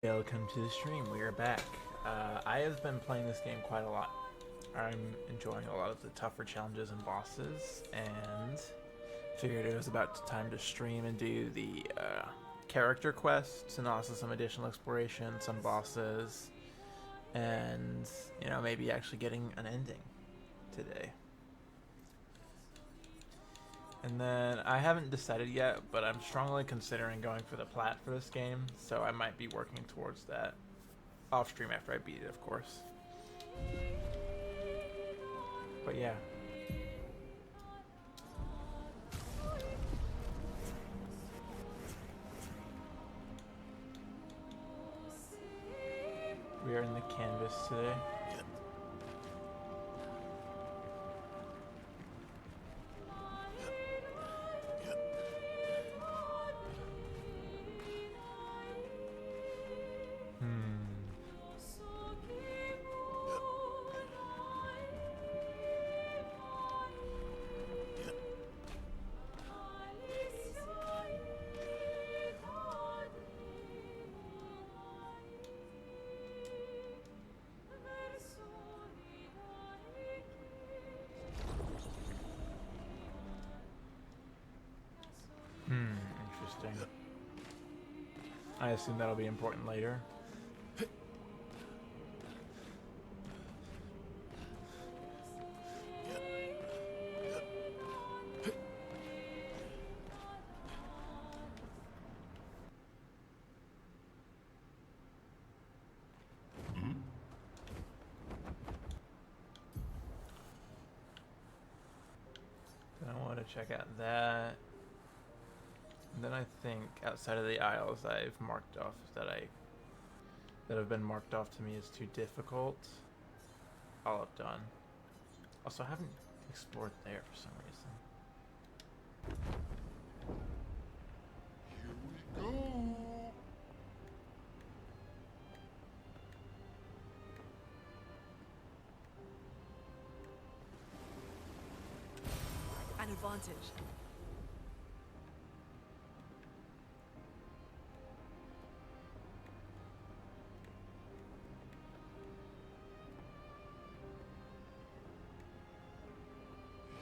Welcome to the stream. We are back. I have been playing this game quite a lot. I'm enjoying a lot of the tougher challenges and bosses, and figured it was about time to stream and do the character quests and also some additional exploration, some bosses, and maybe actually getting an ending today. And then I haven't decided yet, but I'm strongly considering going for the plat for this game, so I might be working towards that off stream after I beat it, of course. But yeah. We are in the canvas today. Interesting. I assume that'll be important later. I want to check out that. And then I think outside of the Isles I've marked off that have been marked off to me as too difficult. I'll have done. Also, I haven't explored there for some reason. Here we go. An advantage.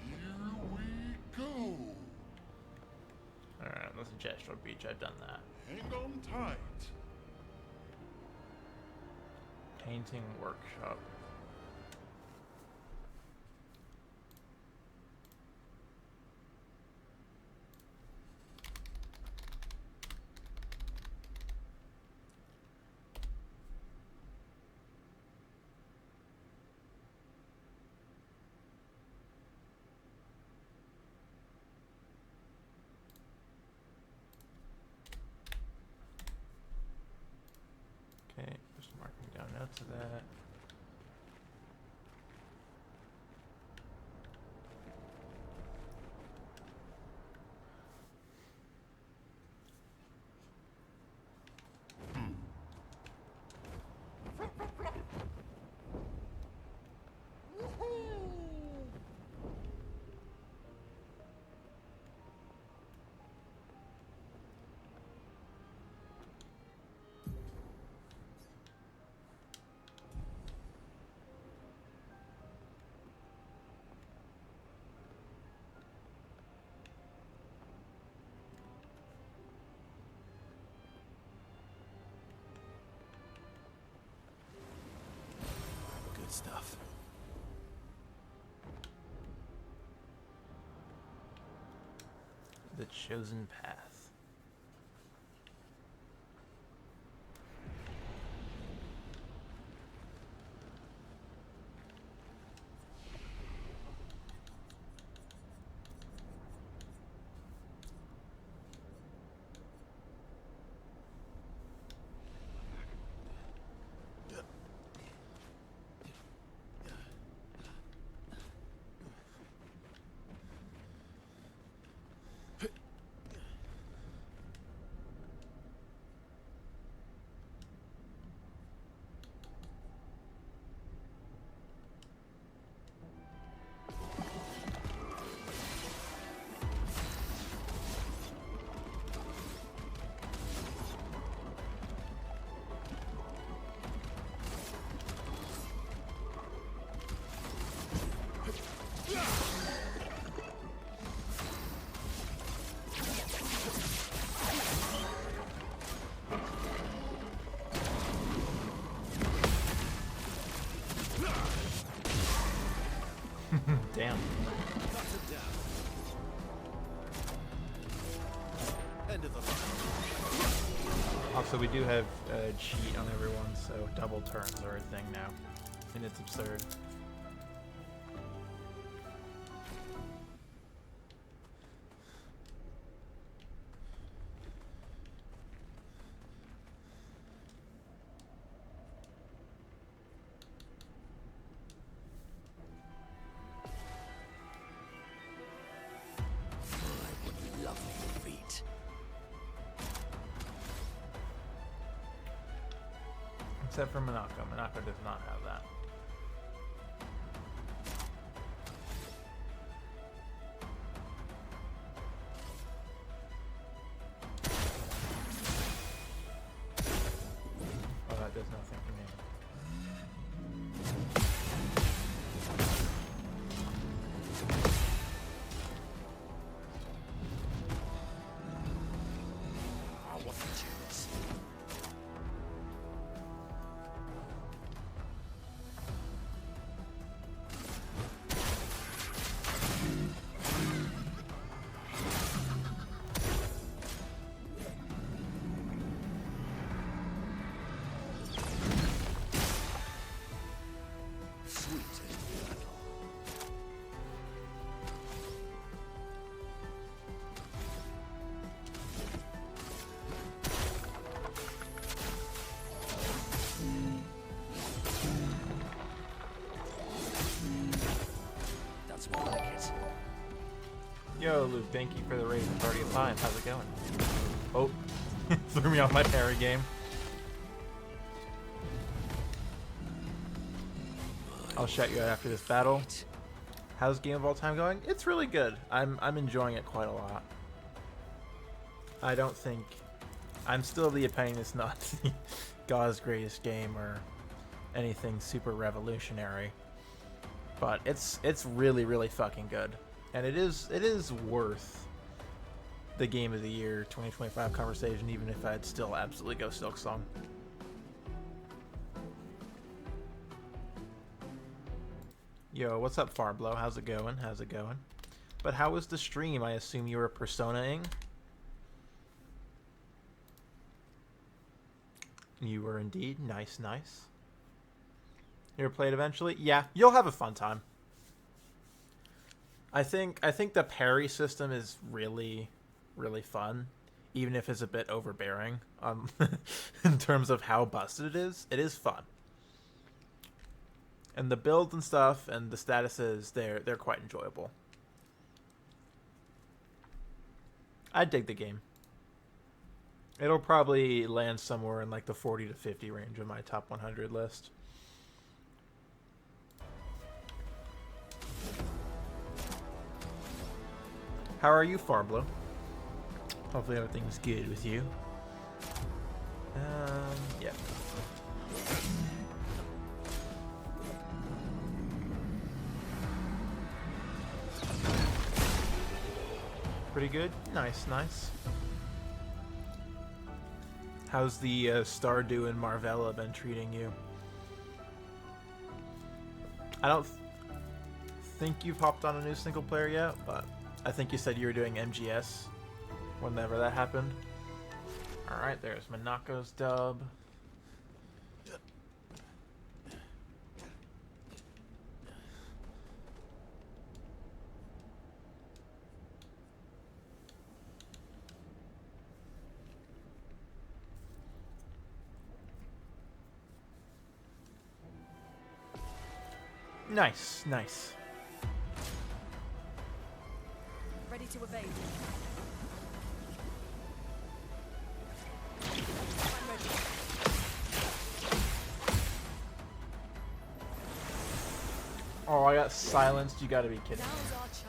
Here we go. Alright, that's Jetstro Beach. I've done that. Hang on tight. Painting workshop. Okay, just marking down notes of that. Good stuff. The chosen path. so we do have a cheat on everyone, so double turns are a thing now. And it's absurd. Except for Monaco. Monaco does not have that. Oh, that does nothing for me. I want to choose. Sweet is battle. That's more like it. Yo, Luke, thank you for the raid and Party of 5. How's it going? Oh, threw me off my parry game. I'll shout you out after this battle. How's Game of All Time going? It's really good. I'm enjoying it quite a lot. I don't think... I'm still the opinion it's not God's greatest game or anything super revolutionary. But it's really, really fucking good. And it is worth the Game of the Year 2025 conversation, even if I'd still absolutely go Silksong. Yo, what's up, Farblow? How's it going? How's it going? But how was the stream? I assume you were Persona-ing? You were indeed. Nice, nice. You ever play it eventually? Yeah, you'll have a fun time. I think the parry system is really, really fun, even if it's a bit overbearing in terms of how busted it is. It is fun. And the builds and stuff and the statuses, they're quite enjoyable. I dig the game. It'll probably land somewhere in like the 40 to 50 range of my top 100 list. How are you, Farblow? Hopefully everything's good with you. Yeah. Pretty good. Nice, nice. How's the Stardew and Marvella been treating you? I don't think you've hopped on a new single player yet, but I think you said you were doing MGS whenever that happened. Alright, there's Monaco's dub. Nice, nice. Ready to evade. I'm ready. Oh, I got silenced. You gotta be kidding me. Now's our chance.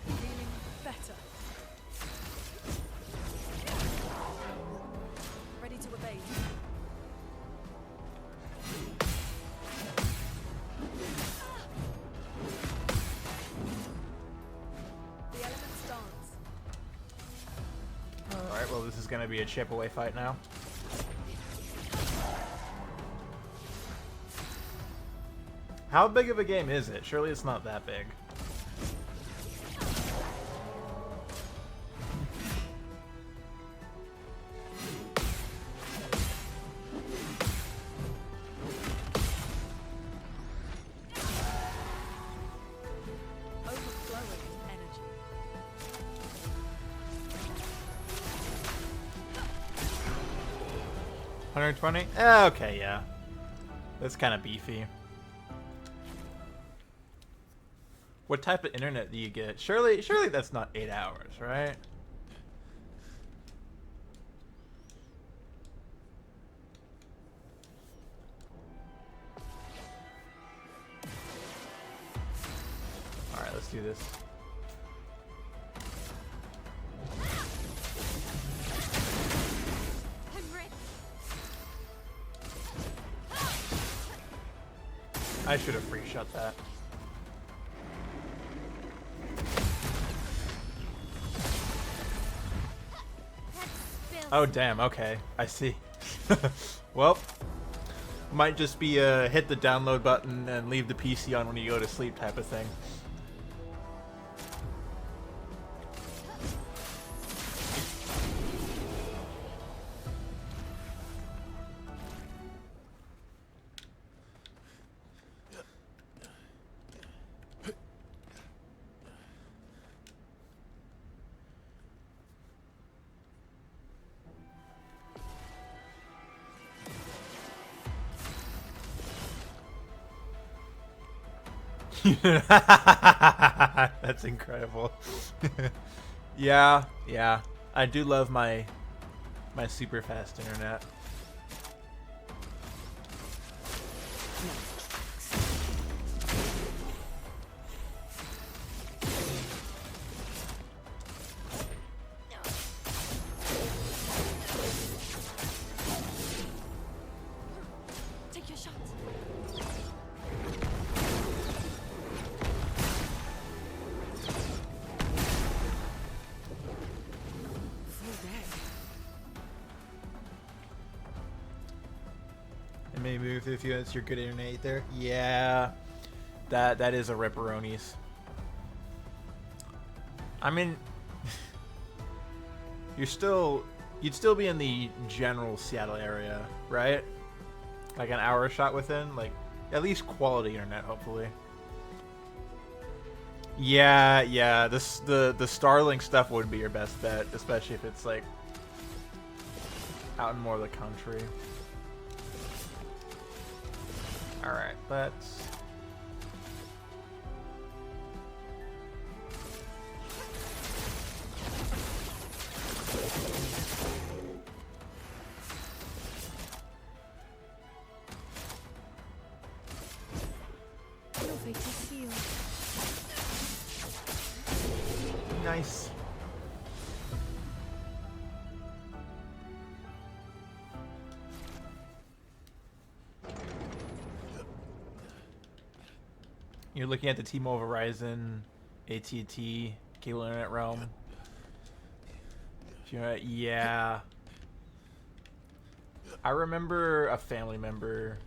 Feeling better. Ready to evade. The elements dance. Alright, well, this is gonna be a chip away fight now. How big of a game is it? Surely it's not that big. 120? Okay, yeah. That's kind of beefy. What type of internet do you get? Surely that's not 8 hours, right? Alright, let's do this. I'm ready. I should have free shot that. Oh damn, okay. I see. Well, might just be a hit the download button and leave the PC on when you go to sleep type of thing. That's incredible. Yeah, yeah. I do love my super fast internet. Take your shot. Full dead. And maybe if you it's your good internet there. Yeah. That is a ripperonis. I mean you'd still be in the general Seattle area, right? Like an hour shot within, like at least quality internet, hopefully. Yeah, yeah. The Starlink stuff would be your best bet, especially if it's like out in more of the country. All right, let's. Your fate is sealed. Nice. You're looking at the T-Mobile, Verizon, AT&T, cable internet realm. If you're, yeah. I remember a family member.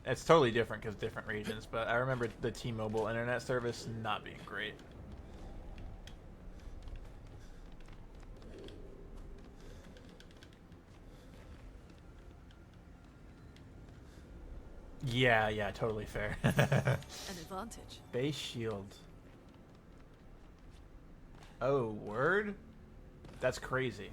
It's totally different because different regions, but I remember the T-Mobile internet service not being great. Yeah, yeah, totally fair. An advantage. Base shield. Oh, word? That's crazy.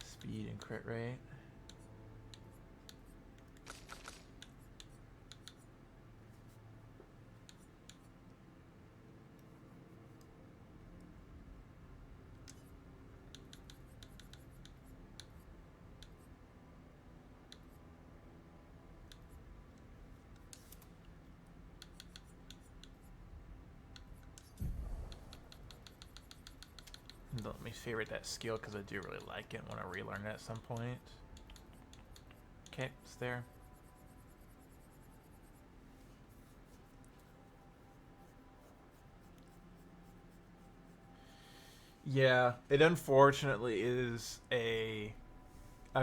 Speed and crit rate. Let me favorite that skill because I do really like it and want to relearn it at some point. Okay, it's there. Yeah, it unfortunately is a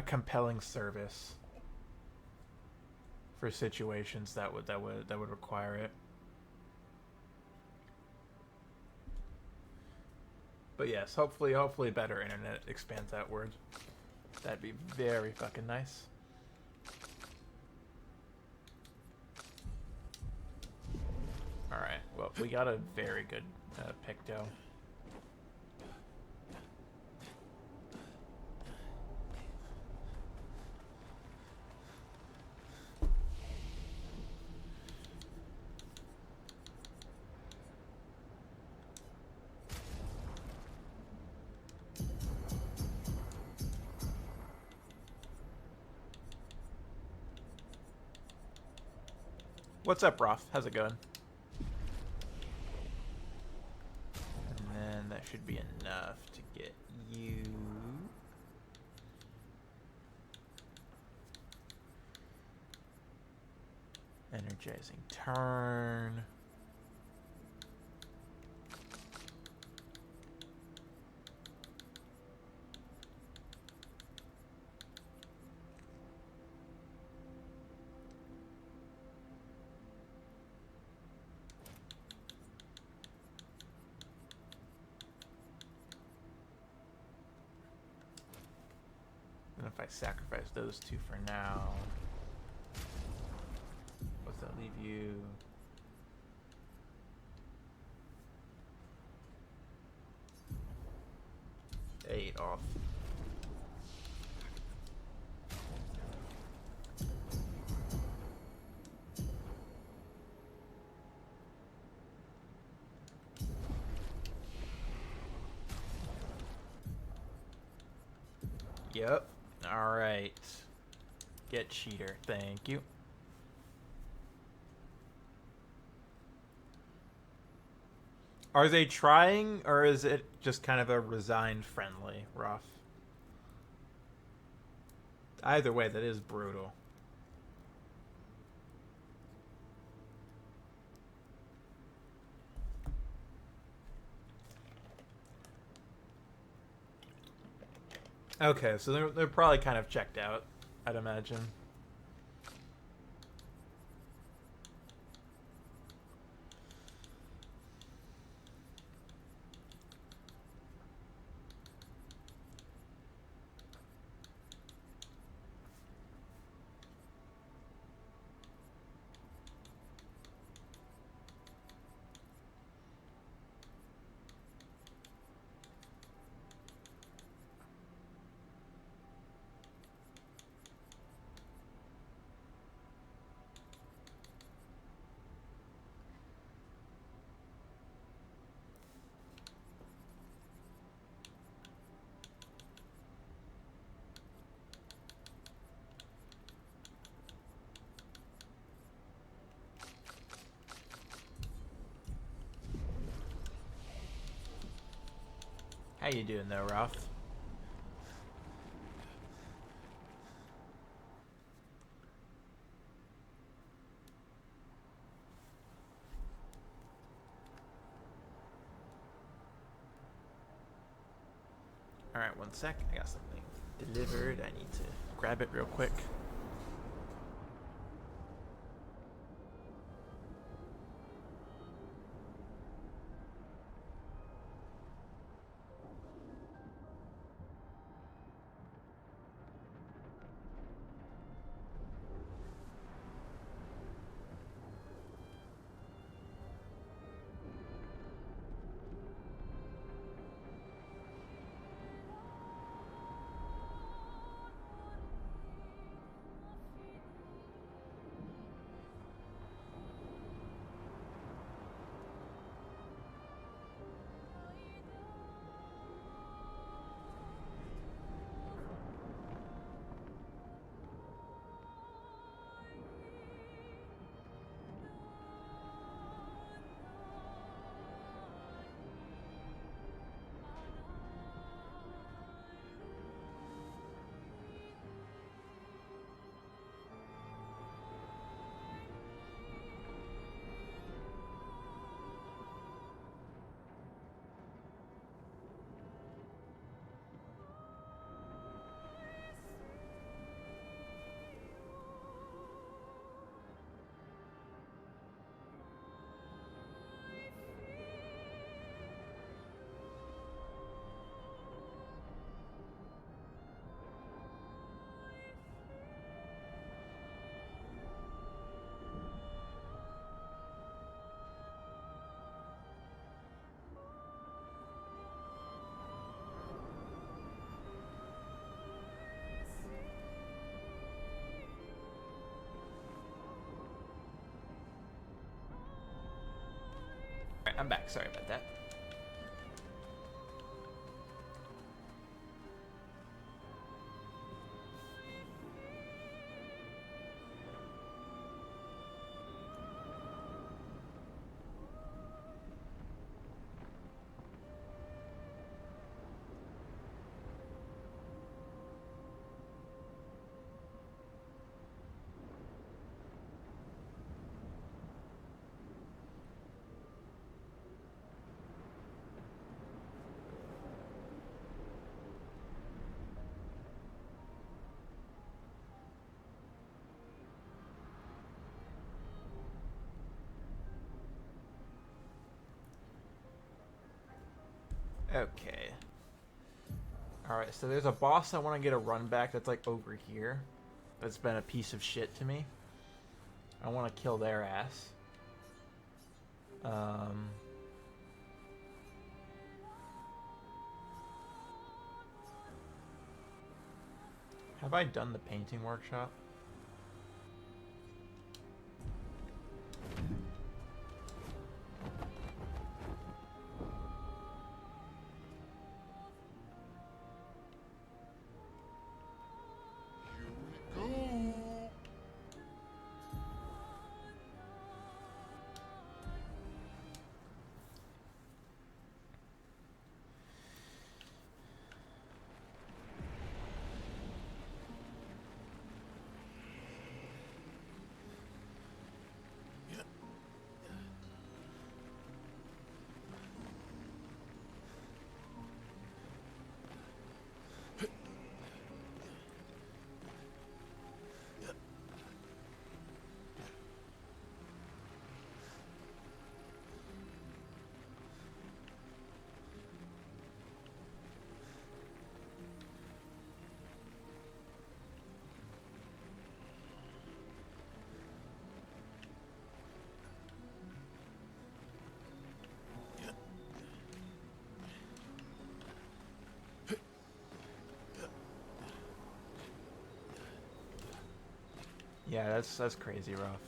compelling service for situations that would require it. But yes, hopefully better internet expands that word. That'd be very fucking nice. Alright, well, we got a very good Picto. What's up, Roth? How's it going? And then that should be enough to get you. Energizing turn. And if I sacrifice those two for now, what's that leave you? Eight off. Yep. All right. Get cheater. Thank you. Are they trying, or is it just kind of a resigned friendly, Ruff? Either way, that is brutal. Okay, so they're probably kind of checked out, I'd imagine. How you doing though, Ralph? Alright, one sec. I got something delivered. I need to grab it real quick. Alright, I'm back. Sorry about that. Okay. Alright, so there's a boss I want to get a run back that's like over here. That's been a piece of shit to me. I want to kill their ass. Have I done the painting workshop? Here we go. Yeah, that's crazy rough.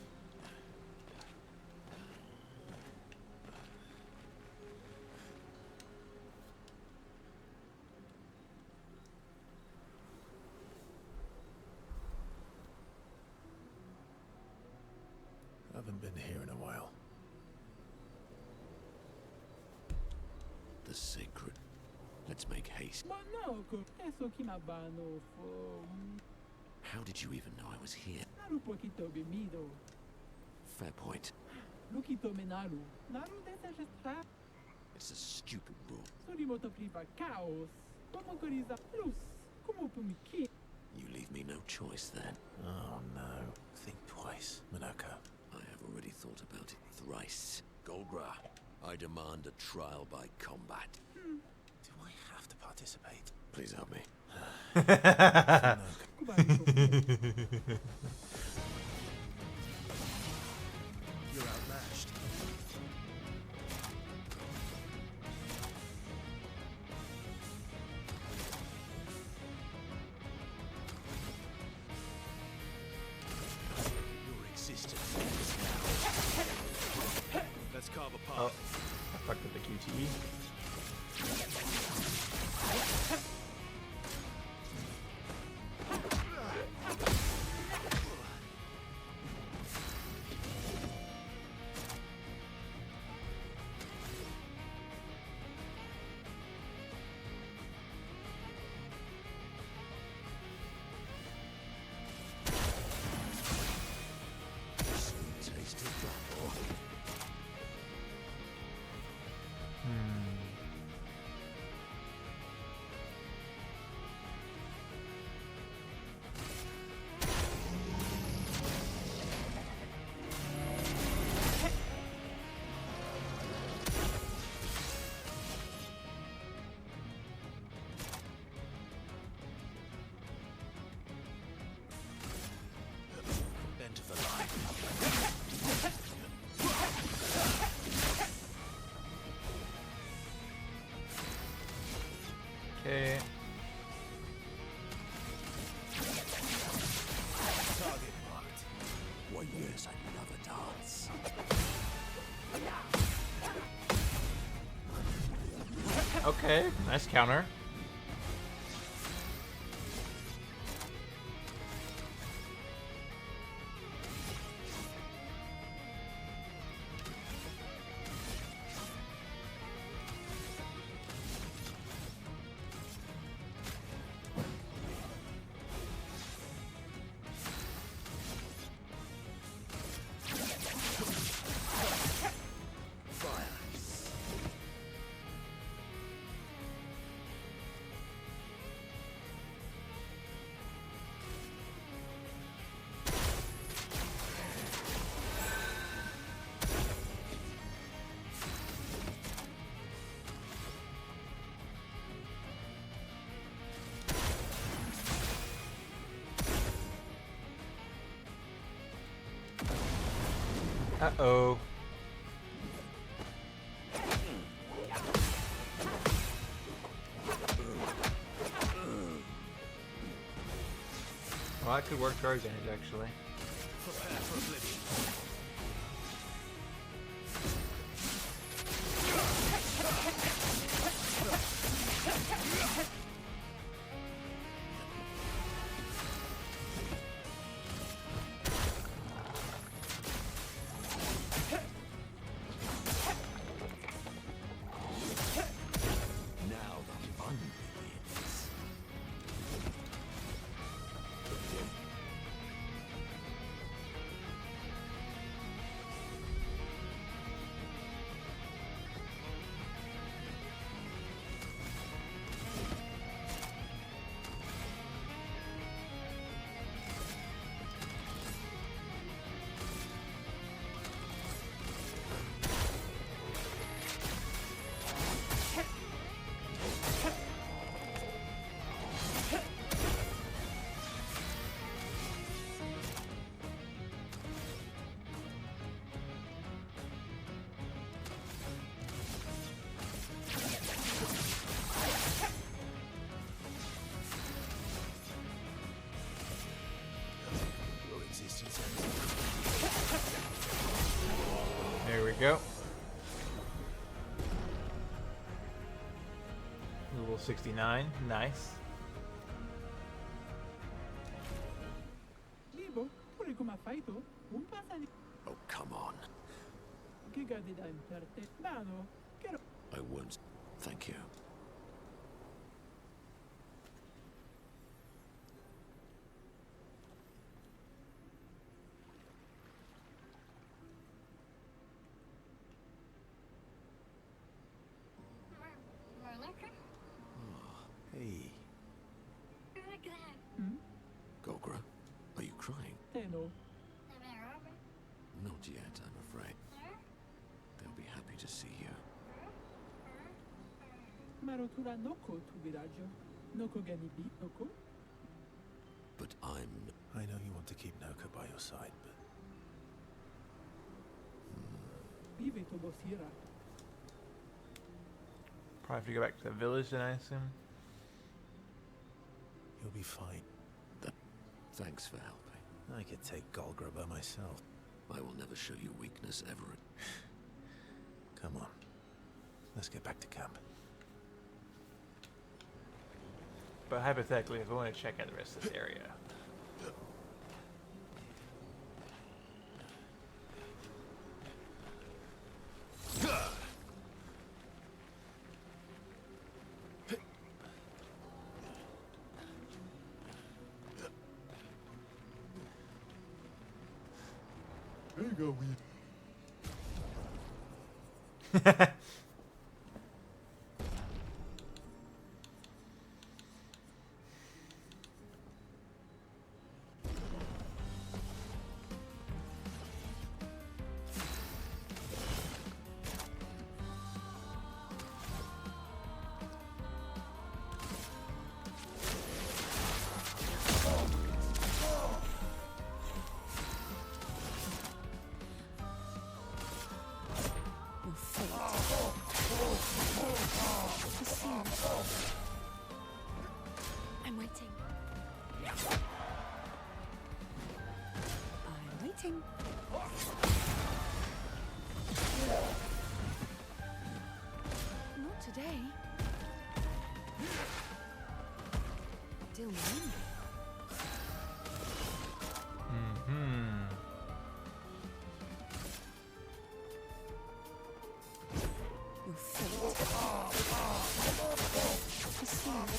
I haven't been here in a while. The sacred. Let's make haste. Manoko, eso kinabano fo. How did you even know I was here? Naru pokito bemido. Fair point. Lukito menaru. Naru deseja It's a stupid rule. Surimoto priva caos. Como coriza plus. Como pumiki. You leave me no choice then. Oh no. Think twice, Minako. I have already thought about it thrice. Golgra, I demand a trial by combat. Do I have to participate? Please help me. You're outmatched. Your existence ends now. Let's carve a Oh, path. I fucked with the QTE. Sweet taste of battle. Bend for life. Okay. Target marked. Why, yes, I'd love a dance. Okay, nice counter. Uh-oh. Well, that could work to our advantage, actually. Prepare for oblivion. Now the fun begins. Your existence There we go. Level 69, nice. Bibo, pure come fai tu? Un passaggio Oh, come on. che cade da imperte. Mano, che ro... I won't. Thank you. Hey, Golgra, are you crying? Teno. Not yet, I'm afraid. They'll be happy to see you. Marotura noko tu viraggio. Noko ganibi, noko. But I'm... I know you want to keep Noka by your side, but Vive to bosira. Probably have to go back to the village then, I assume. you'll be fine. Thanks for helping. I could take Golgra by myself. I will never show you weakness ever. Come on. Let's get back to camp. But hypothetically, if we want to check out the rest of this area. There you go, Weed. Your fate is sealed. I'm waiting. I'm waiting. Not today. steal mine. Mm-hmm. Your fate is sealed.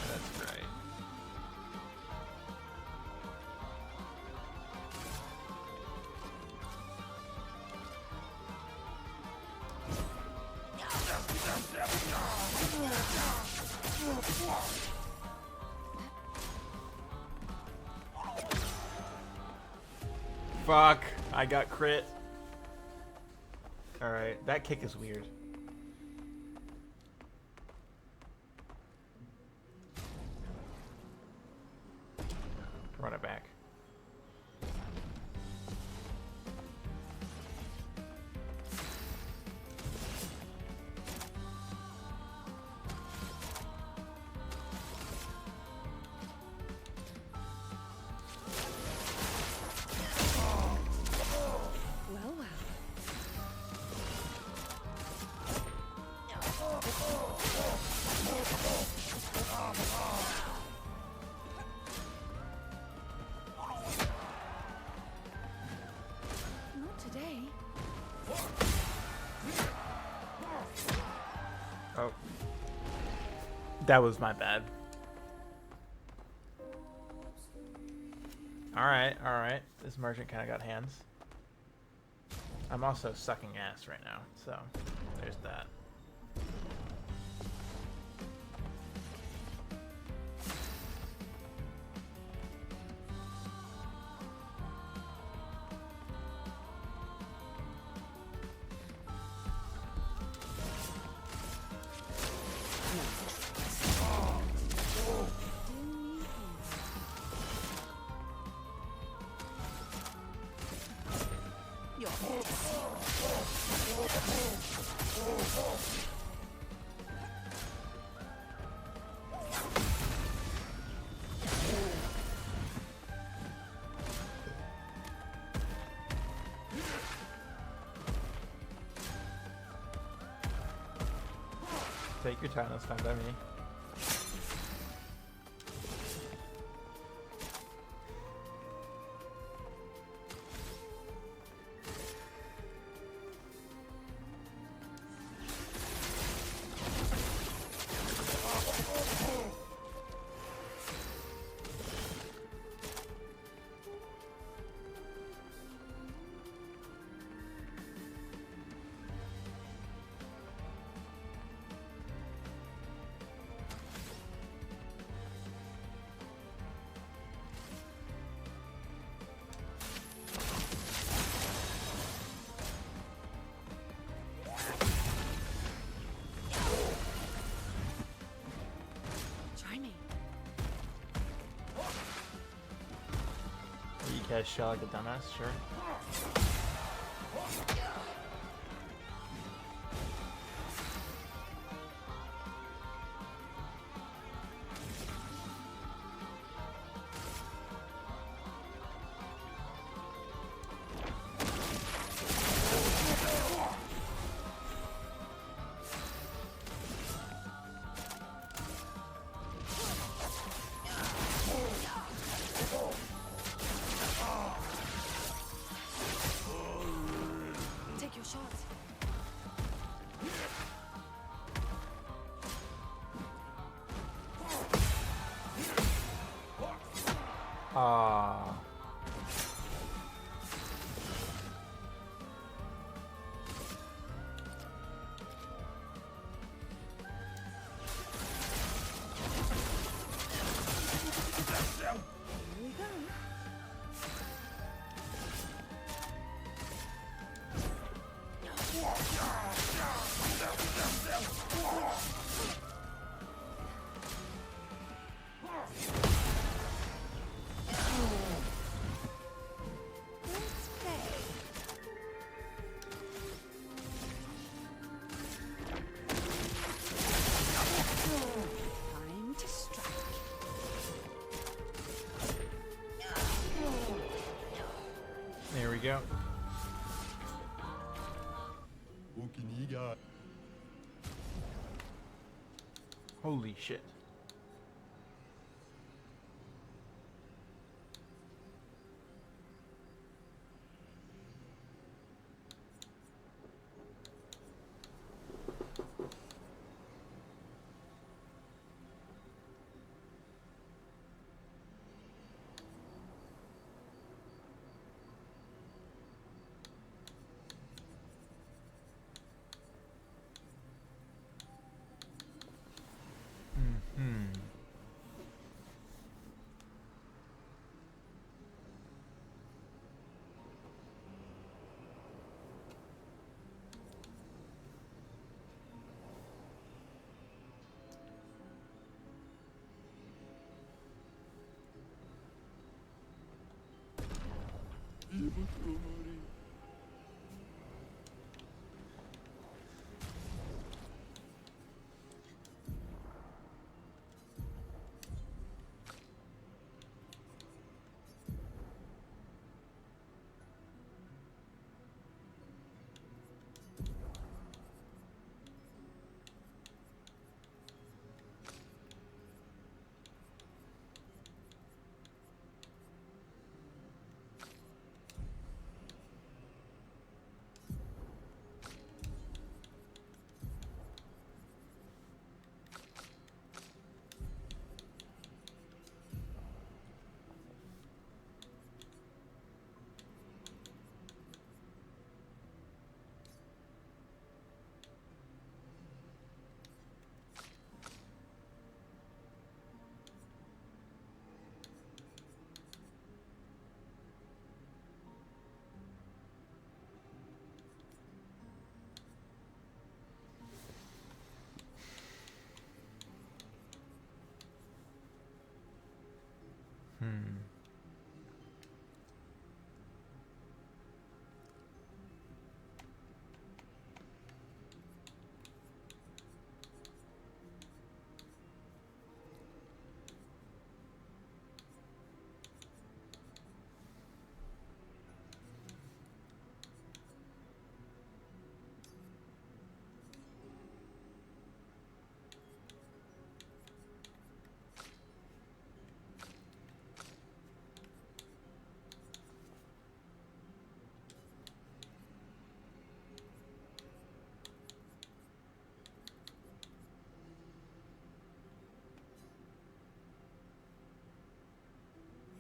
That's right. Fuck! I got crit. Alright, that kick is weird. Run it back. Well, well. Not today. Oh. That was my bad. Alright, alright. This merchant kind of got hands. I'm also sucking ass right now, so there's that. Take your time, that's fine by me. Try me. You guys shell like a dumbass, sure. Take your shot. Ah. we go. Okiniga. Holy shit. Hmm. Hmm.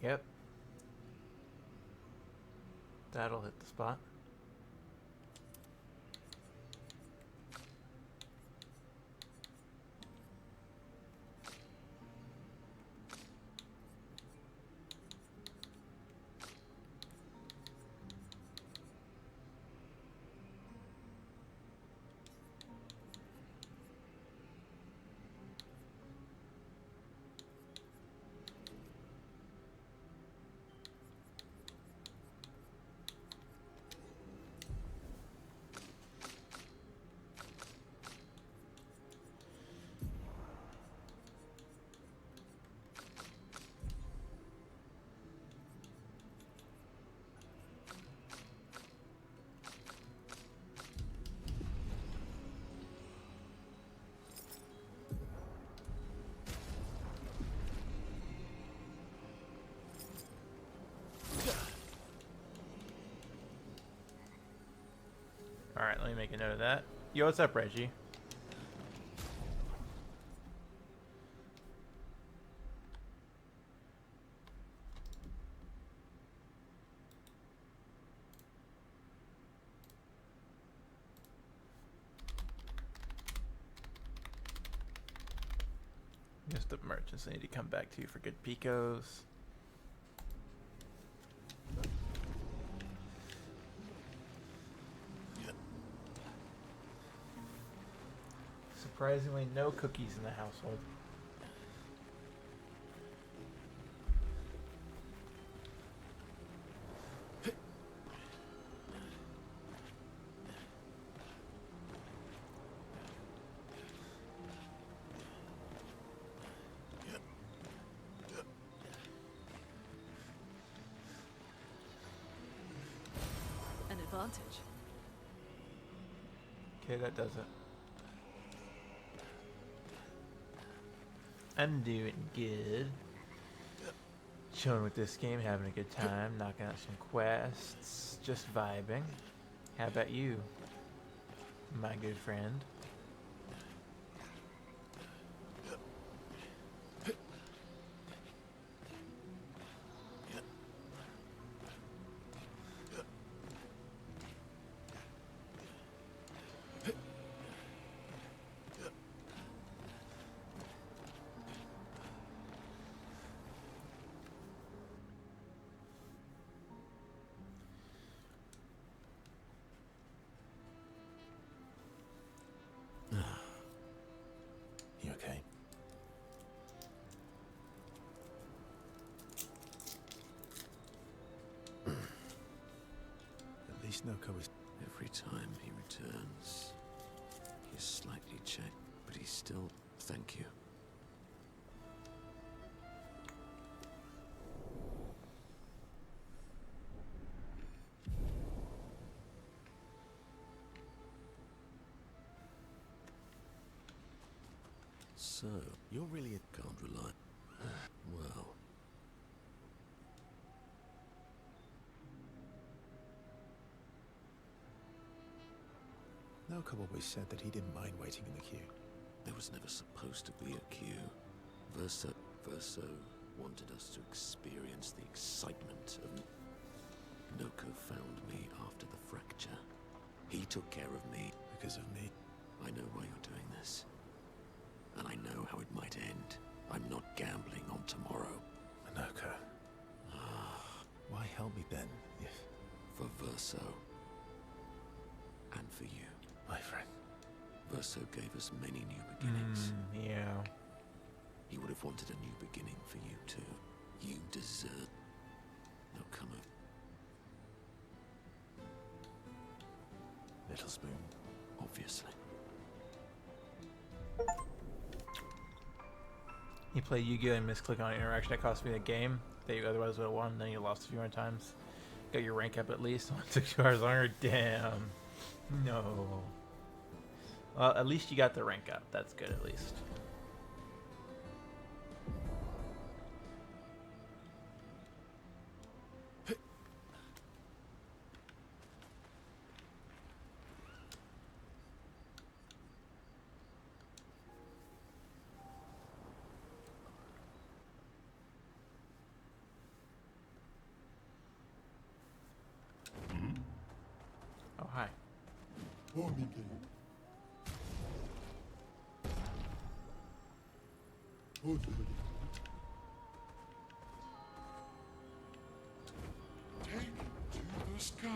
Yep. That'll hit the spot. Alright, let me make a note of that. Yo, what's up, Reggie? Just the merchants. I need to come back to you for good picos. Surprisingly, no cookies in the household. advantage. Okay, that does it. I'm doing good. Chilling with this game, having a good time, knocking out some quests, just vibing. How about you, my good friend? You okay? At least Noko is... Every time he returns, he's slightly checked, but he's still... Thank you. So, You're really a... can't rely... Well, Noko always said that he didn't mind waiting in the queue. there was never supposed to be a queue. Verso wanted us to experience the excitement of... Noko found me after the fracture. He took care of me. Because of me. I know why you're doing this. And I know how it might end. I'm not gambling on tomorrow. Noko. Why help me then, if... For Verso. And for you. My friend. Verso gave us many new beginnings. Yeah. He would have wanted a new beginning for you too. You deserve... No, come on. Little spoon. Obviously. You play Yu-Gi-Oh! And misclick on an interaction that cost me the game that you otherwise would have won, then you lost a few more times. Got your rank up at least. Took 2 hours longer. Damn. No. Well, at least you got the rank up. That's good at least. Oh, hi. Oh, Mickey. Oh, somebody. Take it to the sky.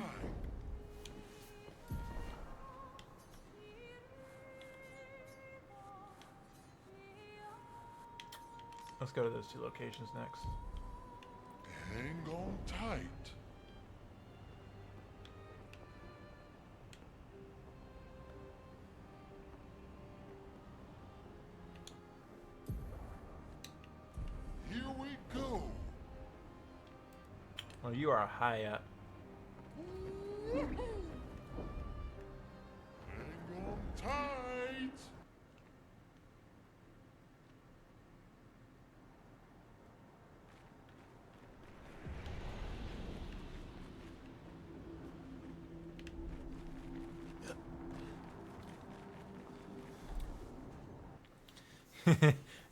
Let's go to those 2 locations next. Hang on tight. Here we go. Well, you are high up. Hang on tight.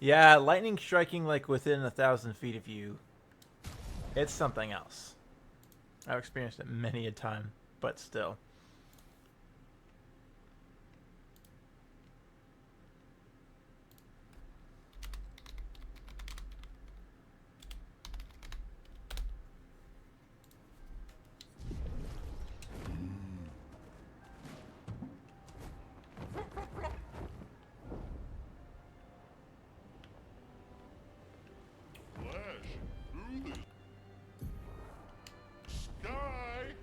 Yeah, lightning striking like within 1,000 feet of you. It's something else. I've experienced it many a time, but still. Flash through the sky.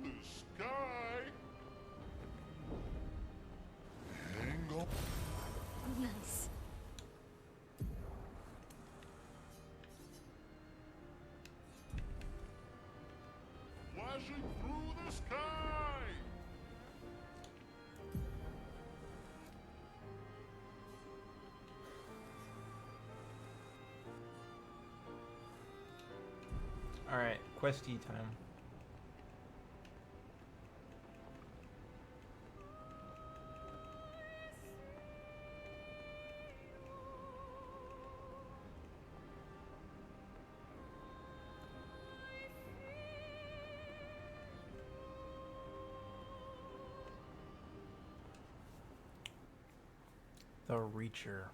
the sky. Hang on. Nice. Flashing through the sky. Alright, questy time. The Reacher.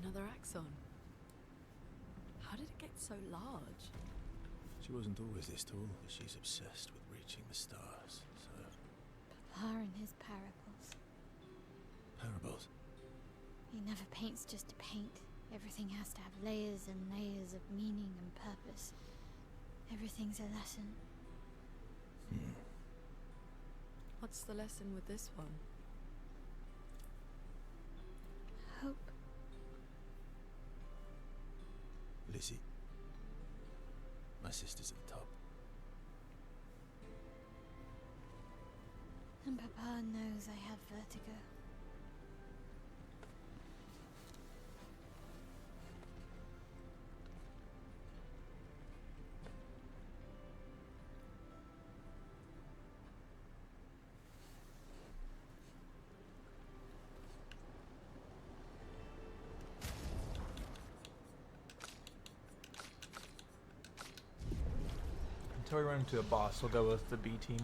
Another axon. How did it get so large? She wasn't always this tall, but she's obsessed with reaching the stars, so... Papa and his parables. Parables? He never paints just to paint. Everything has to have layers and layers of meaning and purpose. Everything's a lesson. What's the lesson with this one? Hope. Lizzie. My sister's at the top. And Papa knows I have vertigo. Until we run into a boss, we'll go with the B team.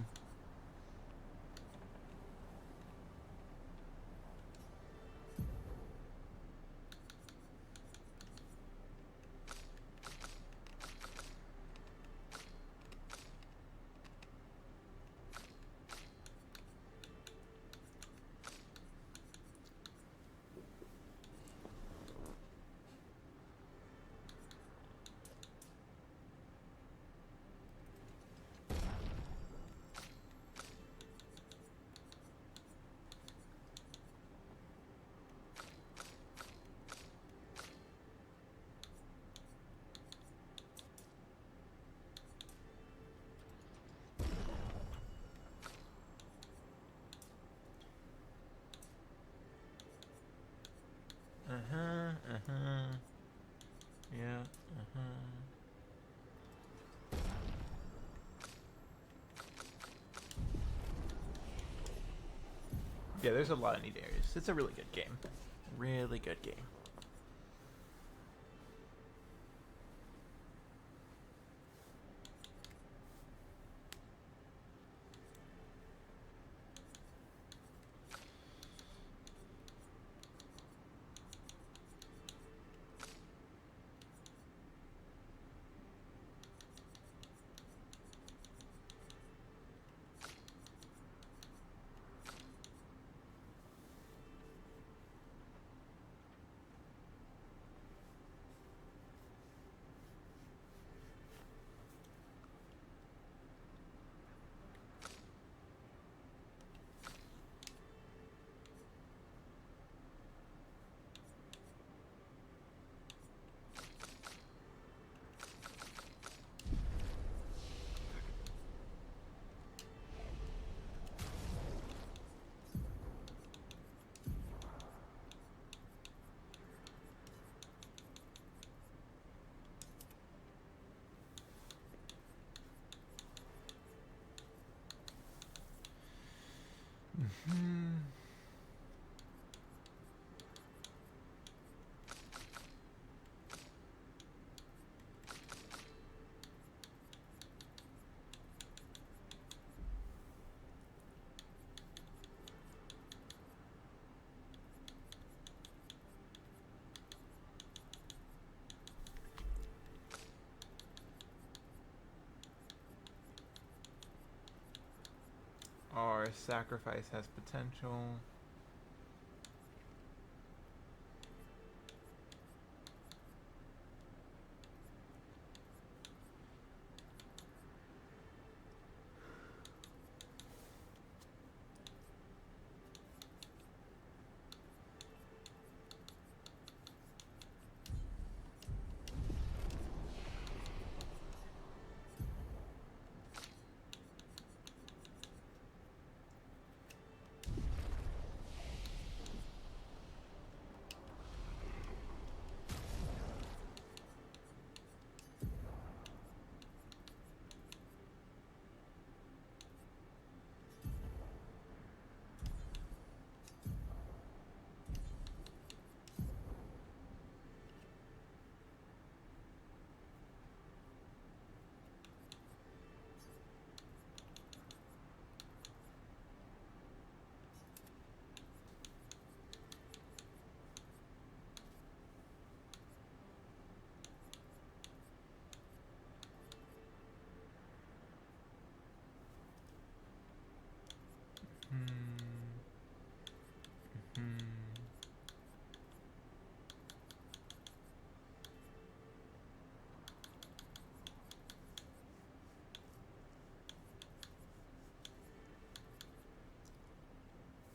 Yeah, Yeah, there's a lot of neat areas. It's a really good game. Really good game. Our sacrifice has potential.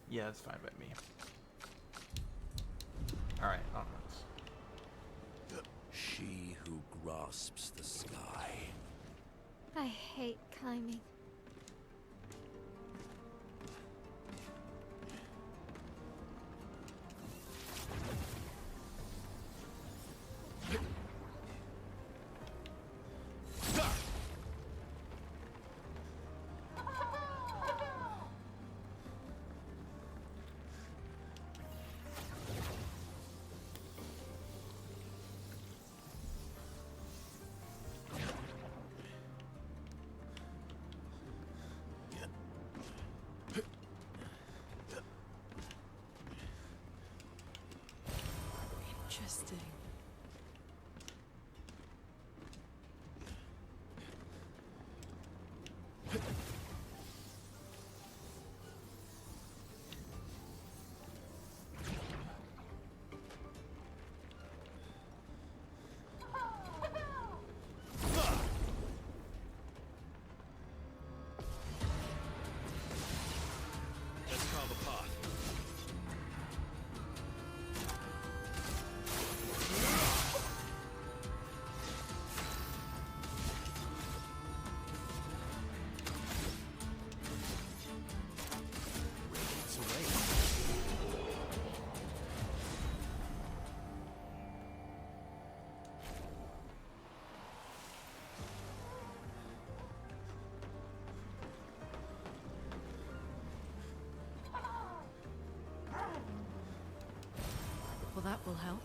Yeah, it's fine by me. Alright, onwards. She who grasps the sky. I hate climbing. Interesting. Let's carve a path. Radiance away. Well, that will help.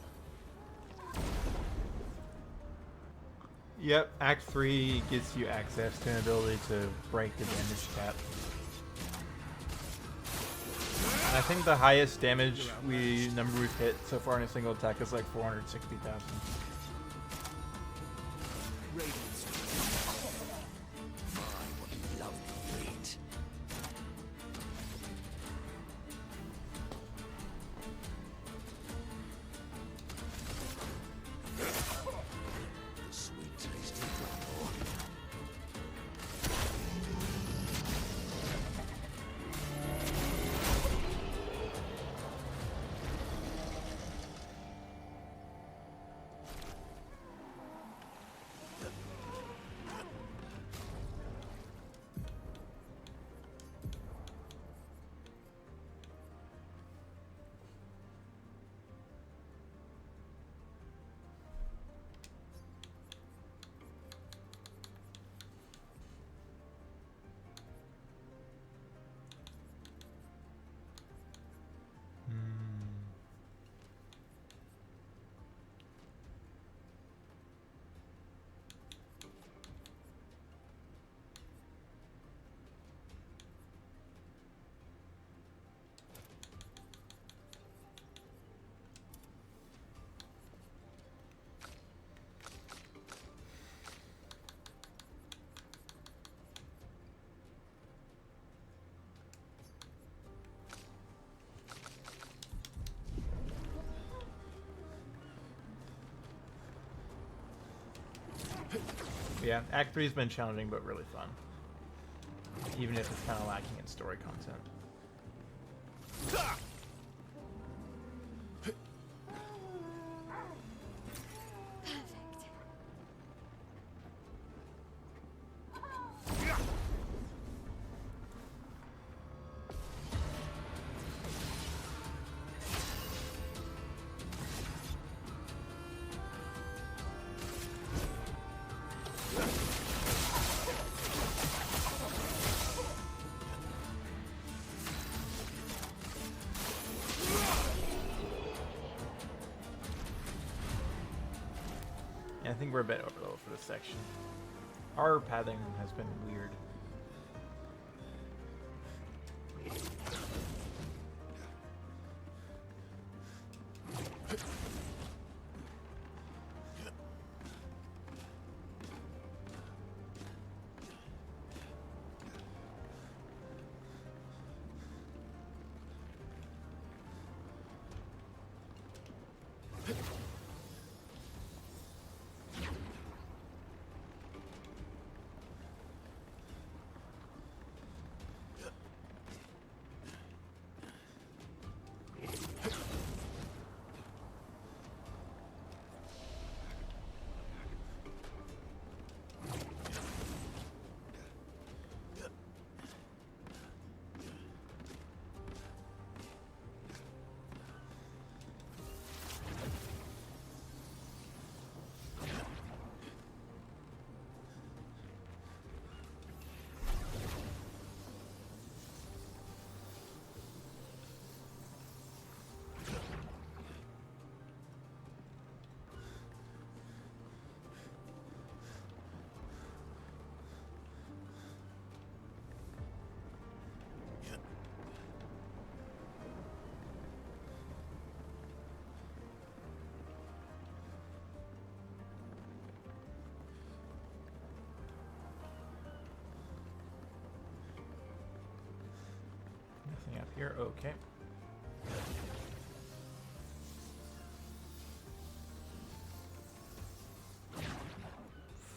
Yep, Act 3 gives you access to an ability to break the damage cap. And I think the highest damage number we've hit so far in a single attack is like 460,000. Radiance. My, what you love to eat. The sweet taste of Bloodborne. Yeah, Act 3's been challenging but really fun. Even if it's kind of lacking in story content. Perfect. I think we're a bit over level for this section. Our pathing has been weird. Nothing up here. Okay.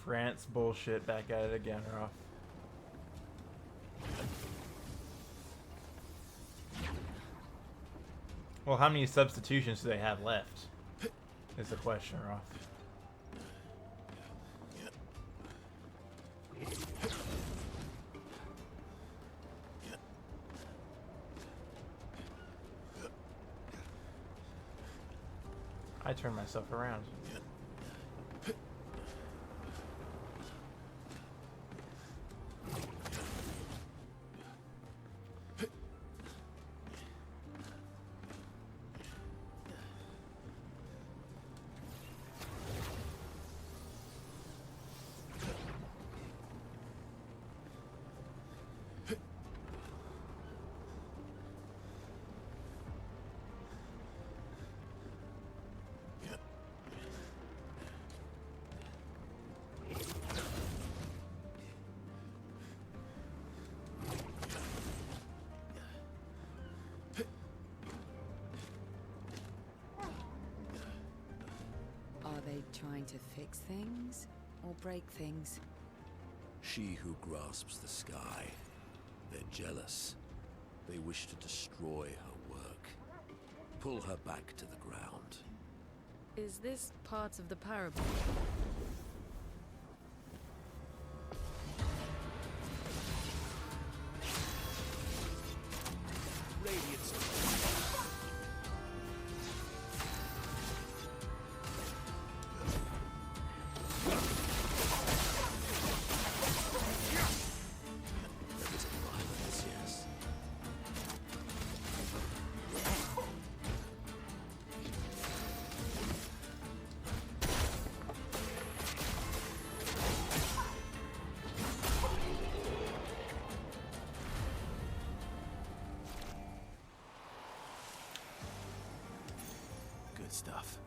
France bullshit back at it again, Roth. Well, how many substitutions do they have left? Is the question, Roth. I turned myself around. Are they trying to fix things or break things? She who grasps the sky. They're jealous. They wish to destroy her work. Pull her back to the ground. Is this part of the parable? There is violence, yes. Good stuff.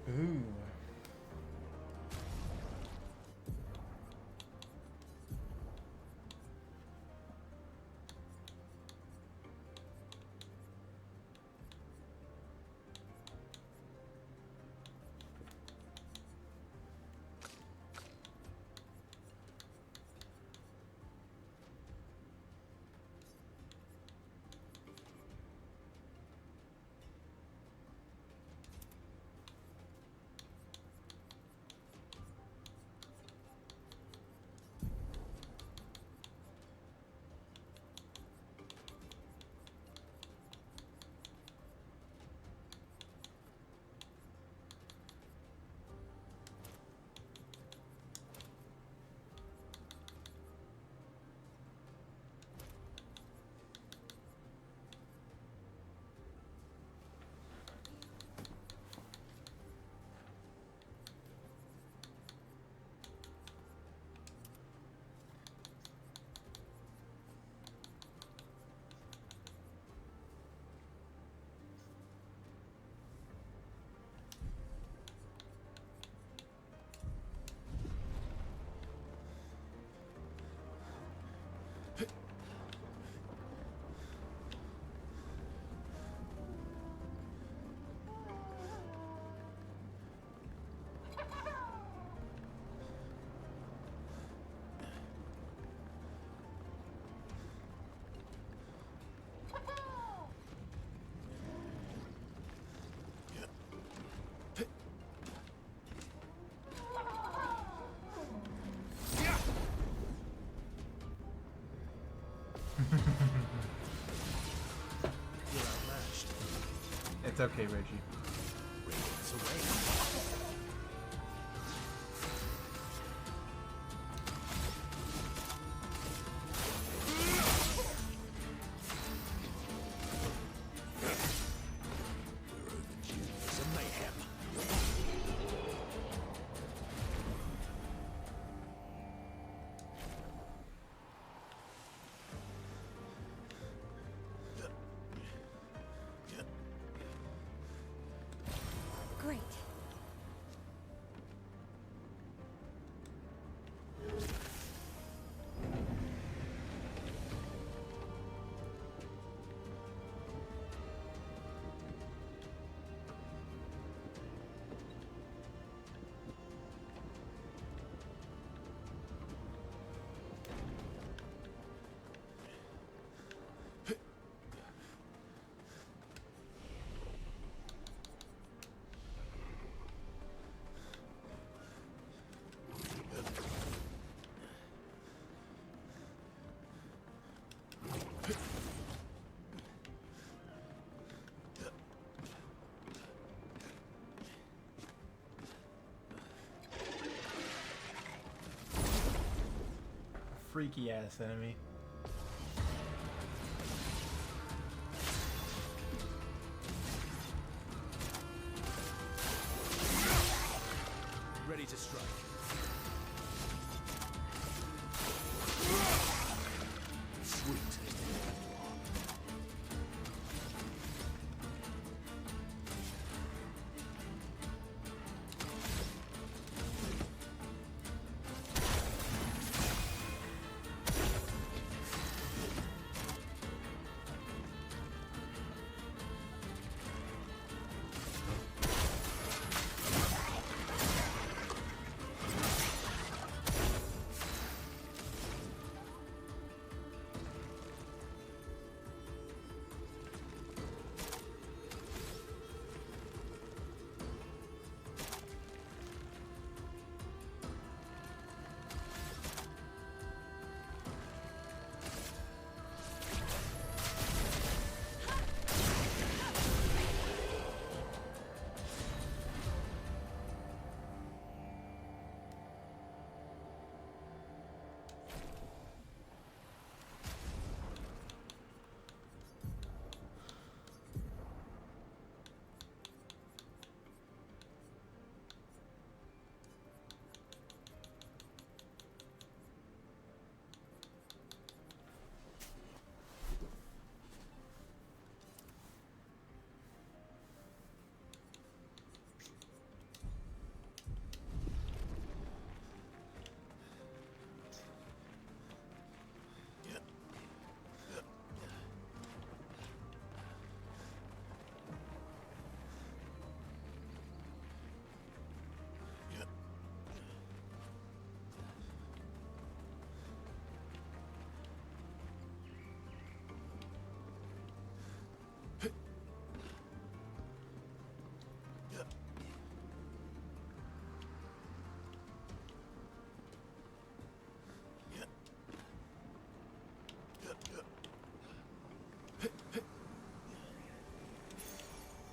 Ooh. You're outmatched. It's okay, Reggie. Radiance away. We're overdue for some mayhem. Great. Freaky ass enemy. Ready to strike. Sweet.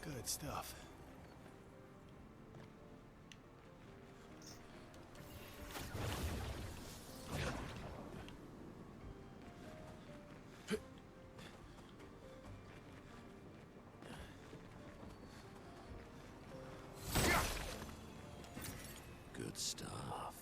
Good stuff. Good stuff.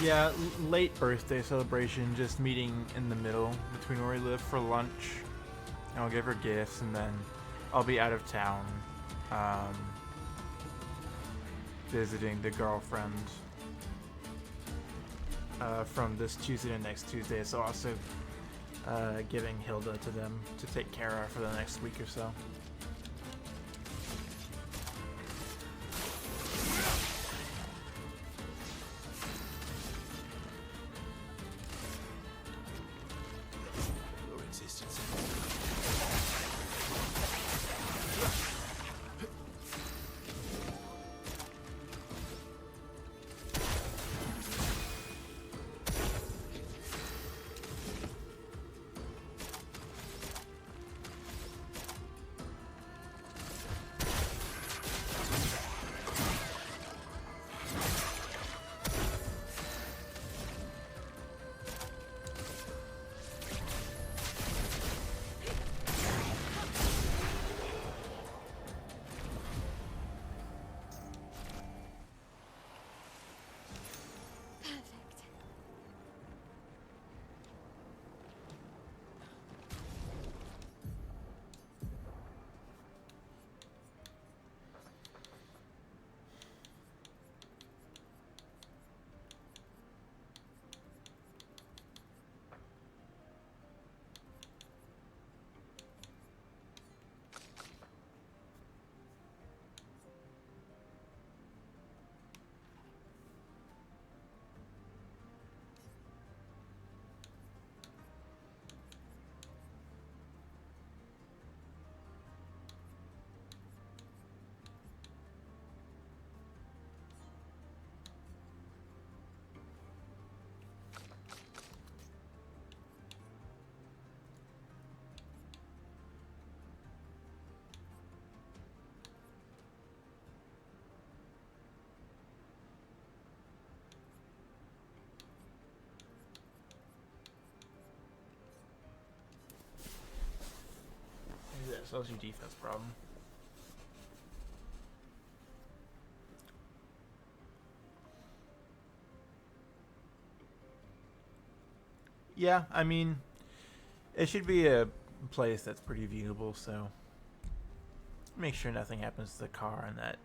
Yeah, late birthday celebration, just meeting in the middle between where we live for lunch. And I'll give her gifts, and then I'll be out of town, visiting the girlfriend from this Tuesday to next Tuesday. So also giving Hilda to them to take care of for the next week or so. Your existence. Perfect. Maybe that solves your defense problem. Yeah, I mean, it should be a place that's pretty viewable, so make sure nothing happens to the car and that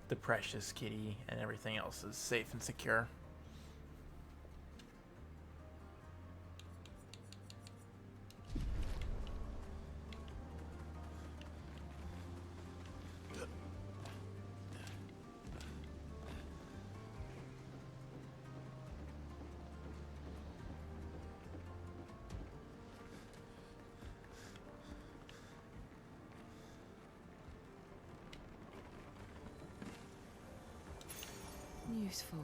the precious kitty and everything else is safe and secure. Useful.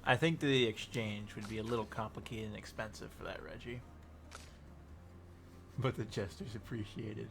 I think the exchange would be a little complicated and expensive for that, Reggie. But the gesture's appreciated.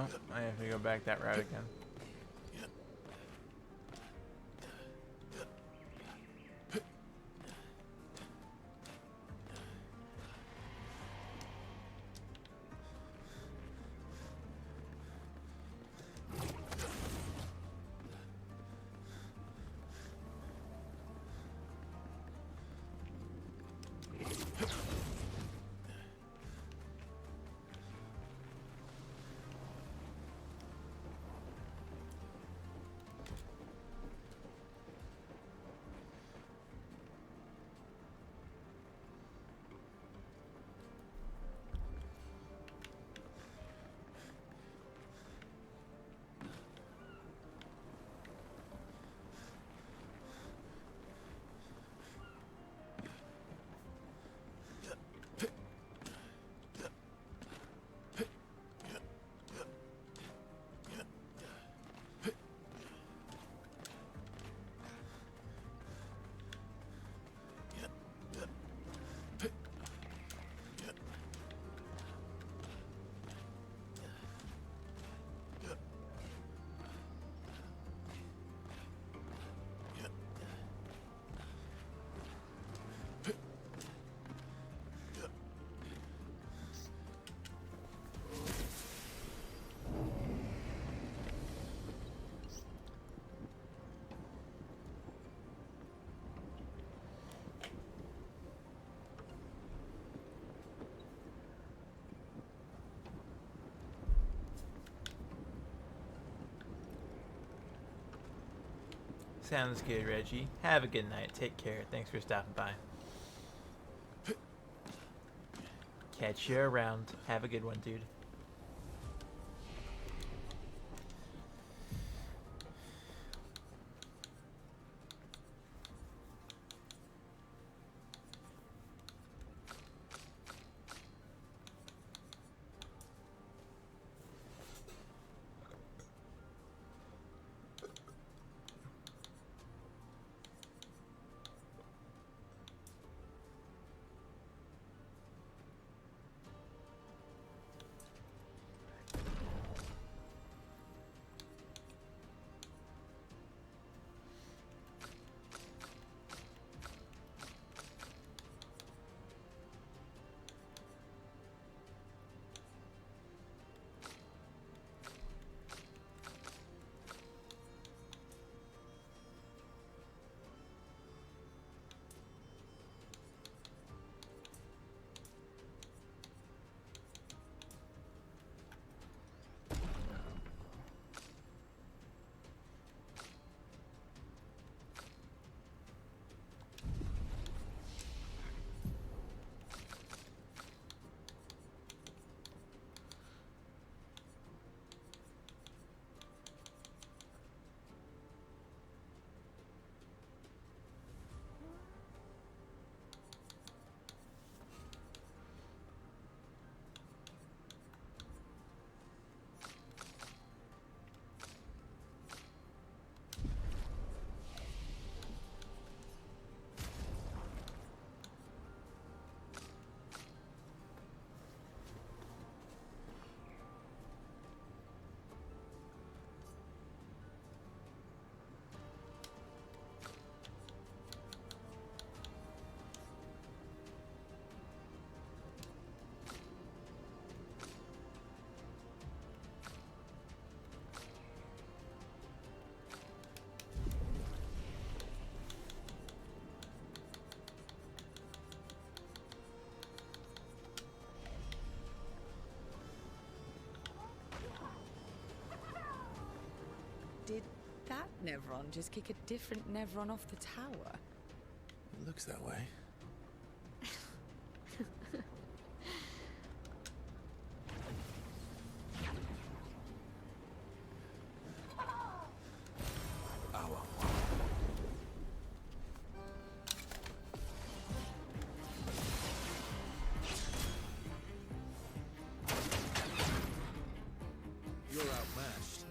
Oh, I have to go back that route again. Sounds good, Reggie. Have a good night. Take care. Thanks for stopping by. Catch you around. Have a good one, dude. Did that Nevron just kick a different Nevron off the tower? It looks that way. You're outmatched.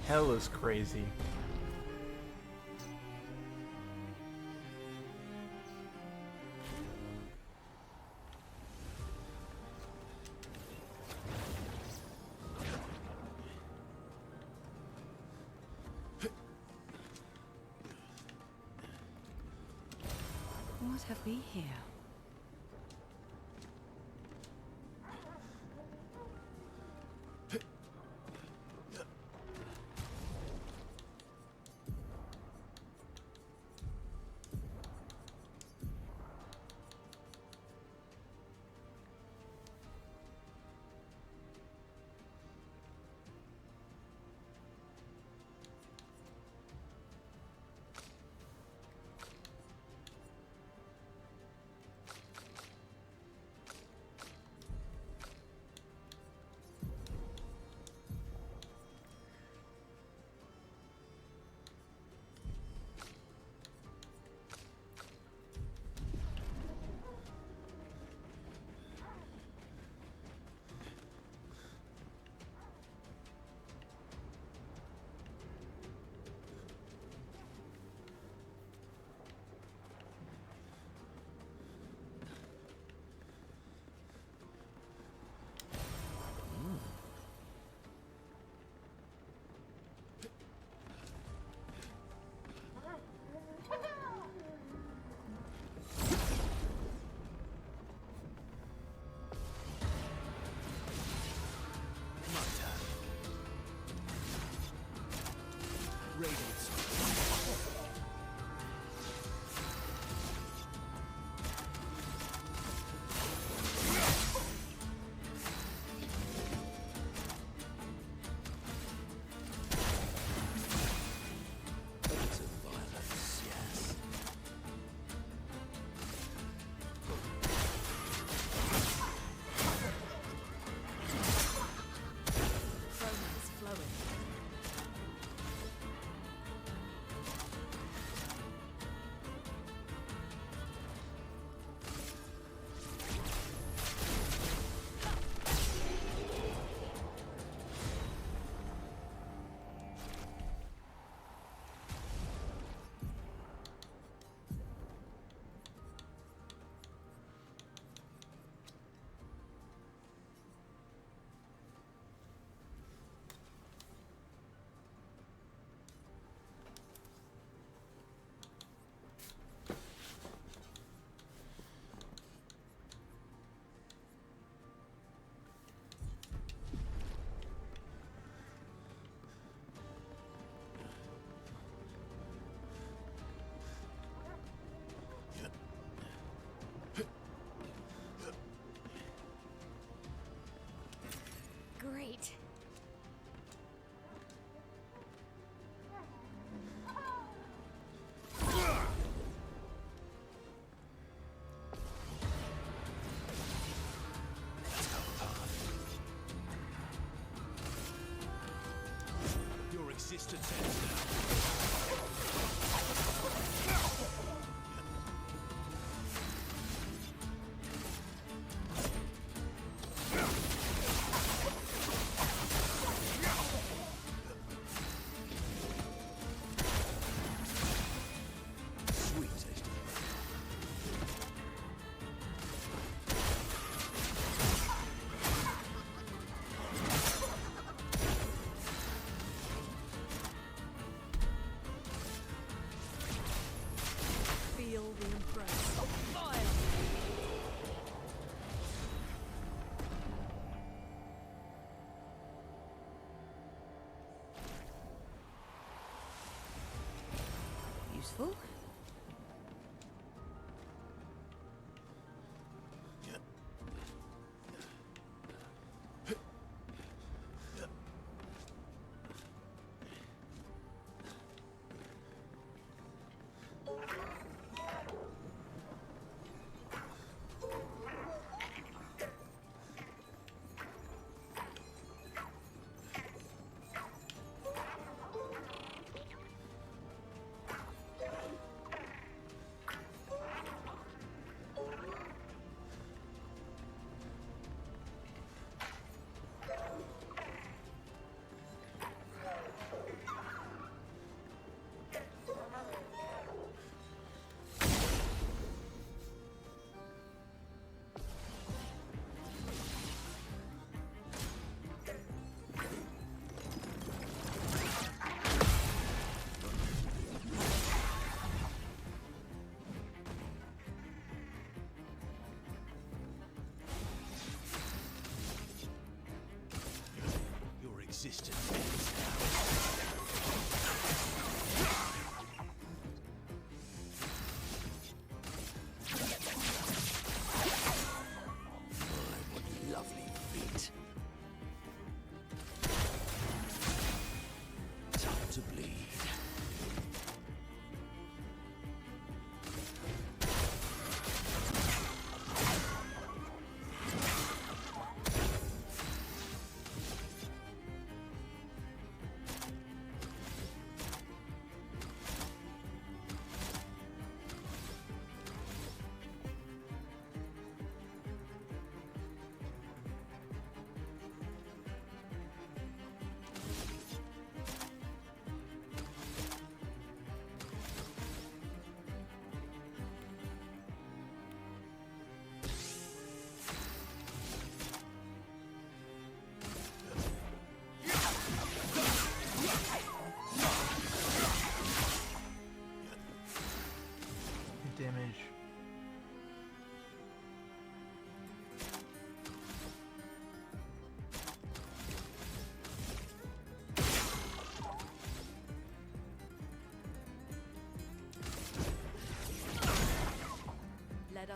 Hell is crazy. What have we here? Great. Your existence ends now. Sweet tasting. Feel the impress. Fire! Useful.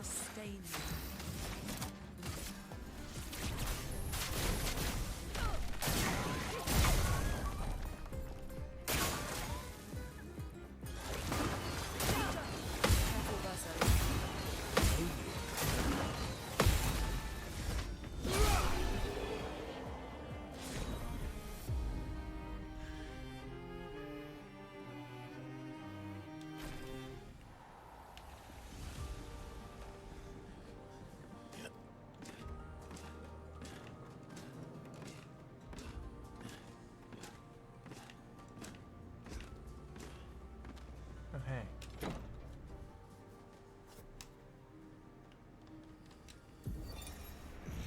sustain me. Careful, Verso. Oh, hey.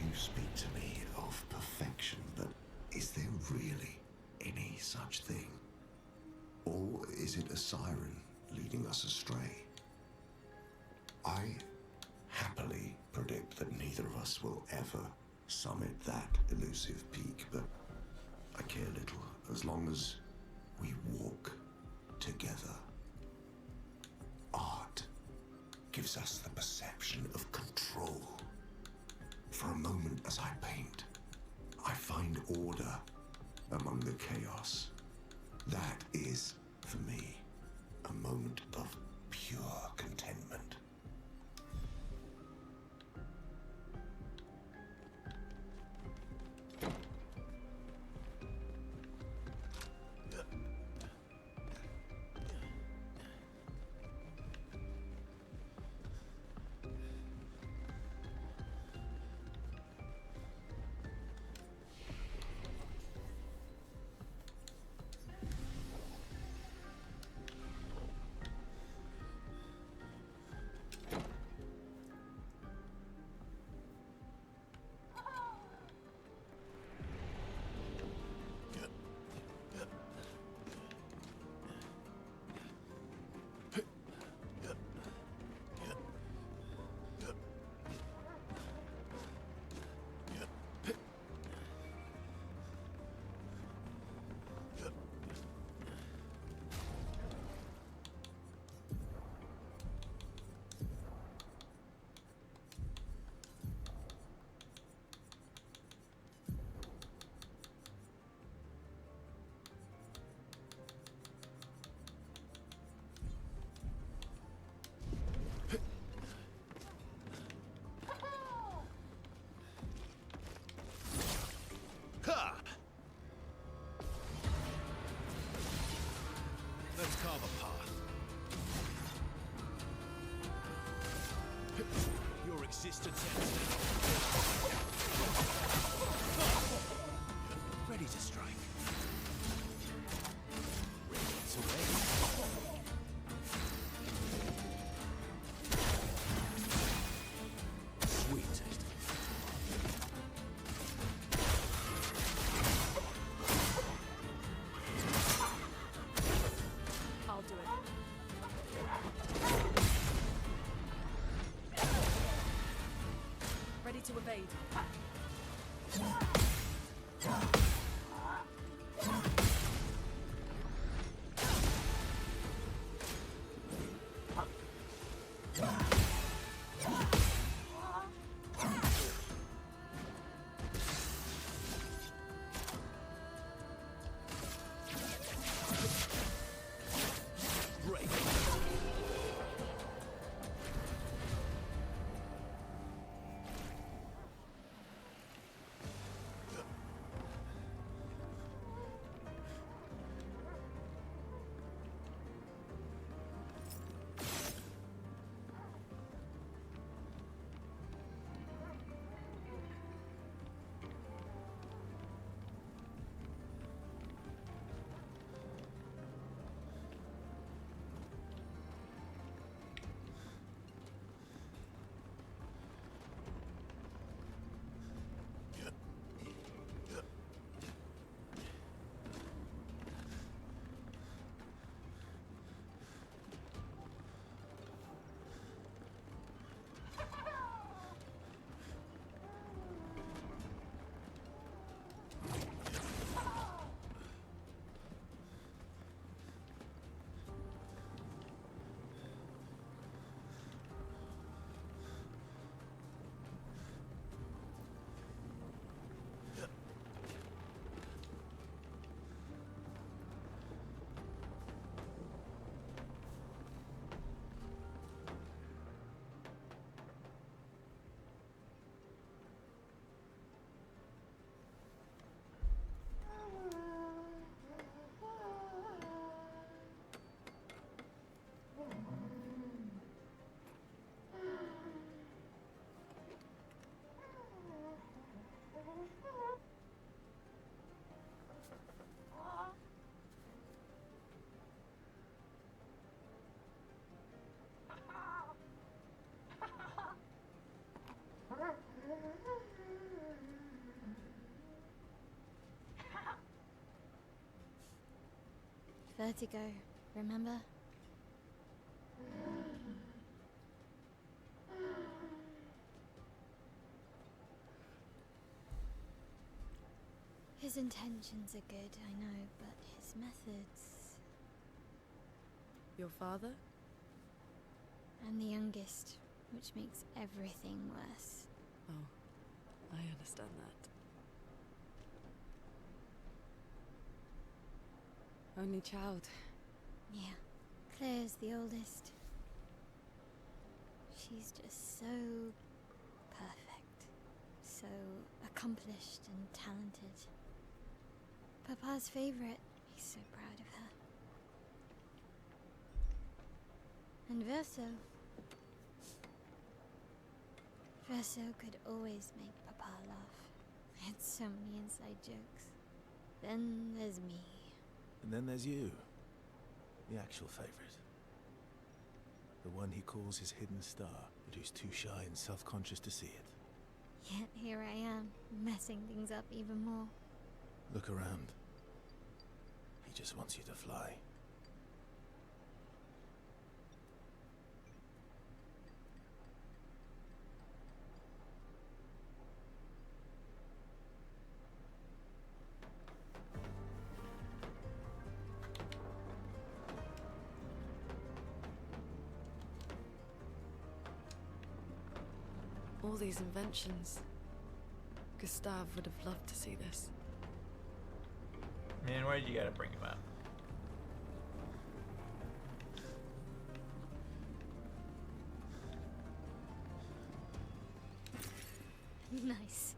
You speak to me of perfection, but is there really any such thing? Or is it a siren leading us astray? I happily predict that neither of us will ever summit that elusive peak, but I care little as long as we walk together. Art gives us the perception of control. For a moment as I paint, I find order among the chaos. That is, for me, a moment of pure contentment. Let's carve a path. Your existence ends now. Ready to strike. Ready to wait. Sweet taste. I'll do it. Ready to evade. Break. Vertigo, remember? His intentions are good, I know, but his methods... Your father? I'm the youngest, which makes everything worse. Oh, I understand that. Only child. Yeah, Claire's the oldest. She's just so perfect, so accomplished and talented. Papa's favorite. He's so proud of her. And Verso. Verso could always make Papa laugh. I had so many inside jokes. Then there's me. And then there's you. The actual favorite. The one he calls his hidden star, but who's too shy and self-conscious to see it. Yet here I am, messing things up even more. Look around. He just wants you to fly. All these inventions. Gustave would have loved to see this. Man, why'd you gotta bring him up? Nice.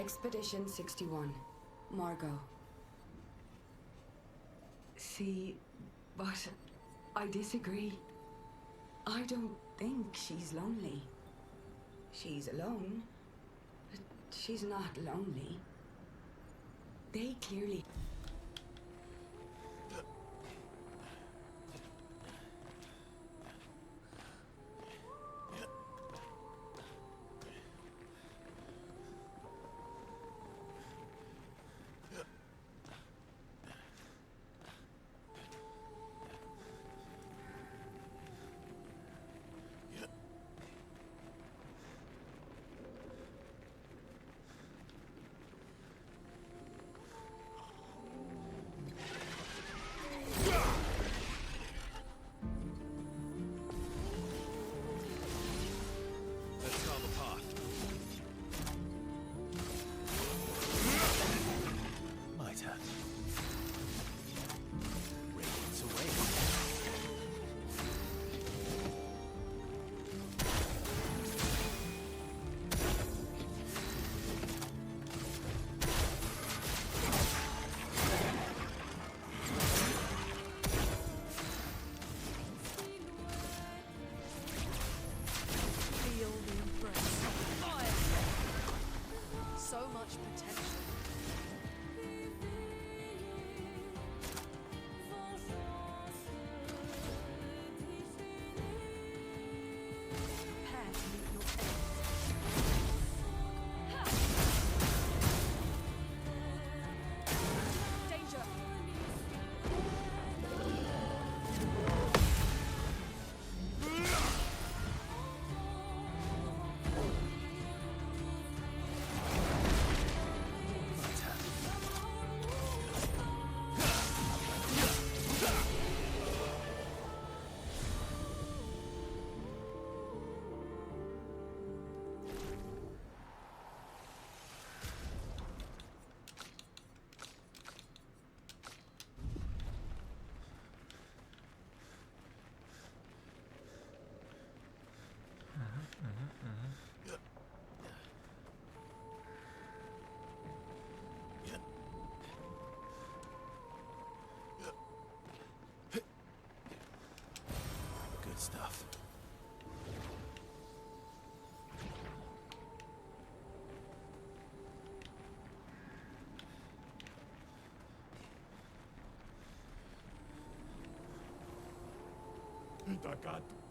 Expedition 61. Margot. See, but I disagree. I don't think she's lonely. She's alone, but she's not lonely. They clearly... Good stuff. Itakato.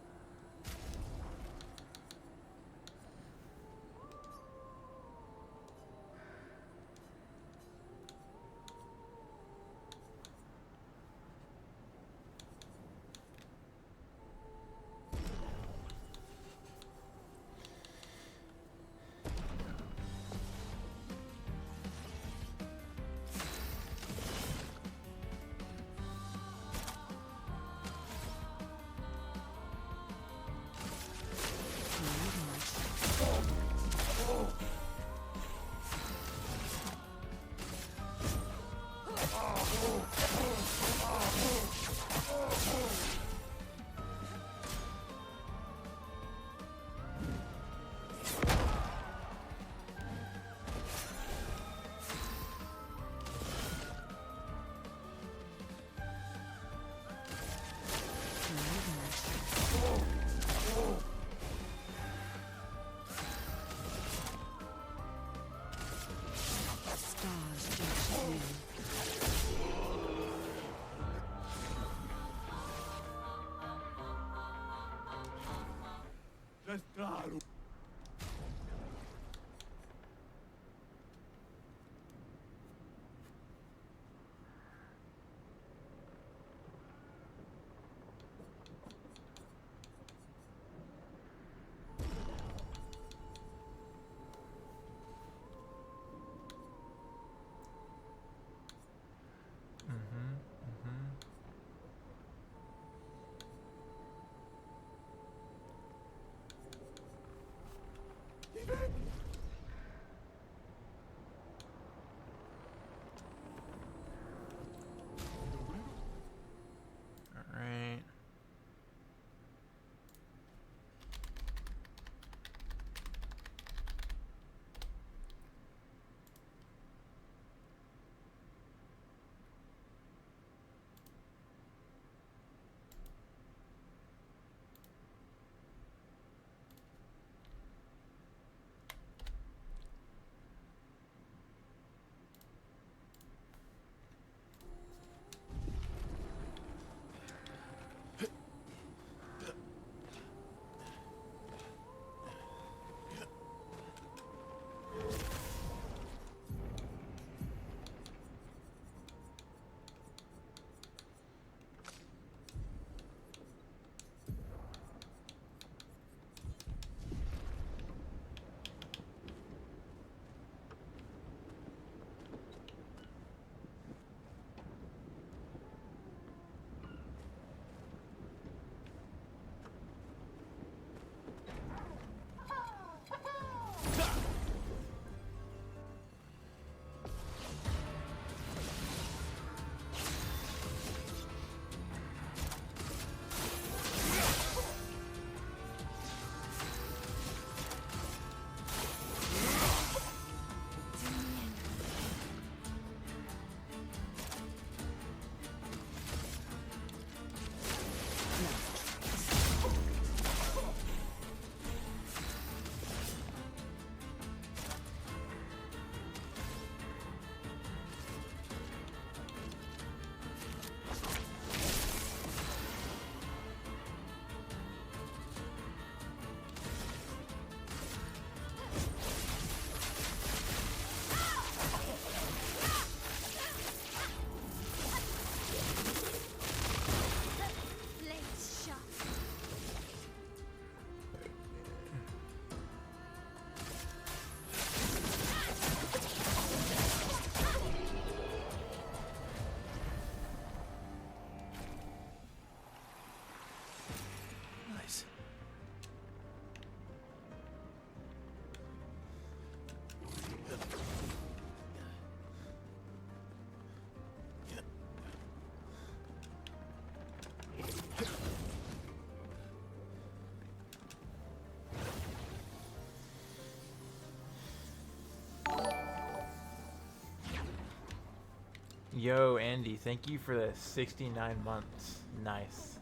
Yo, Andy, thank you for the 69 months. Nice.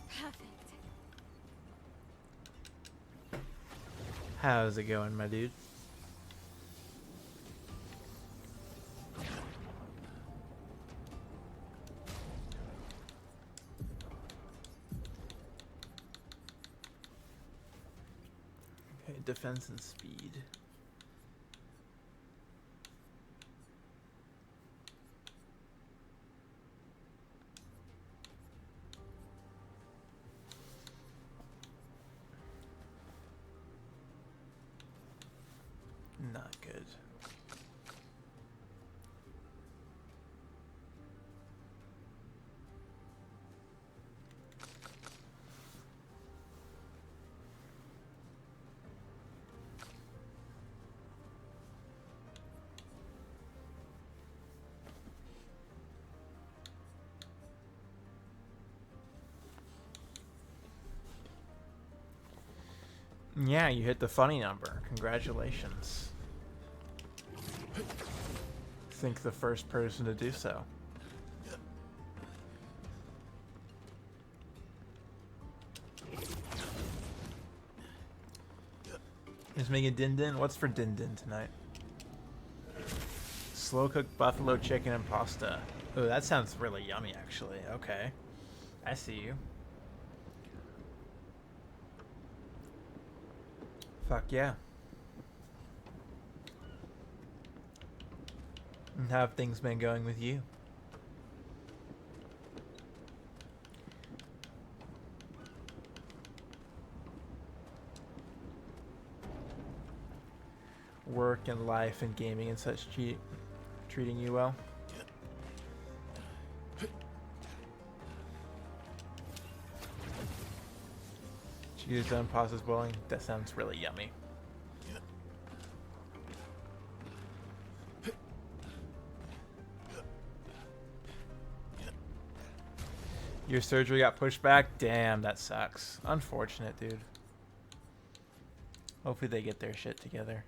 Perfect. How's it going, my dude? Okay, defense and speed. Not good. Yeah, you hit the funny number. Congratulations. Think the first person to do so. Just making din din. What's for din din tonight? Slow cooked buffalo chicken and pasta. Oh, that sounds really yummy, actually. Okay, I see you. Fuck yeah. And how have things been going with you? Work and life and gaming and such treating you well? Cheese done, pasta's boiling. That sounds really yummy. Your surgery got pushed back? Damn, that sucks. Unfortunate, dude. Hopefully they get their shit together.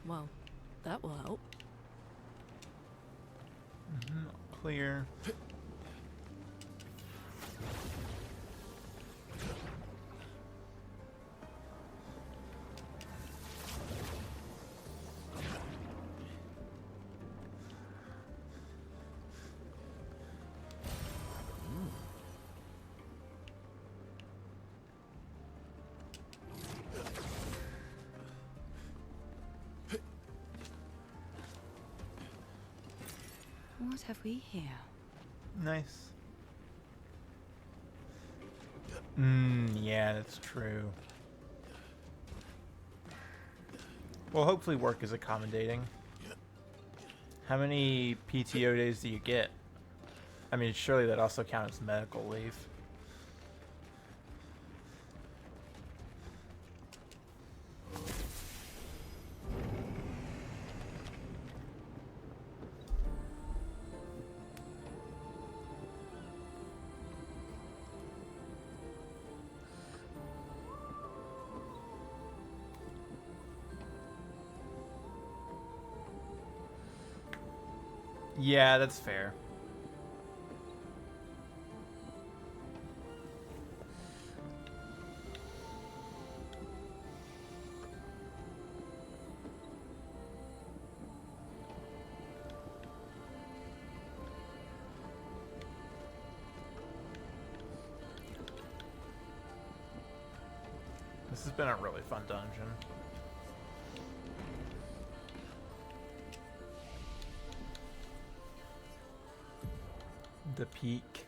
Well, that will help. Clear. What have we here? Nice. Yeah, that's true. Well, hopefully work is accommodating. How many PTO days do you get? I mean, surely that also counts as medical leave. Yeah, that's fair. This has been a really fun dungeon. The peak.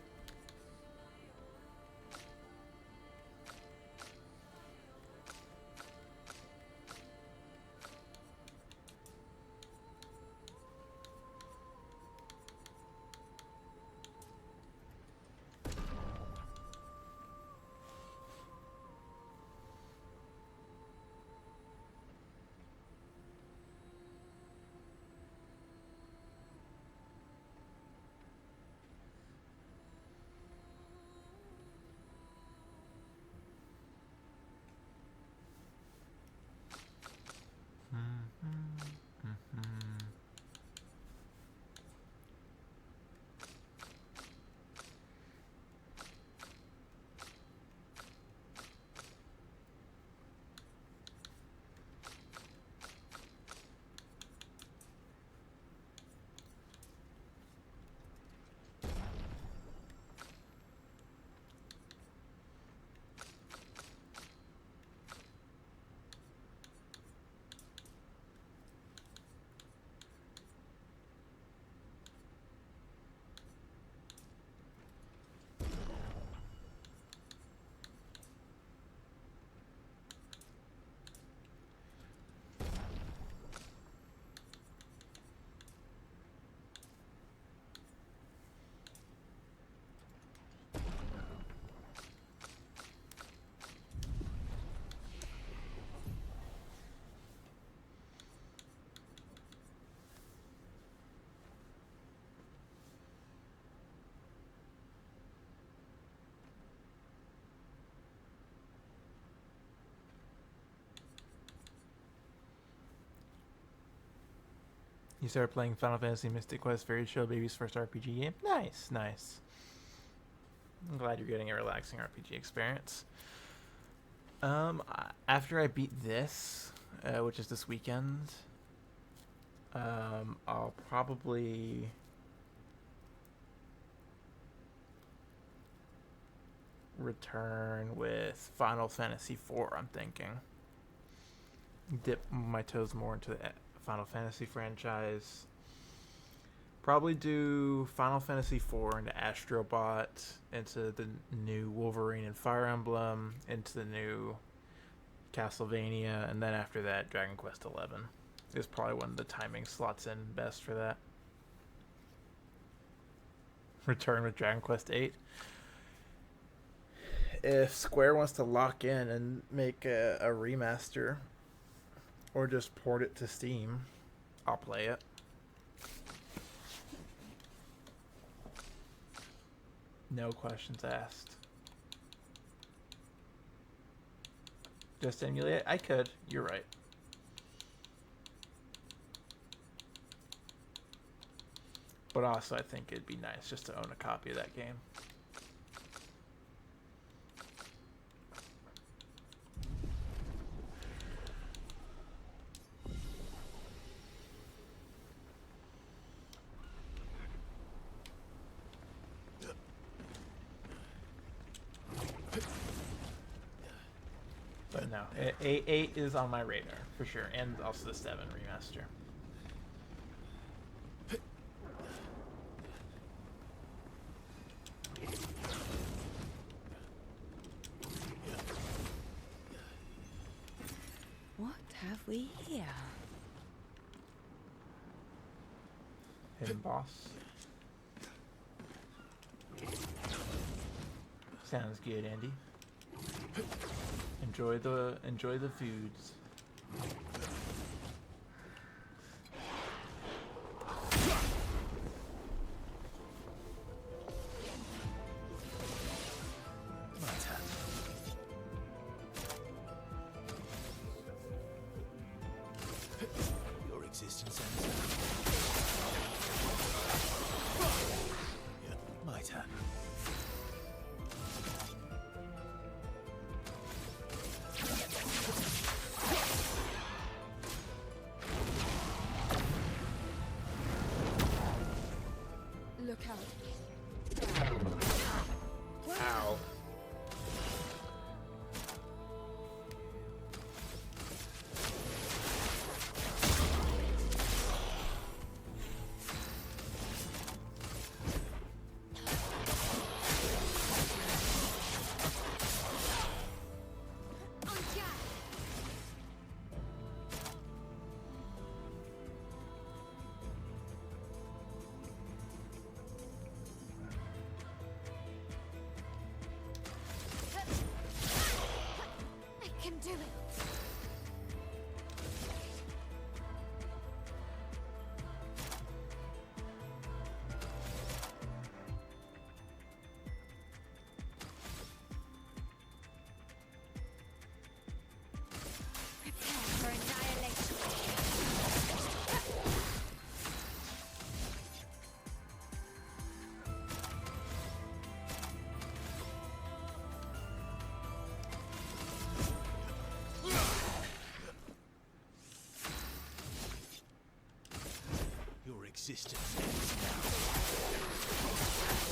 You started playing Final Fantasy Mystic Quest Fairy Show Baby's first RPG game? Nice, nice. I'm glad you're getting a relaxing RPG experience. After I beat this, which is this weekend, I'll probably return with Final Fantasy IV, I'm thinking. Dip my toes more into the Final Fantasy franchise. Probably do Final Fantasy IV into Astrobot, into the new Wolverine and Fire Emblem, into the new Castlevania, and then after that, Dragon Quest XI is probably when the timing slots in best for that. Return with Dragon Quest VIII. If Square wants to lock in and make a remaster, or just port it to Steam, I'll play it. No questions asked. Just emulate it? I could. You're right. But also, I think it'd be nice just to own a copy of that game. But no, 8 is on my radar for sure, and also the 7 remaster. What have we here? Hidden boss. Sounds good, Andy. Enjoy the foods. Your existence ends. My turn. Look out. Ow. I can do it. Prepare for annihilation. Your existence ends now.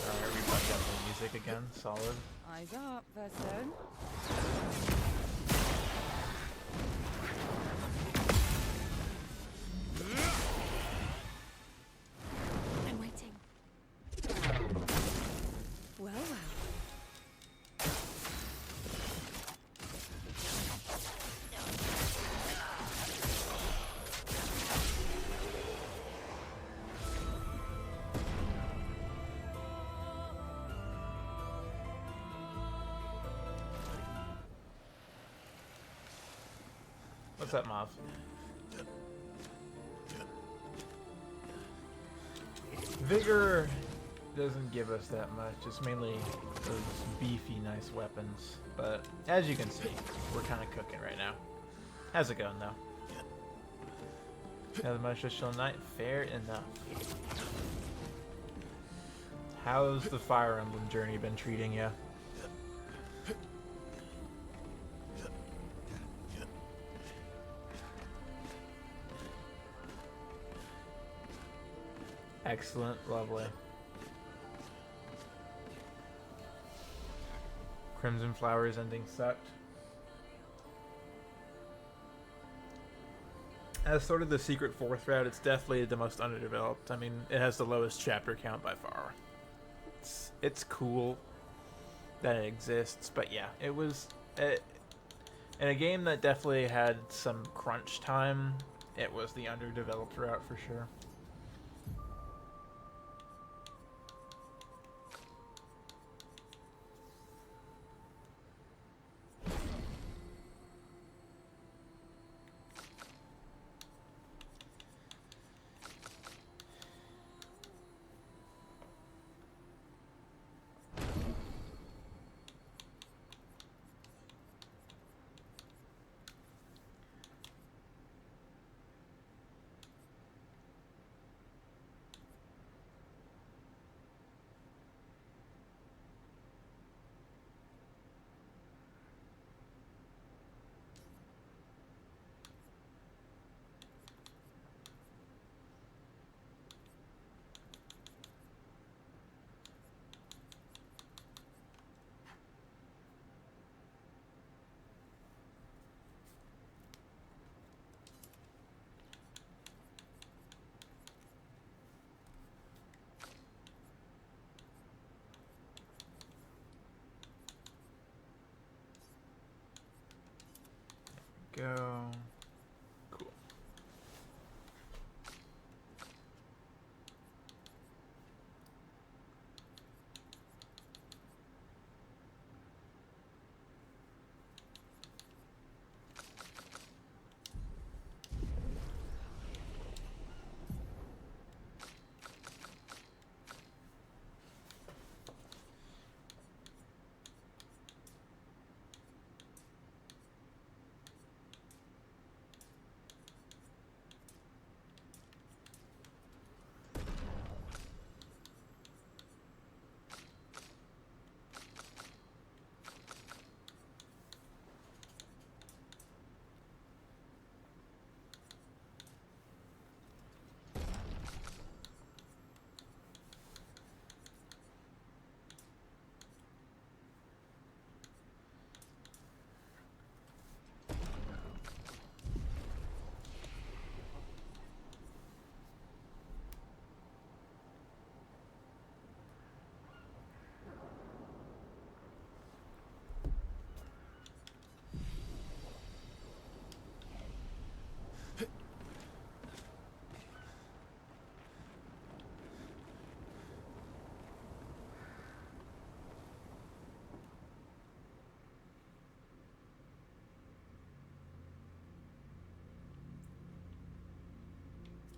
Alright, we bugged out the music again. Solid. Eyes up, Verso. I'm waiting. Well, well. What's up, Mav? Vigor doesn't give us that much. It's mainly those beefy, nice weapons. But as you can see, we're kind of cooking right now. How's it going, though? Another Magisterial Knight, fair enough. How's the Fire Emblem journey been treating you? Excellent, lovely. Crimson Flowers ending sucked. As sort of the secret fourth route, it's definitely the most underdeveloped. I mean, it has the lowest chapter count by far. It's cool that it exists, but yeah, it was in a game that definitely had some crunch time. It was the underdeveloped route for sure. Go. Cool.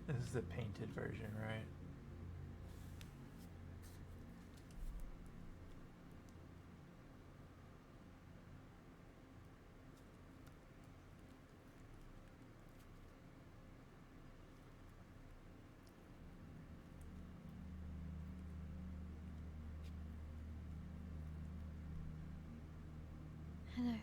This is the painted version, right? Hello.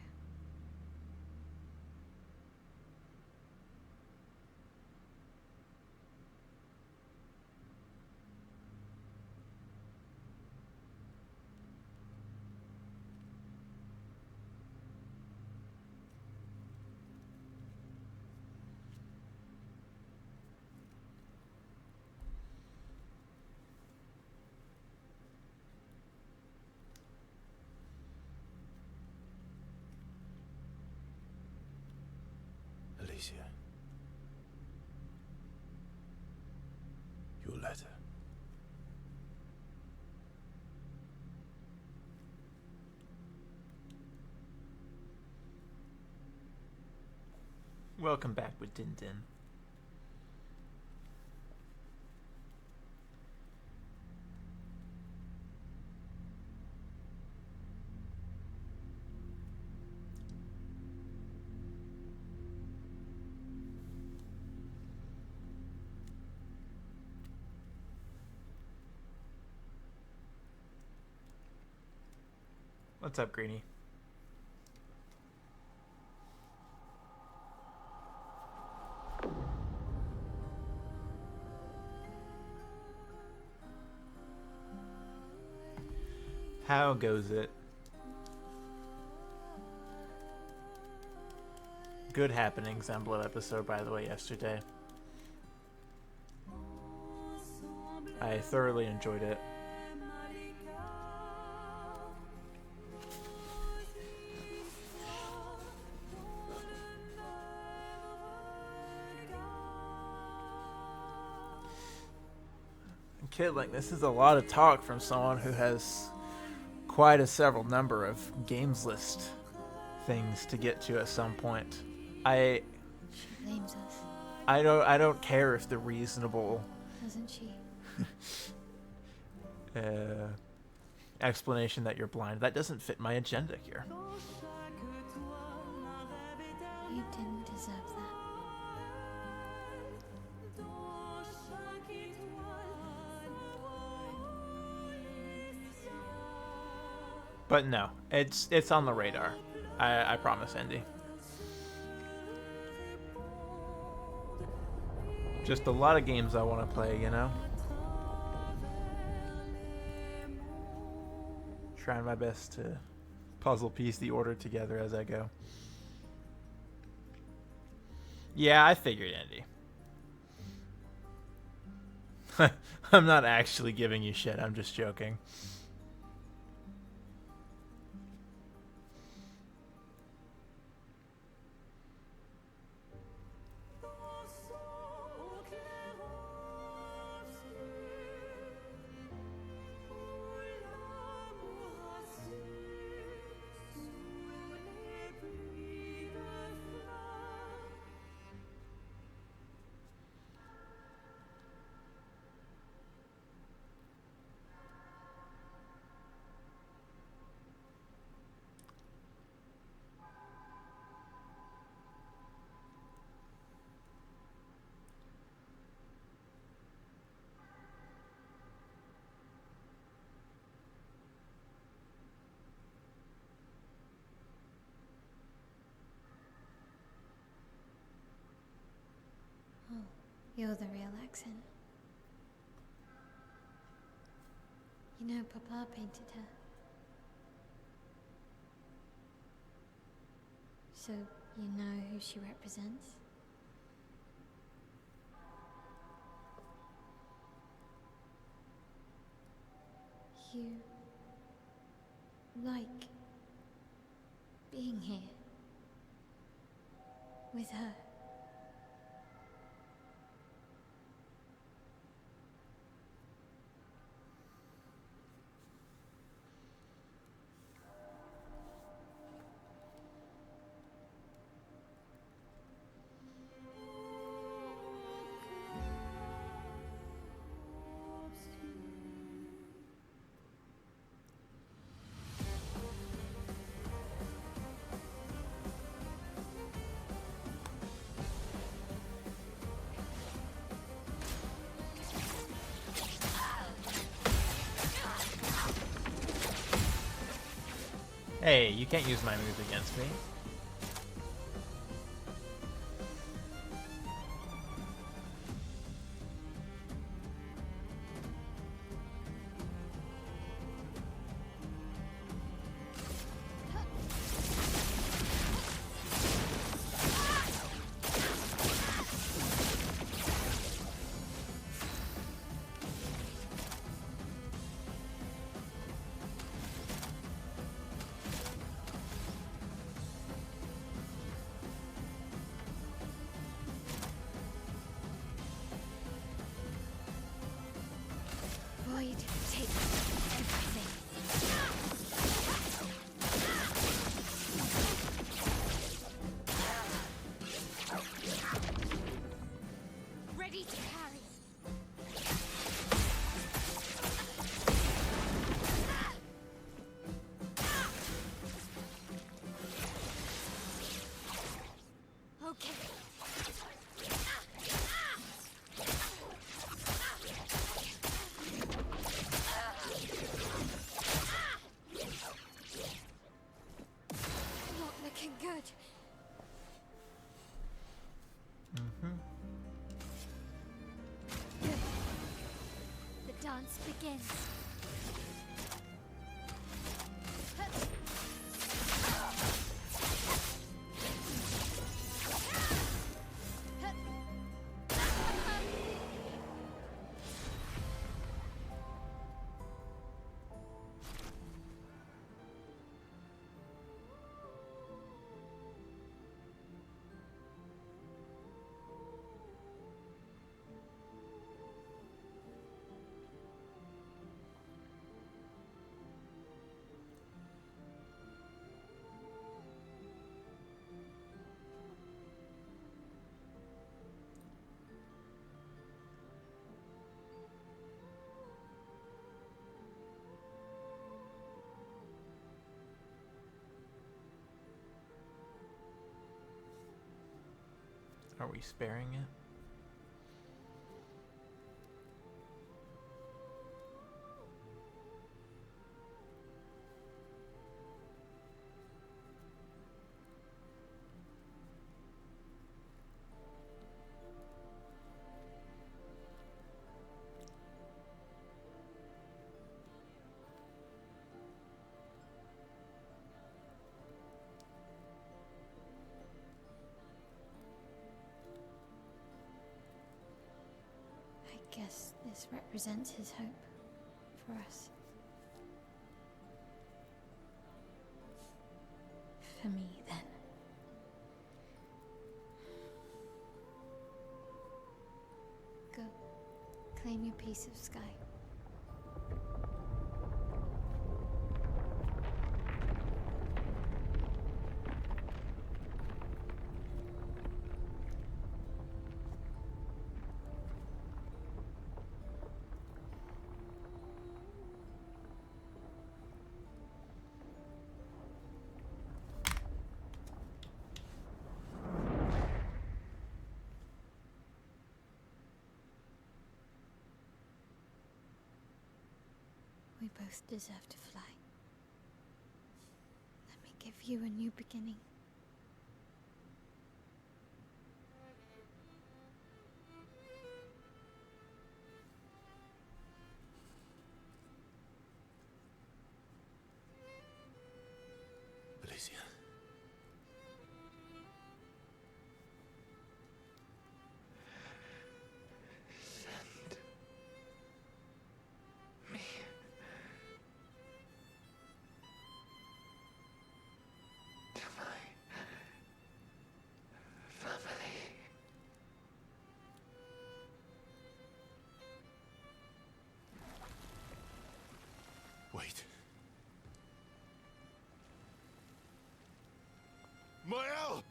Alicia. Your letter. Welcome back with Din Din. What's up, Greenie? How goes it? Good happenings Emblo episode, by the way, yesterday. I thoroughly enjoyed it. Kid, like, this is a lot of talk from someone who has quite a several number of games list things to get to at some point. She blames us. I don't care if the reasonable Doesn't she? explanation that you're blind, that doesn't fit my agenda here. You didn't deserve that. But no, it's on the radar. I promise, Andy. Just a lot of games I want to play, you know? Trying my best to puzzle piece the order together as I go. Yeah, I figured, Andy. I'm not actually giving you shit, I'm just joking. You're the real accent. You know, Papa painted her. So, you know who she represents? You like being here with her. Hey, you can't use my moves against me. dance begins. Are we sparing it? I guess this represents his hope for us. For me, then. Go. Claim your piece of sky. We both deserve to fly. Let me give you a new beginning. Alicia. Wait. Mael!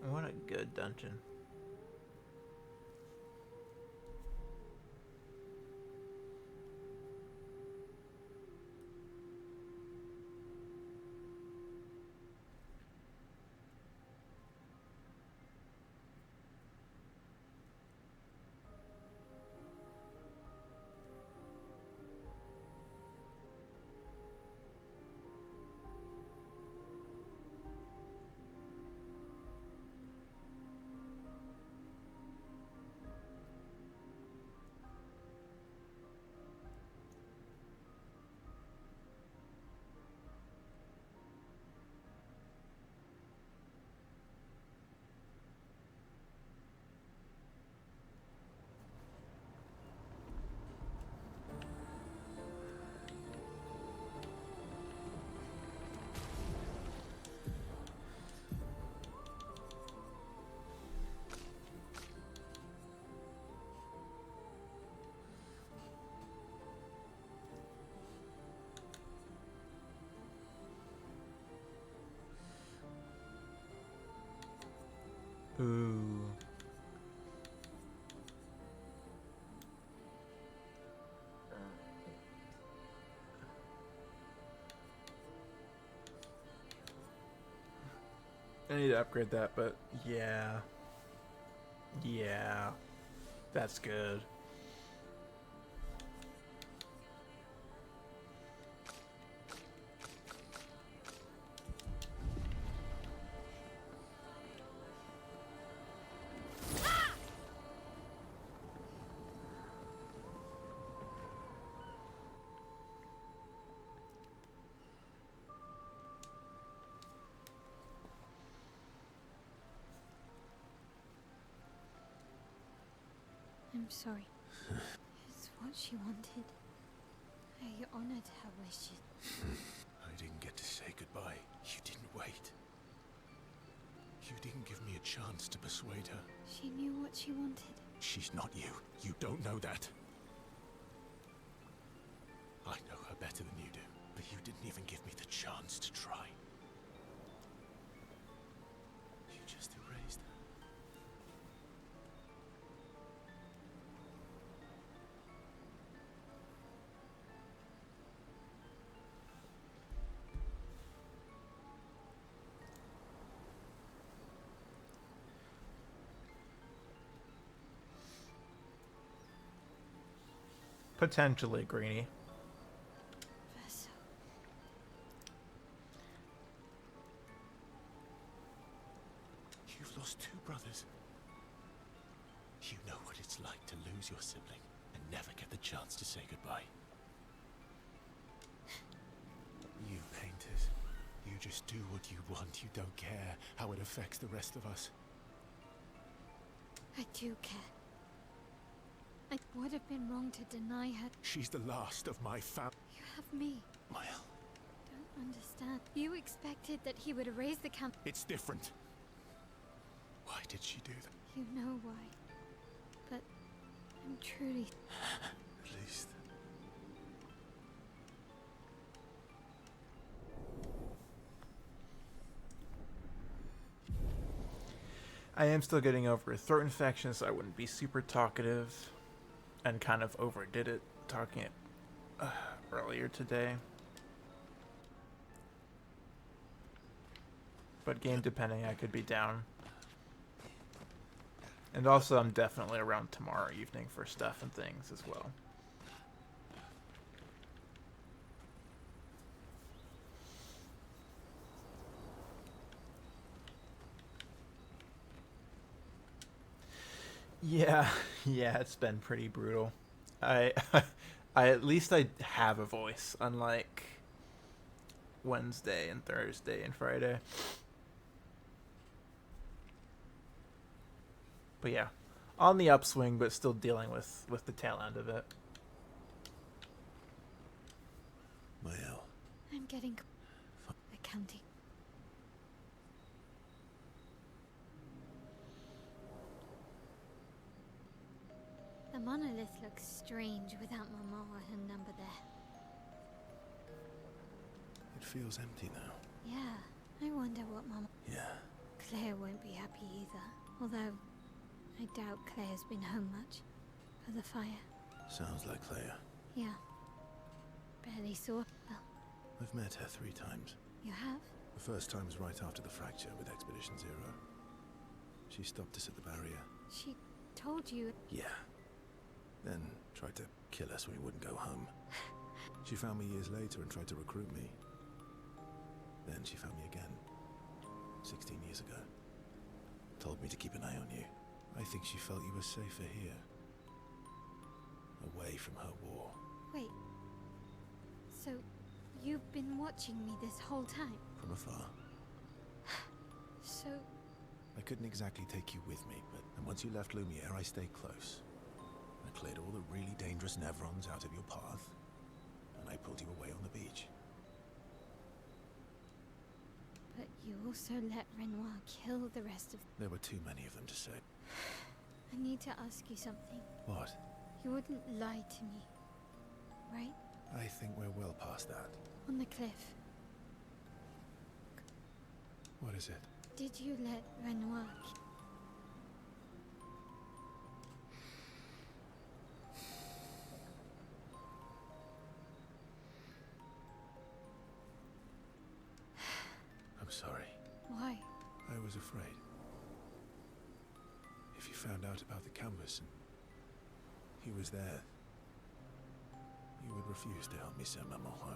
What a good dungeon. Ooh. need to upgrade that, but yeah. Yeah. That's good. I'm sorry. It's what she wanted. I honored her wishes. I didn't get to say goodbye. You didn't wait. You didn't give me a chance to persuade her. She knew what she wanted. She's not you. You don't know that. I know her better than you do, but you didn't even give me the chance to try. You just erased her. Potentially, Greenie. Verso. You've lost two brothers. You know what it's like to lose your sibling and never get the chance to say goodbye. You painters, you just do what you want. You don't care how it affects the rest of us. I do care. I would have been wrong to deny her. She's the last of my family. You have me. Maya, Don't understand. You expected that he would erase the camp. it's different. Why did she do that? You know why. But I'm truly... At least. I am still getting over a throat infection, so I wouldn't be super talkative. And kind of overdid it talking it earlier today. But game depending, I could be down. And also, I'm definitely around tomorrow evening for stuff and things as well. Yeah, yeah, it's been pretty brutal. I at least I have a voice, unlike Wednesday and Thursday and Friday. But yeah, on the upswing, but still dealing with the tail end of it. Mael. I'm getting... accounting. The monolith looks strange without Mama or her number there. It feels empty now. Yeah, I wonder what Mama... Yeah. Claire won't be happy either. Although, I doubt Claire's been home much. For the fire. Sounds like Claire. Yeah. Barely saw... Well, I've met her 3 times. you have? The first time was right after the fracture with Expedition Zero. She stopped us at the barrier. She told you... Yeah. Then tried to kill us when we wouldn't go home. She found me years later and tried to recruit me. Then she found me again. 16 years ago. Told me to keep an eye on you. I think she felt you were safer here. Away from her war. Wait. So, you've been watching me this whole time? From afar. So... I couldn't exactly take you with me, but and once you left Lumiere, I stayed close. I cleared all the really dangerous Nevrons out of your path, and I pulled you away on the beach. But you also let Renoir kill the rest of... There were too many of them to say. I need to ask you something. What? You wouldn't lie to me, right? I think we're well past that. On the cliff. What is it? Did you let Renoir... I'm sorry. Why? I was afraid. If you found out about the canvas and he was there, you would refuse to help me send Mama home.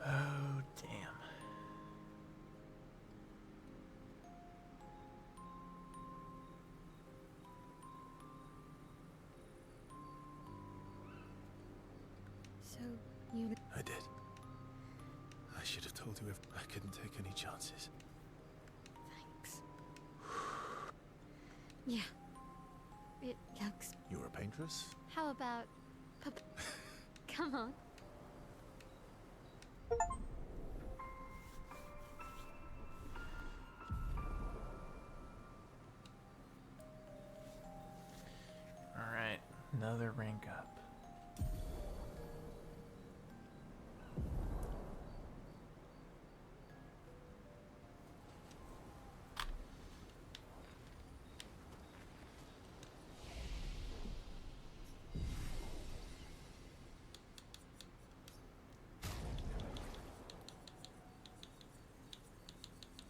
Oh, damn. So, you... I did. I should have told you if I couldn't take any chances. Thanks. Yeah. It yucks. You're a paintress? How about... Come on. Alright, another rank up.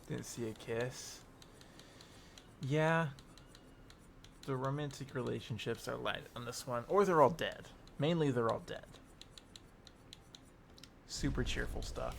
Didn't see a kiss. Yeah. The romantic relationships are light on this one. Or they're all dead. Mainly they're all dead. Super cheerful stuff.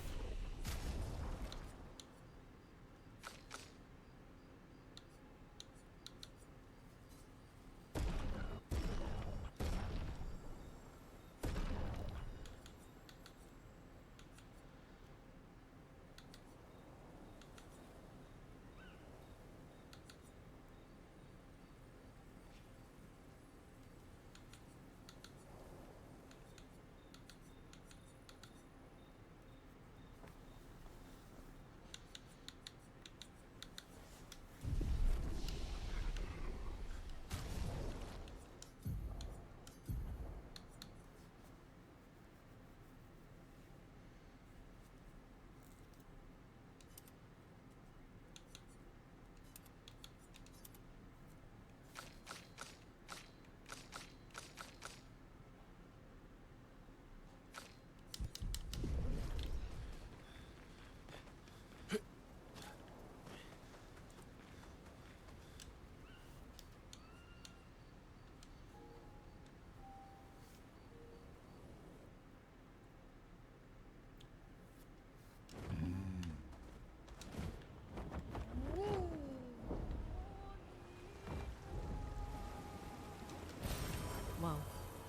Well,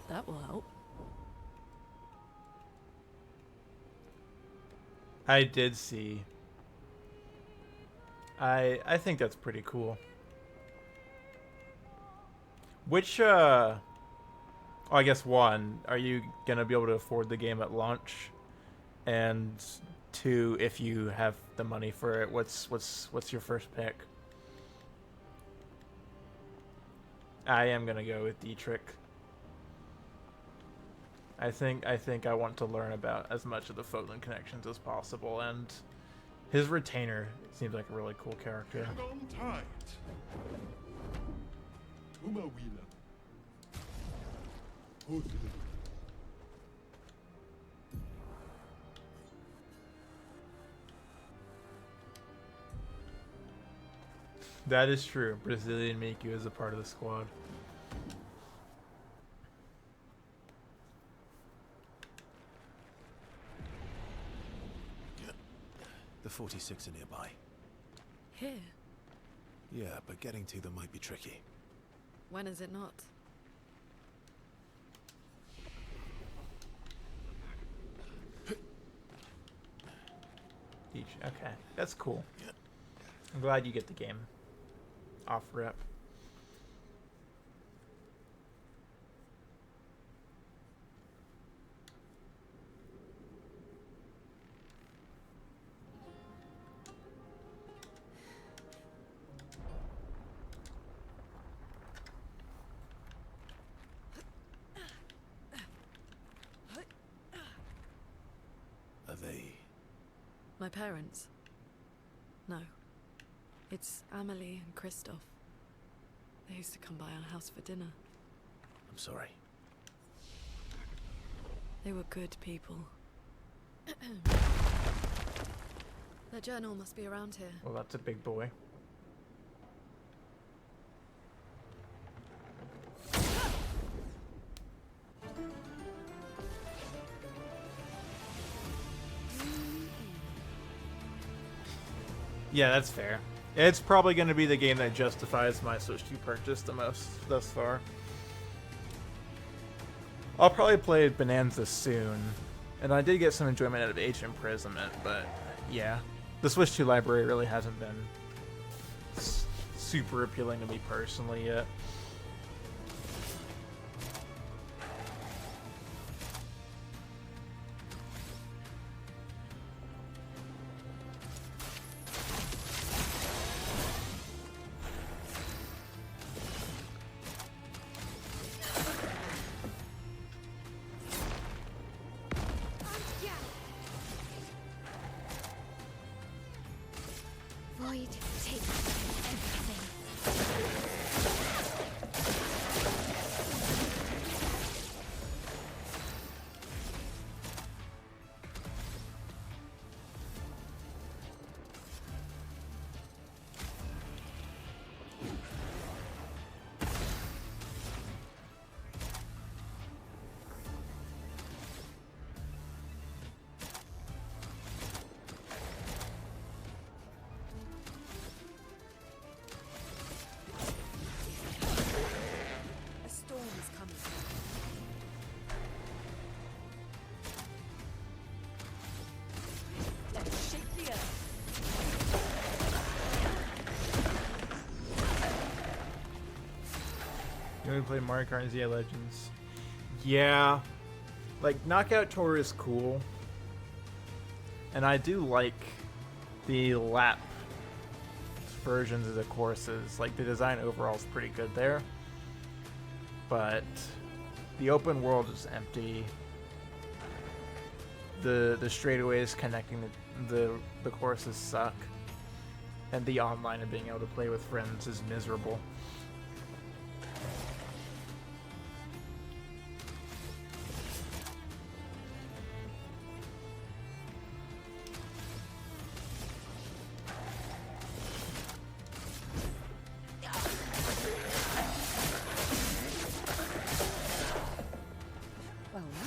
that will help. I did see. I think that's pretty cool. Which oh, I guess one, are you gonna be able to afford the game at launch? And two, if you have the money for it, what's your first pick? I am gonna go with Dietrich. I think I want to learn about as much of the Fódlan connections as possible, and his retainer seems like a really cool character. Hang on tight. Uma Wheeler. Hood. That is true. Brazilian Miku is a part of the squad. The 46 are nearby. Here? Yeah, but getting to them might be tricky. When is it not? Each. Okay, that's cool. I'm glad you get the game off rip. Are they... My parents? No. It's Amelie and Christoph. They used to come by our house for dinner. I'm sorry. They were good people. Their journal must be around here. Well, that's a big boy. Yeah, that's fair. It's probably going to be the game that justifies my Switch 2 purchase the most thus far. I'll probably play Bonanza soon, and I did get some enjoyment out of Age of Imprisonment, but yeah, the Switch 2 library really hasn't been super appealing to me personally yet. Void takes everything. A storm is coming. Let's shake the earth. You only play Mario Kart and ZI Legends? Yeah. Like, Knockout Tour is cool. And I do like the lap versions of the courses. Like, the design overall is pretty good there. But the open world is empty. The straightaways connecting the courses suck. And the online and being able to play with friends is miserable. Well, no.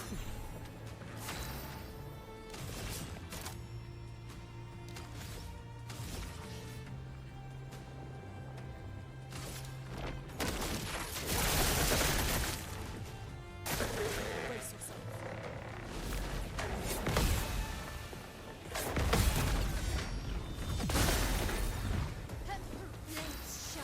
Brace yourself. Let's shut.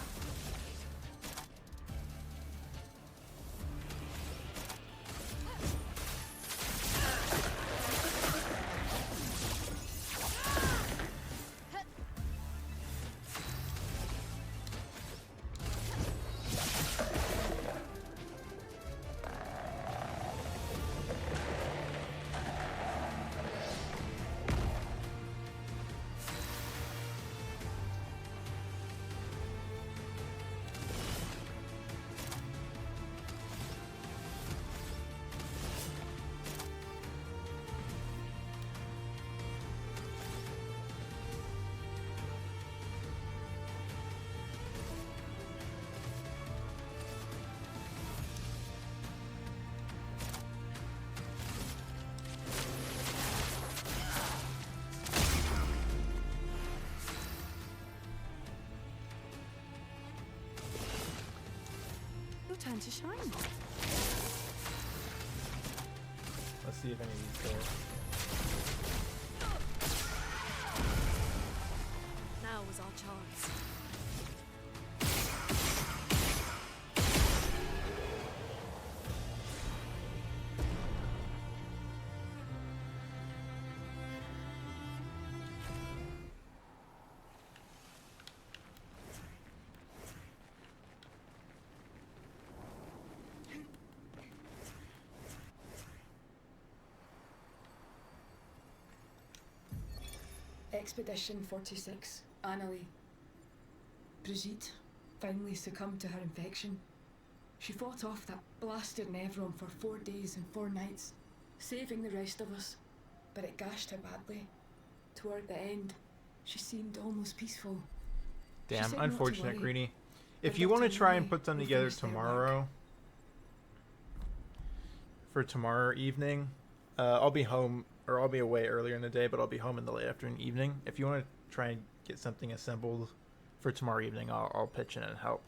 Your turn to shine. Let's see if any of these go. Now was our chance. Expedition 46, Annalie. Brigitte finally succumbed to her infection. She fought off that blasted Nevron for 4 days and 4 nights, saving the rest of us, but it gashed her badly. Toward the end, She seemed almost peaceful. She Damn, said not to unfortunate, worry. Greenie. By If you that want to time try and we- put them we together finished their work. tomorrow, for tomorrow evening, I'll be home, or I'll be away earlier in the day, but I'll be home in the late afternoon evening. If you want to try and get something assembled for tomorrow evening, I'll pitch in and help.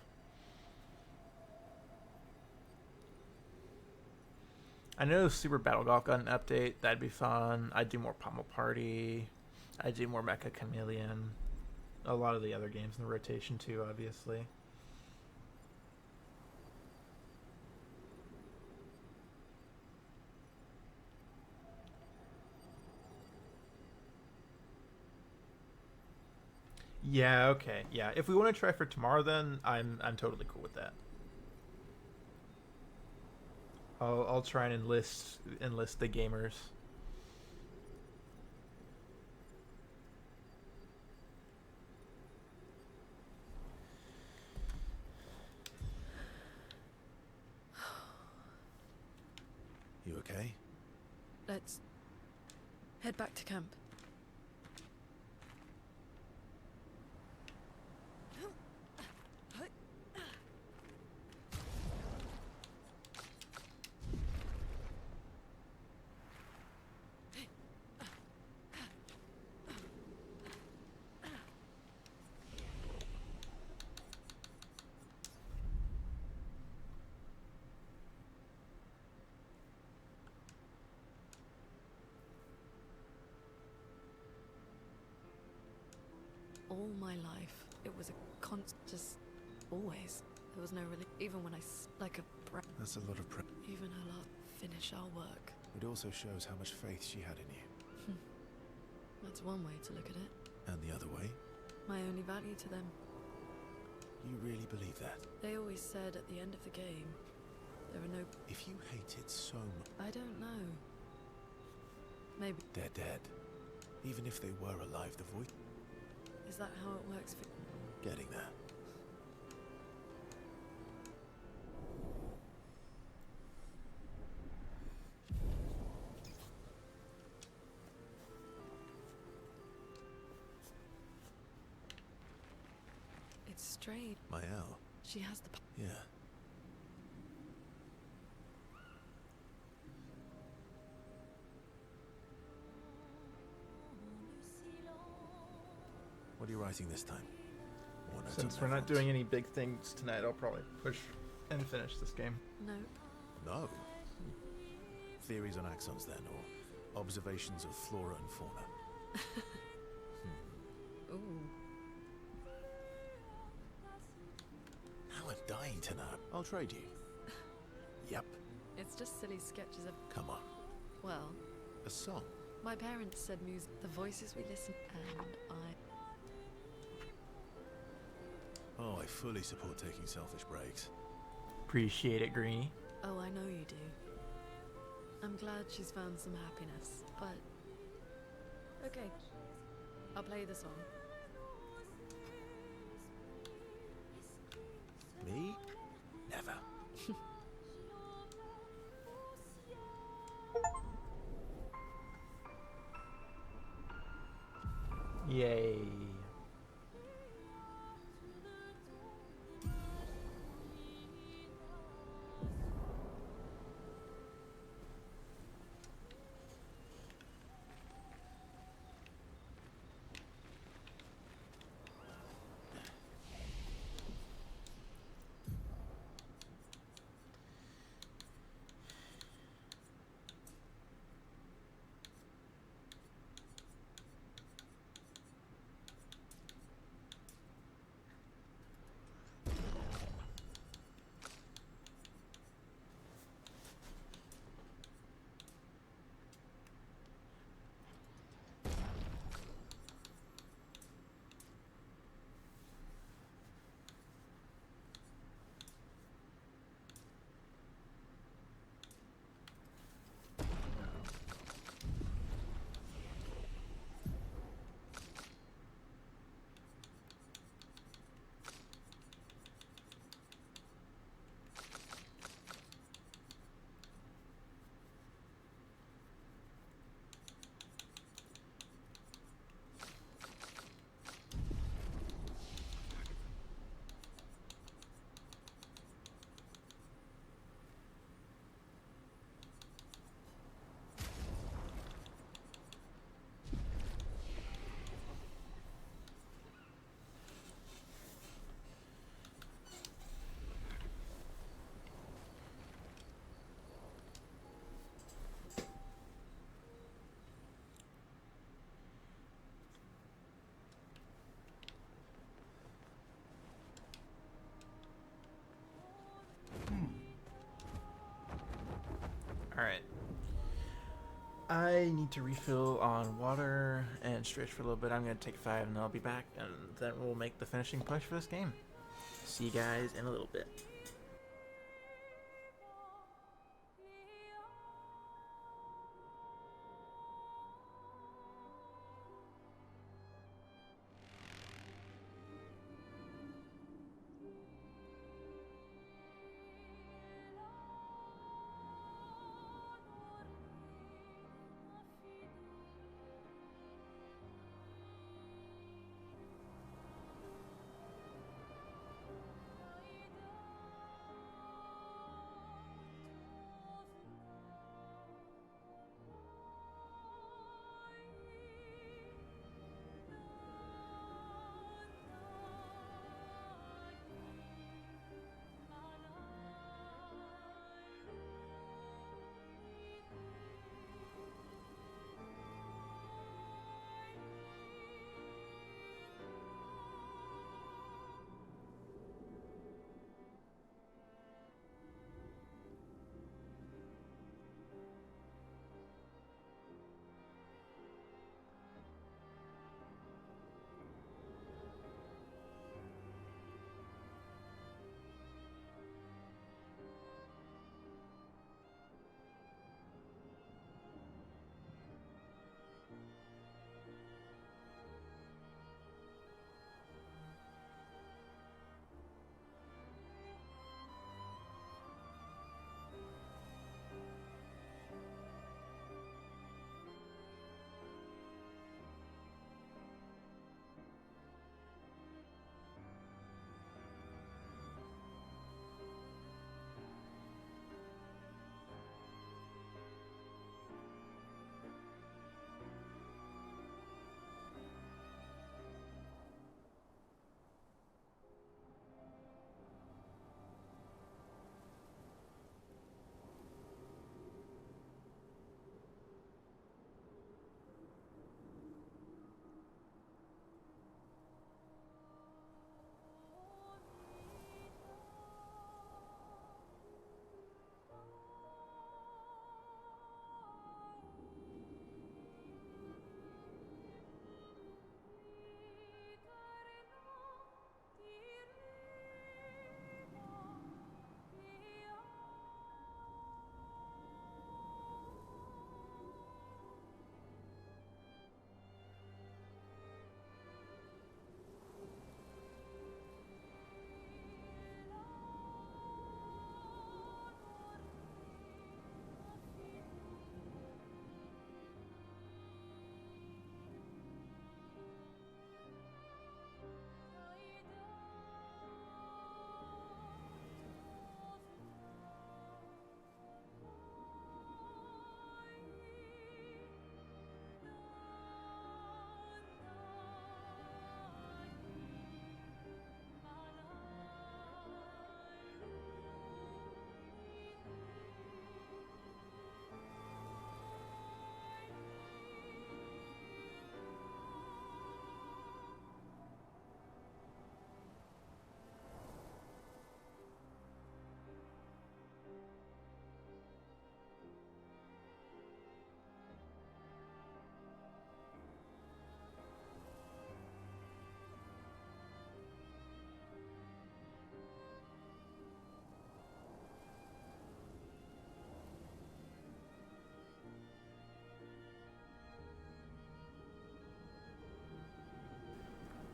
I know Super Battle Golf got an update. That'd be fun. I'd do more Pommel Party. I'd do more Mecha Chameleon. A lot of the other games in the rotation too, obviously. Yeah, okay. Yeah, if we want to try for tomorrow, then I'm totally cool with that. I'll try and enlist the gamers. You okay? Let's head back to camp. All my life, it was a just always. There was no really, even when like a That's a lot of even her lot finish our work. It also shows how much faith she had in you. That's one way to look at it. And the other way? My only value to them. You really believe that? They always said at the end of the game, there are no... If you hate it so much... I don't know. Maybe... They're dead. Even if they were alive, the voice... Is that how it works for... Getting there. It's straight. Mael. She has the... Yeah. What are you writing this time? More notes Since on we're their not fronts? doing any big things tonight, I'll probably push and finish this game. No. No. Theories on axons then, or observations of flora and fauna. Ooh. Now I'm dying to know. I'll trade you. Yep. It's just silly sketches of... Come on. Well, A song. my parents said music, the voices we listen, and Oh, I fully support taking selfish breaks. Appreciate it, Greenie. Oh, I know you do. I'm glad she's found some happiness, but... Okay. I'll play the song. Me? Never. Yay. Alright. I need to refill on water and stretch for a little bit. I'm going to take 5 and then I'll be back, and then we'll make the finishing push for this game. See you guys in a little bit.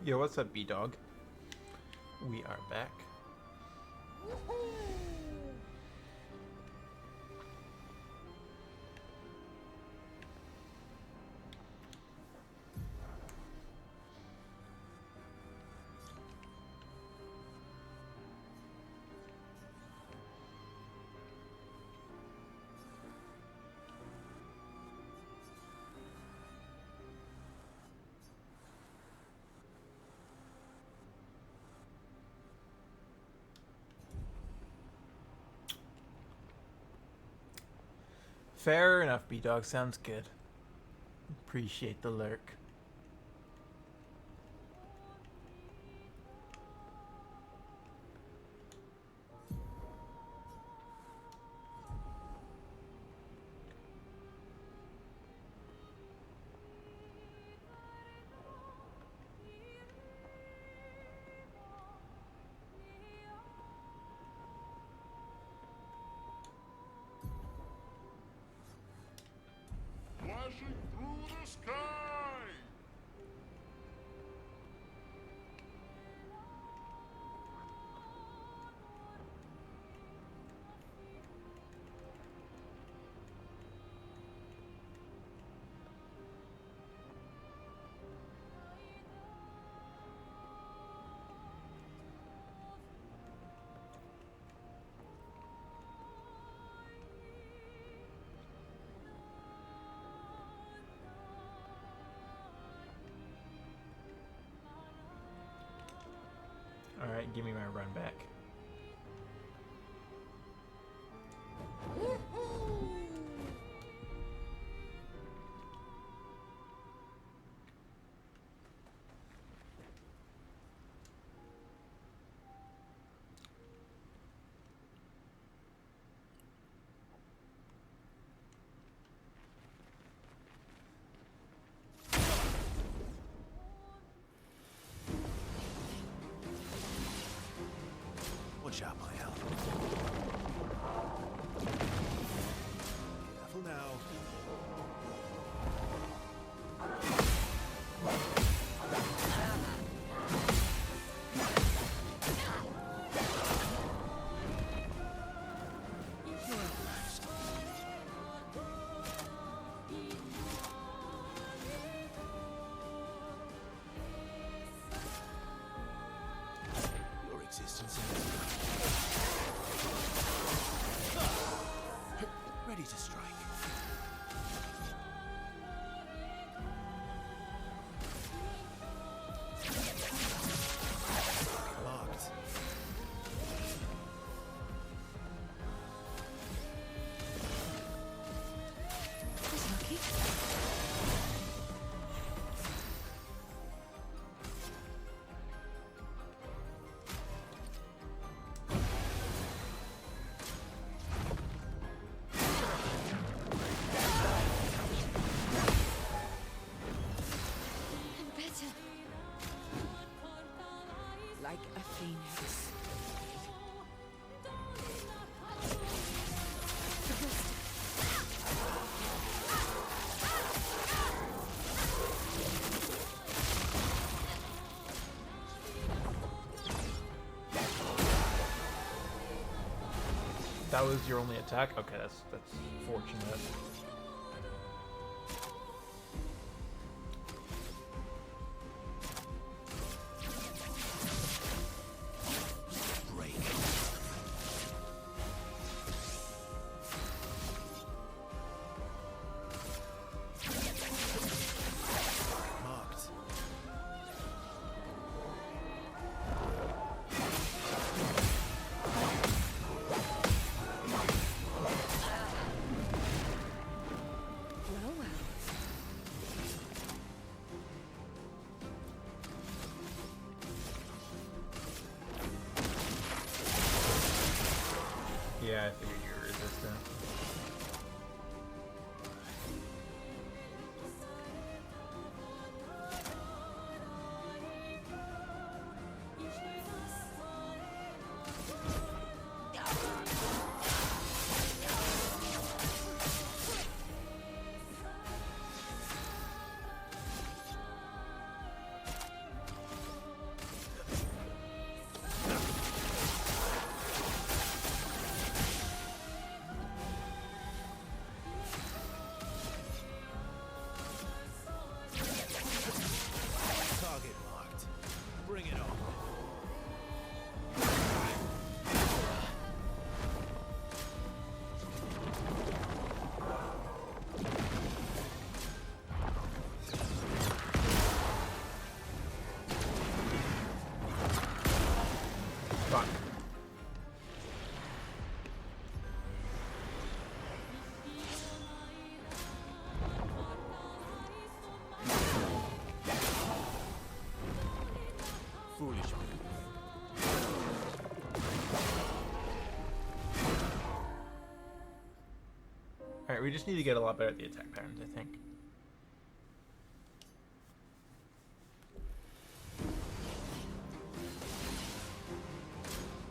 Yo, what's up, B-Dog? We are back. Fair enough, B-Dog. Sounds good. Appreciate the lurk. sky! Alright, give me my run back. Watch out, my elf. Careful now. Your existence is ready to strike. Marked. That's lucky. I'm better. Like a phoenix. That was your only attack? Okay, that's fortunate. Break. Marked. Well, well. Yeah, I figured you were resistant. Target marked. Bring it on. Fuck. Foolish. Alright, we just need to get a lot better at the attack patterns, I think.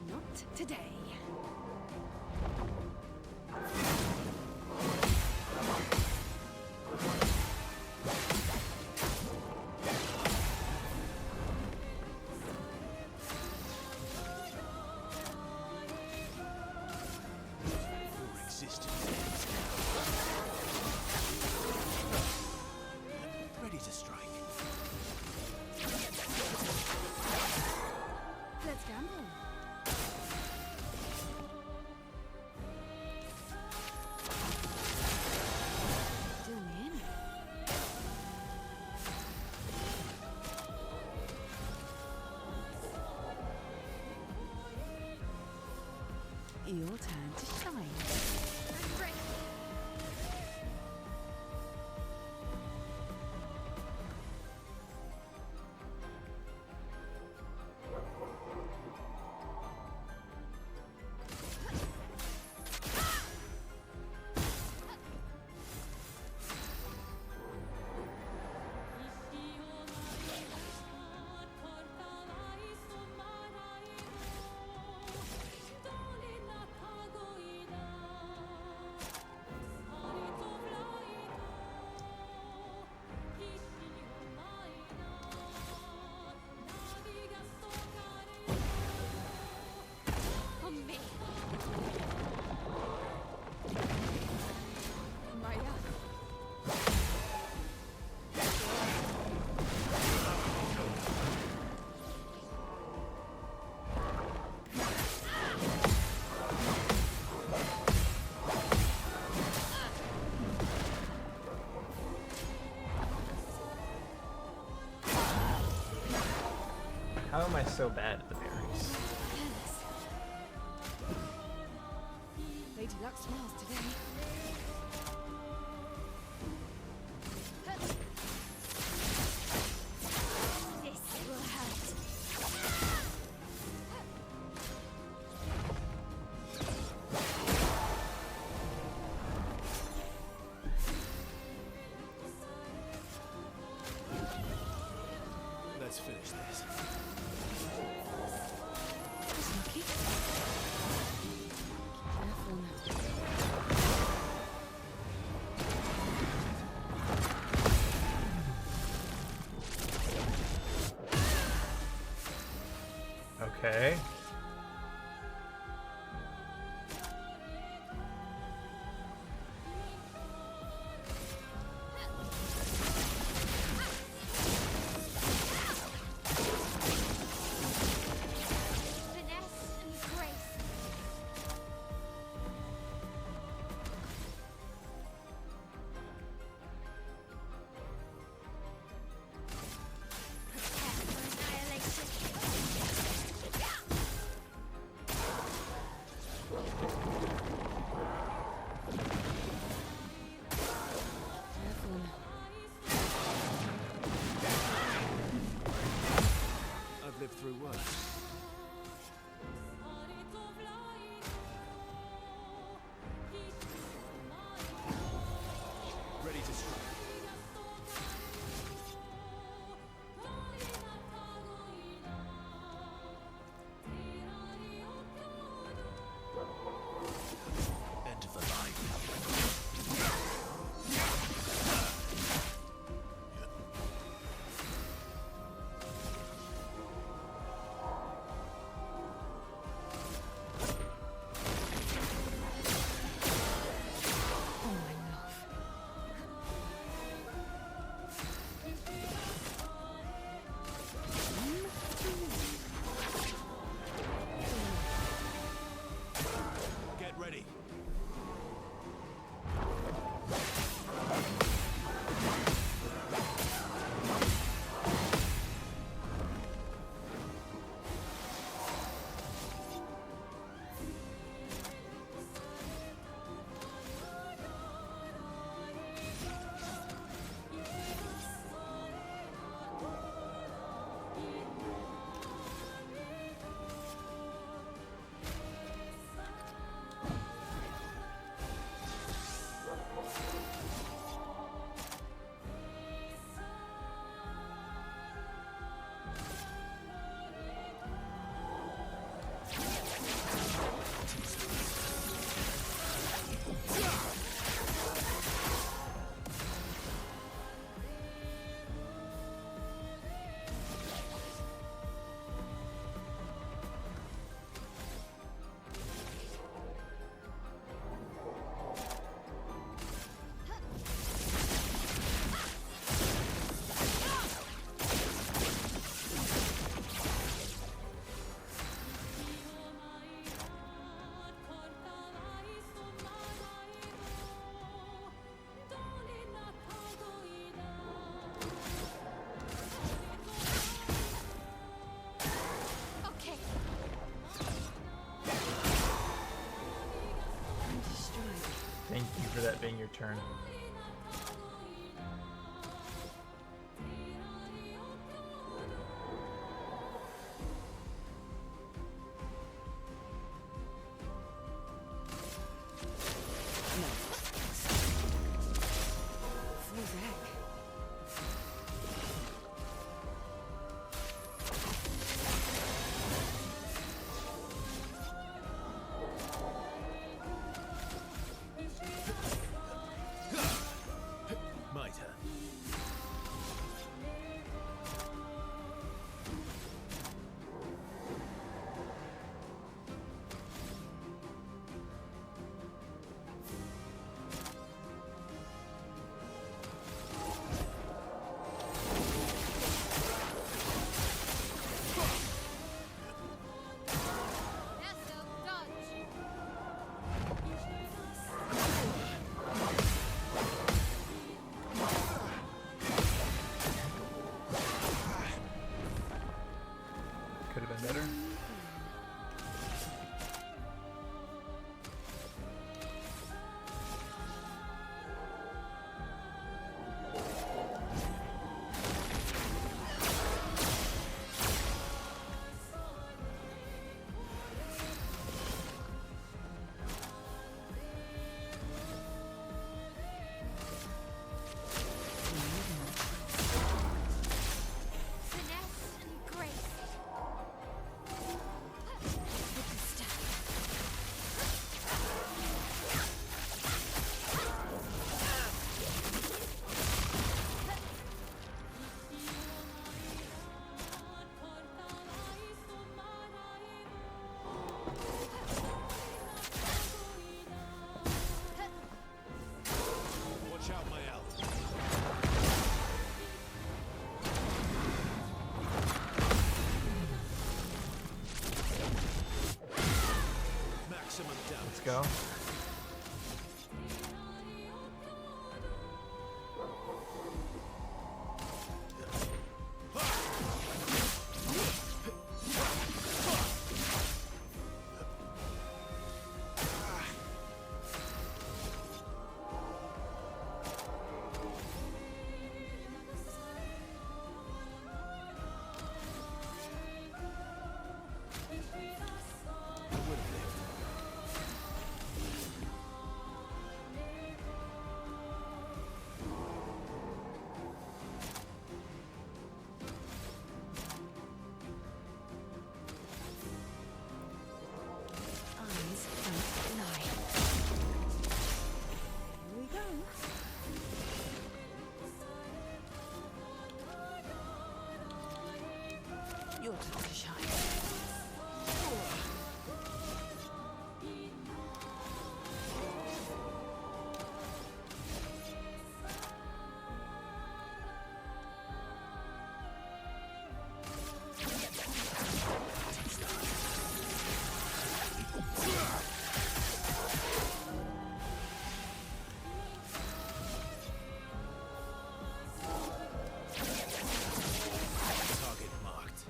Not today. so bad at the berries. Lady Luck smiles today. This will hurt. Let's finish this. That's lucky. Careful now. Okay. Finesse and grace. Prepare for annihilation. Careful now. I've lived through worse. Ready to strike. End of the line. Oh, my love. Get ready. Okay. Time to strike. Thank you for that being your turn. No. Full deck. go. Eyes don't lie. Here we go. Your time to shine. Target marked.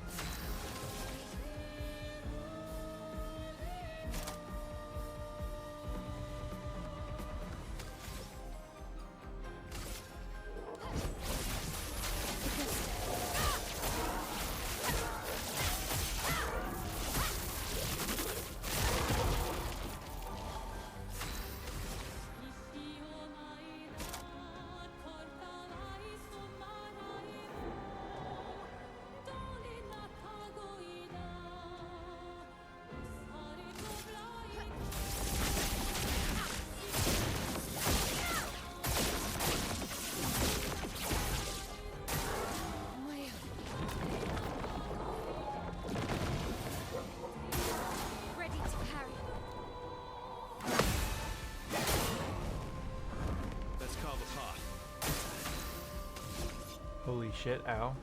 Ready to parry. Let's carve a path. Holy shit, ow.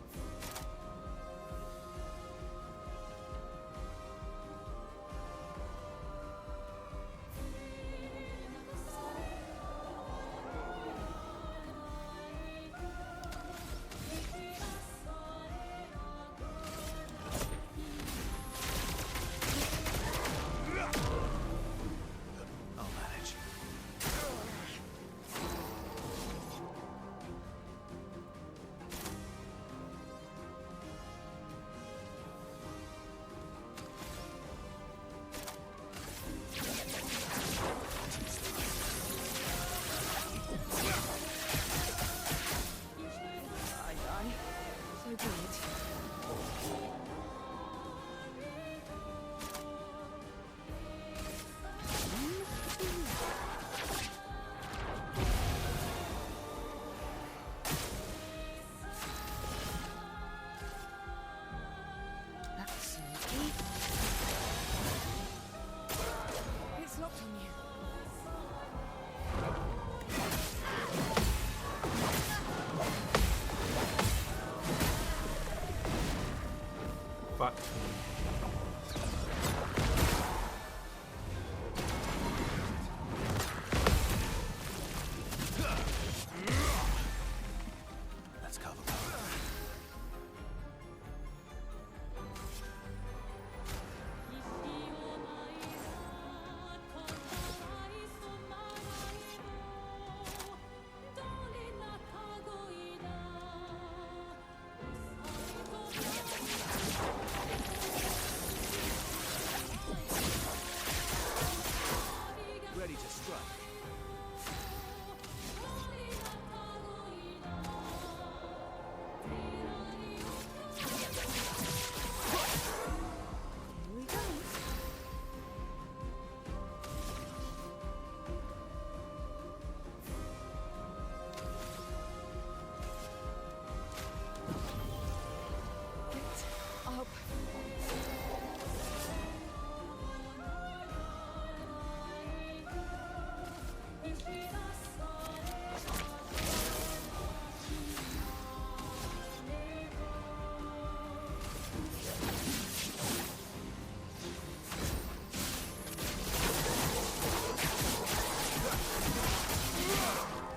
I'll manage.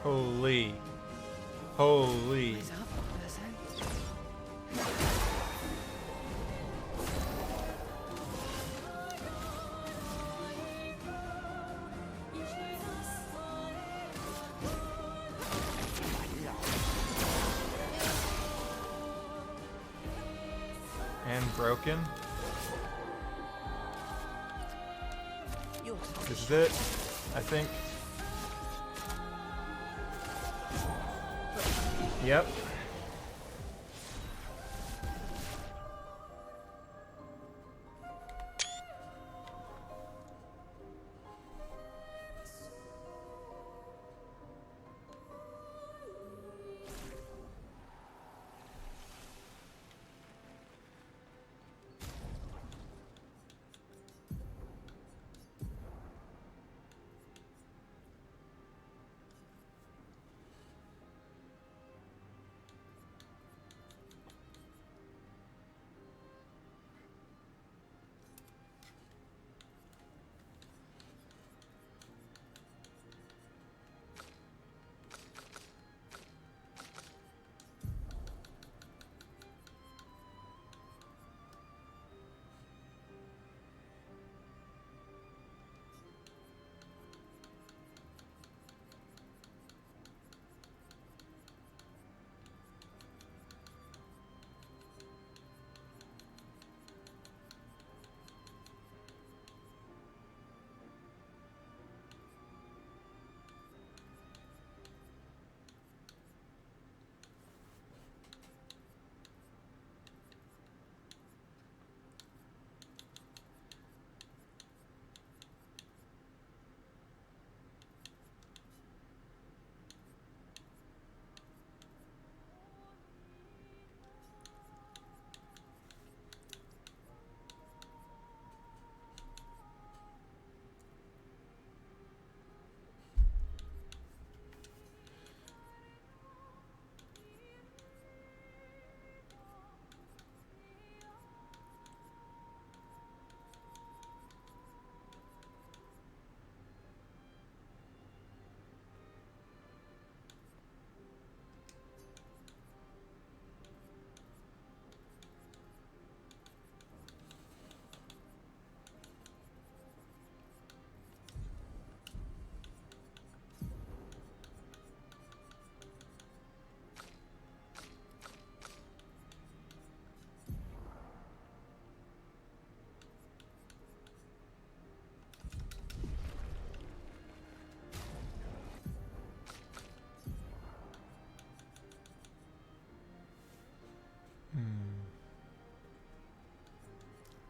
Holy. Holy. What's up, Verso? And broken. Your turn. This is it, I think. Yep.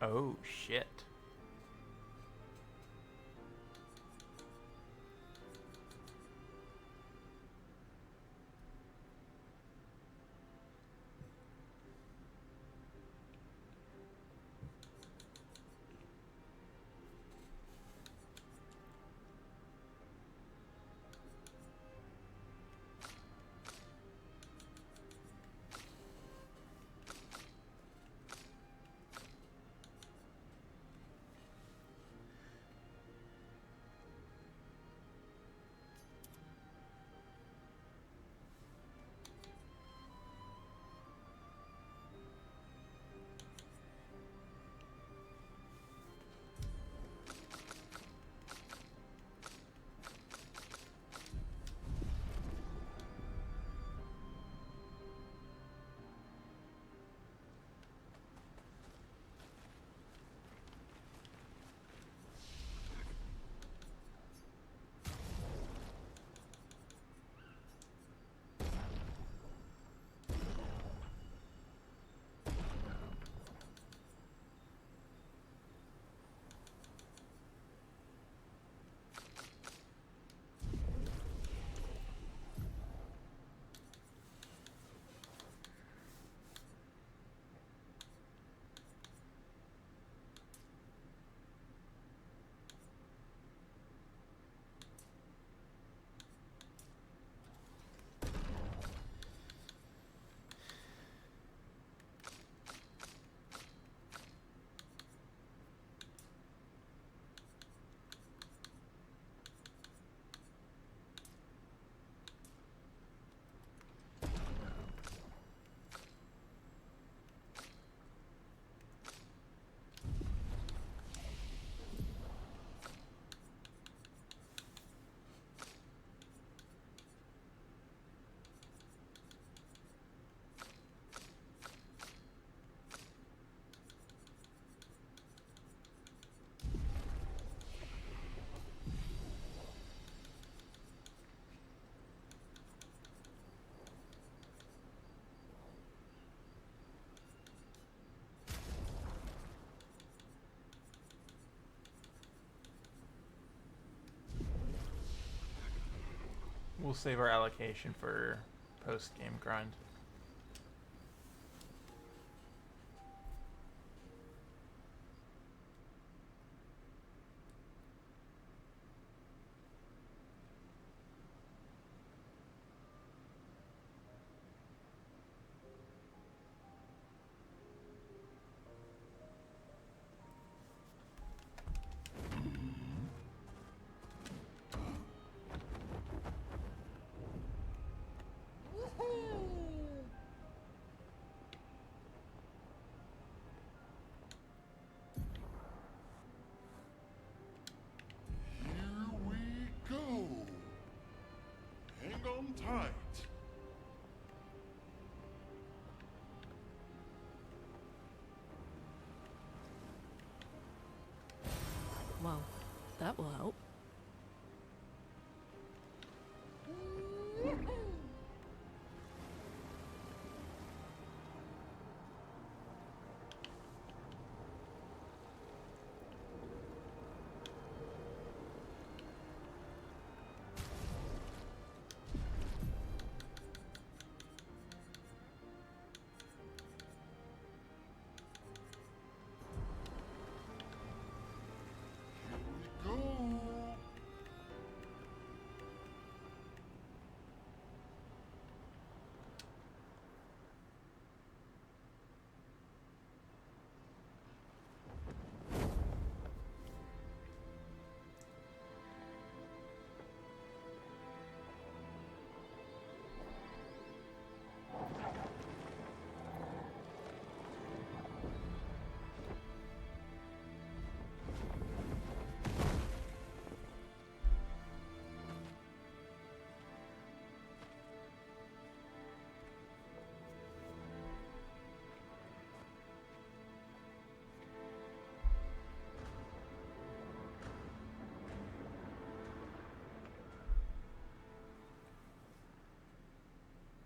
Oh, shit. we'll save our allocation for post-game grind. Here we go. Hang on tight. Well, that will help. Go.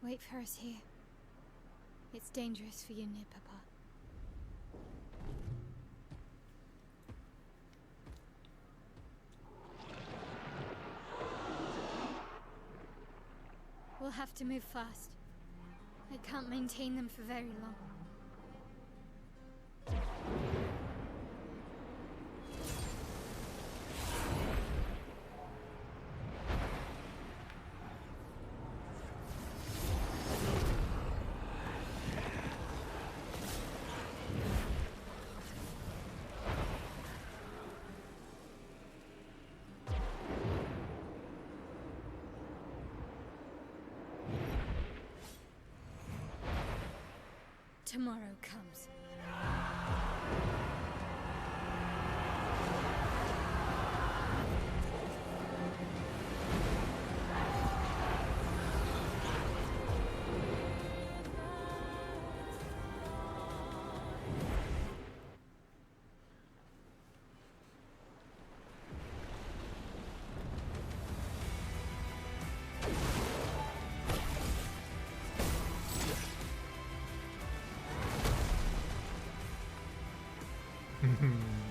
Wait for us here. It's dangerous for you near Papa. We'll have to move fast. I can't maintain them for very long. Tomorrow comes.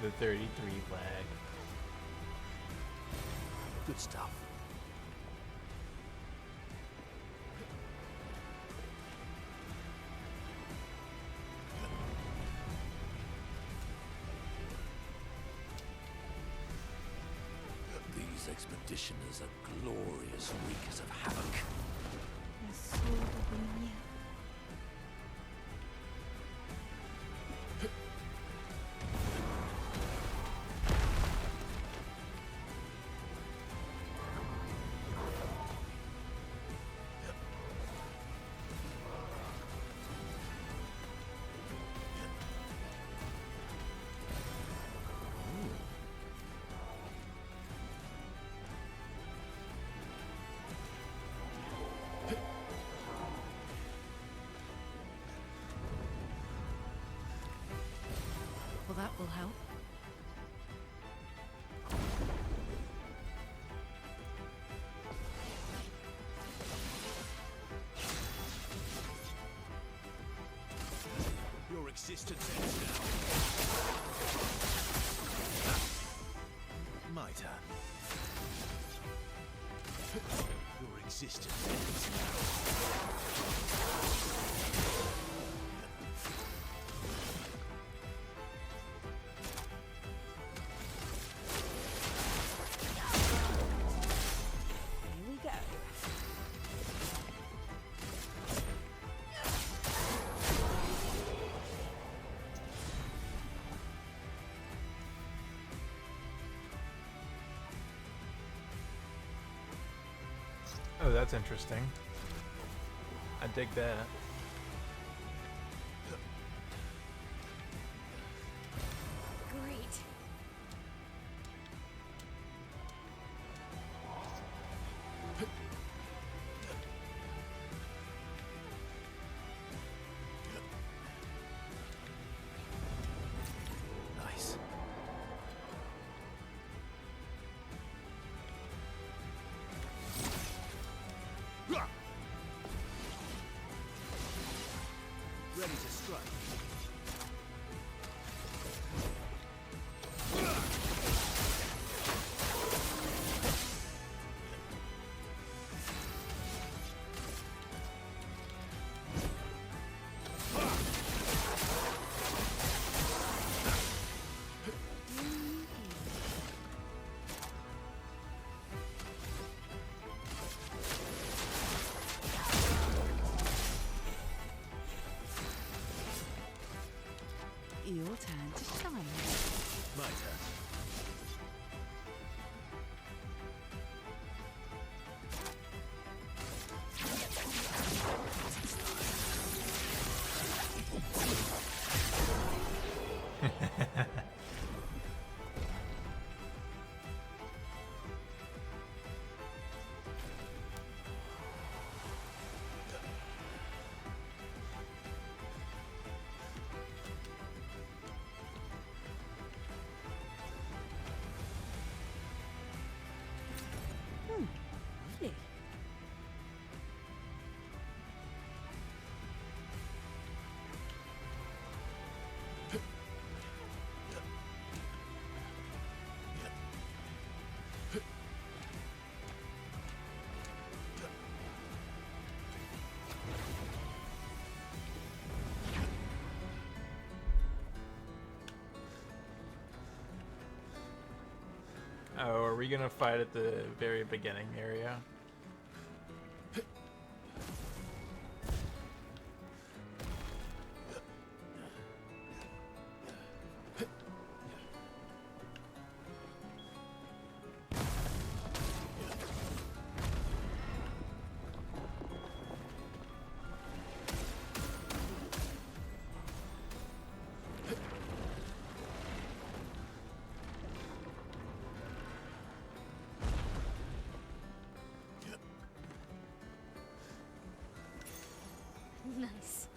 The 33 flag. Good stuff. These expeditioners are glorious wreakers of havoc. The sword of Lumiere. Well, that will help. Your existence ends now. My turn. Your existence resistance. Here we go. Oh, that's interesting. I dig that. Great. Nice. Ready to strike. Your turn to shine. My turn. Lovely. Oh, are we gonna fight at the very beginning area? Nice.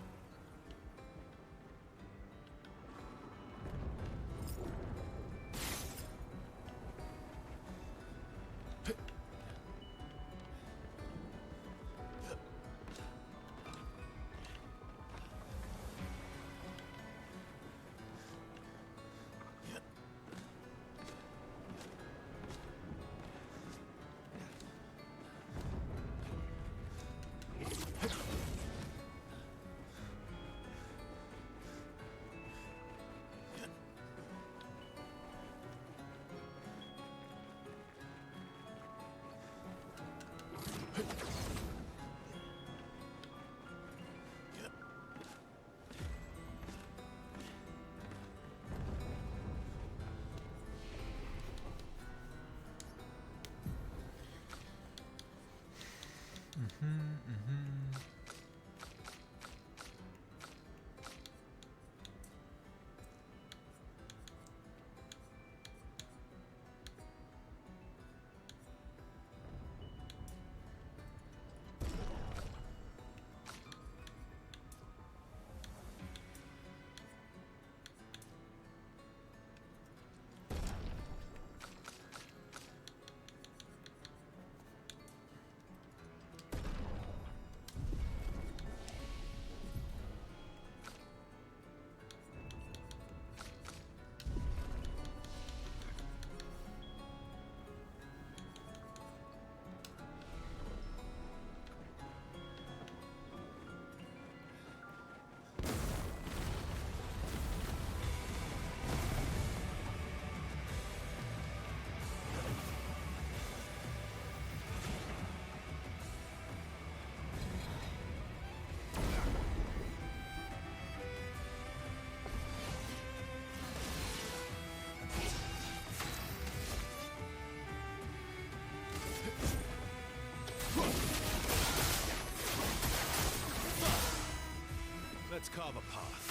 Let's carve a path.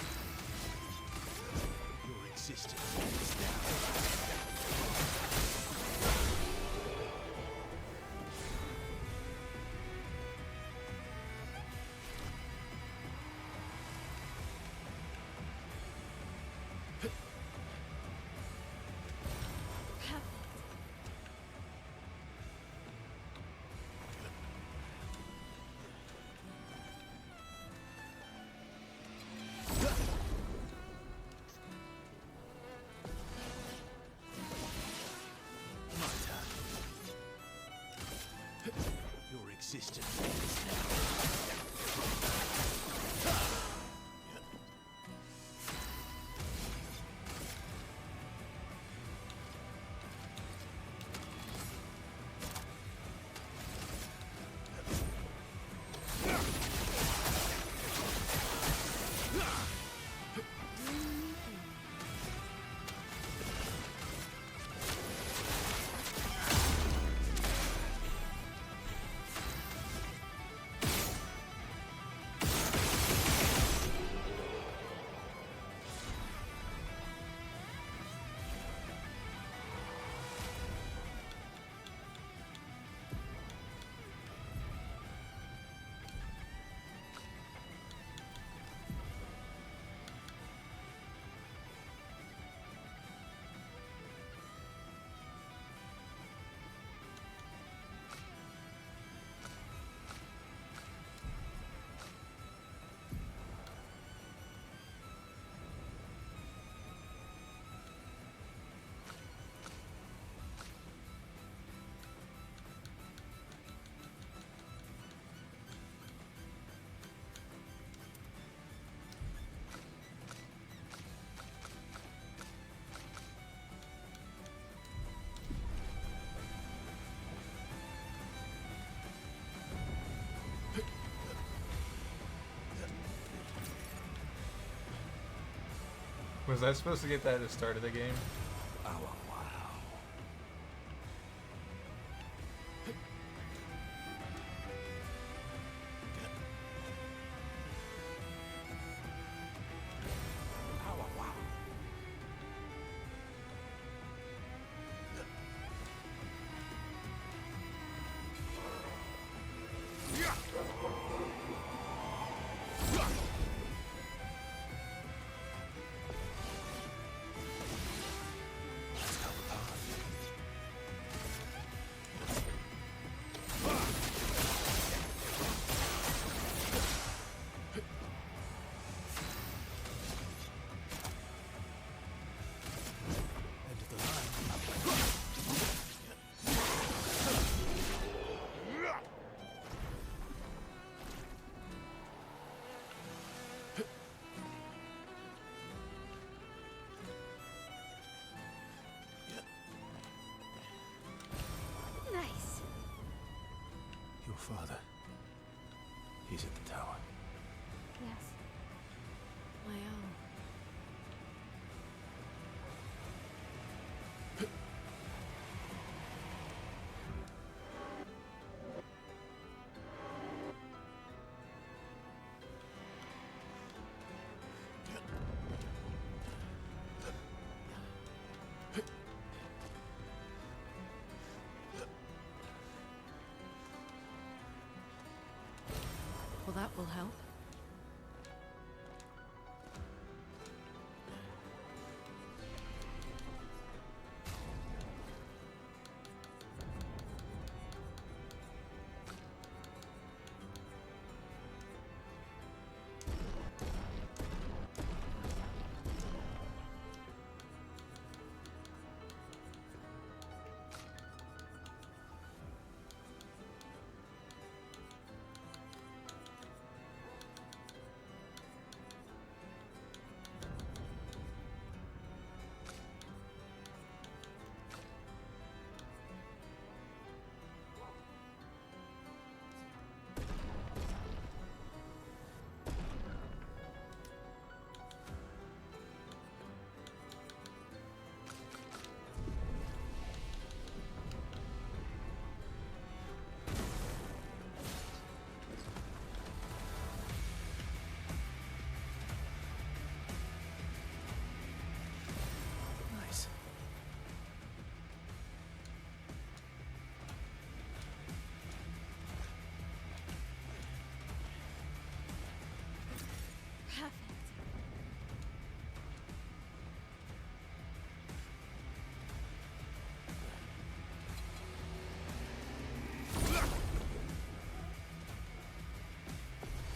Your existence ends now. Your existence ends now. Was I supposed to get that at the start of the game? Oh, wow. Nice. Your father. He's at the tower. Yes. My own. Well, that will help.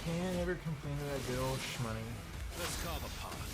Can't ever complain of that good old shmoney. Let's carve a path.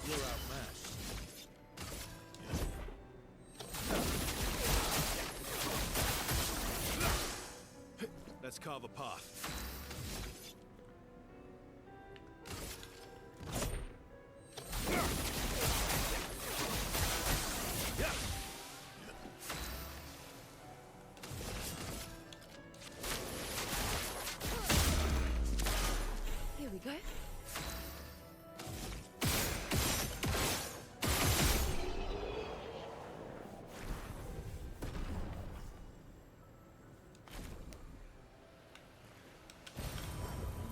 You're outmatched. Let's carve a path. Here we go.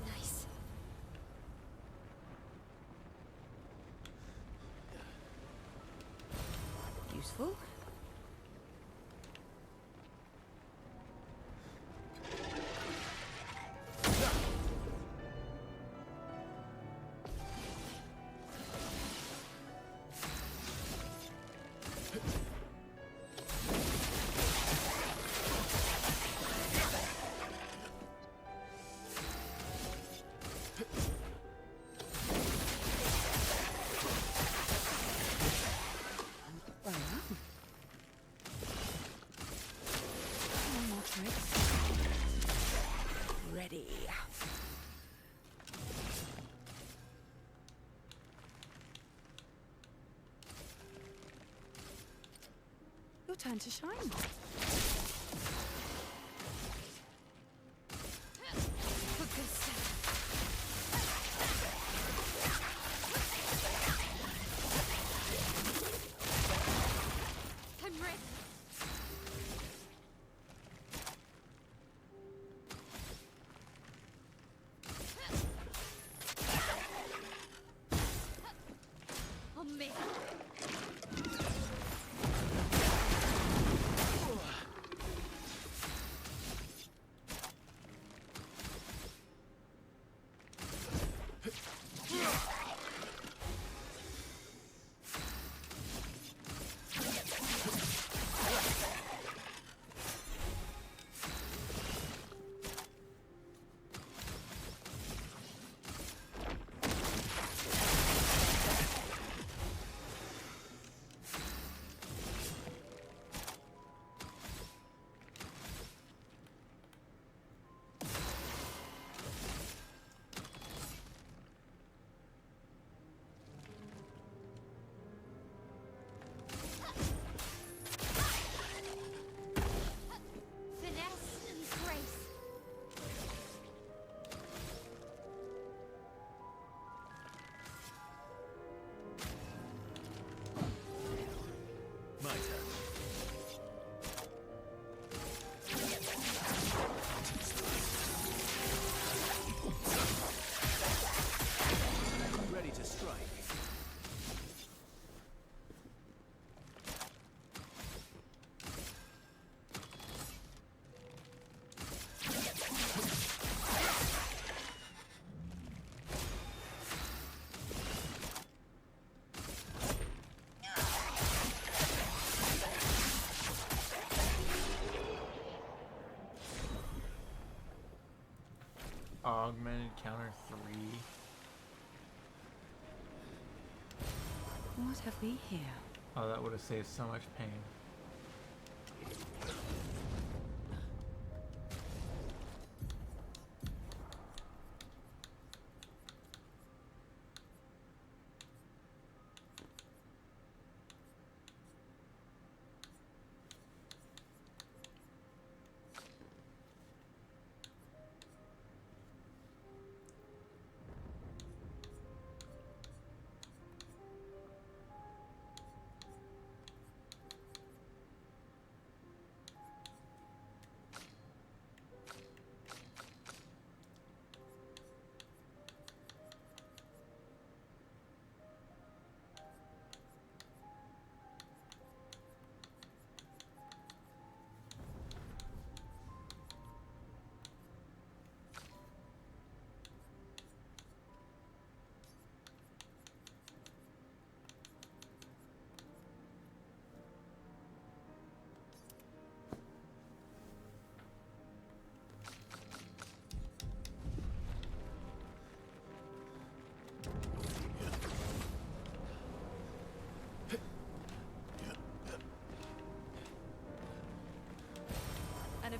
Nice. Useful. Well, one more tricks. Ready. Your turn to shine. For good sake. I'm ready. On me. Finesse and grace. My turn. Ready to strike. Augmented counter 3. What have we here? Oh, that would have saved so much pain.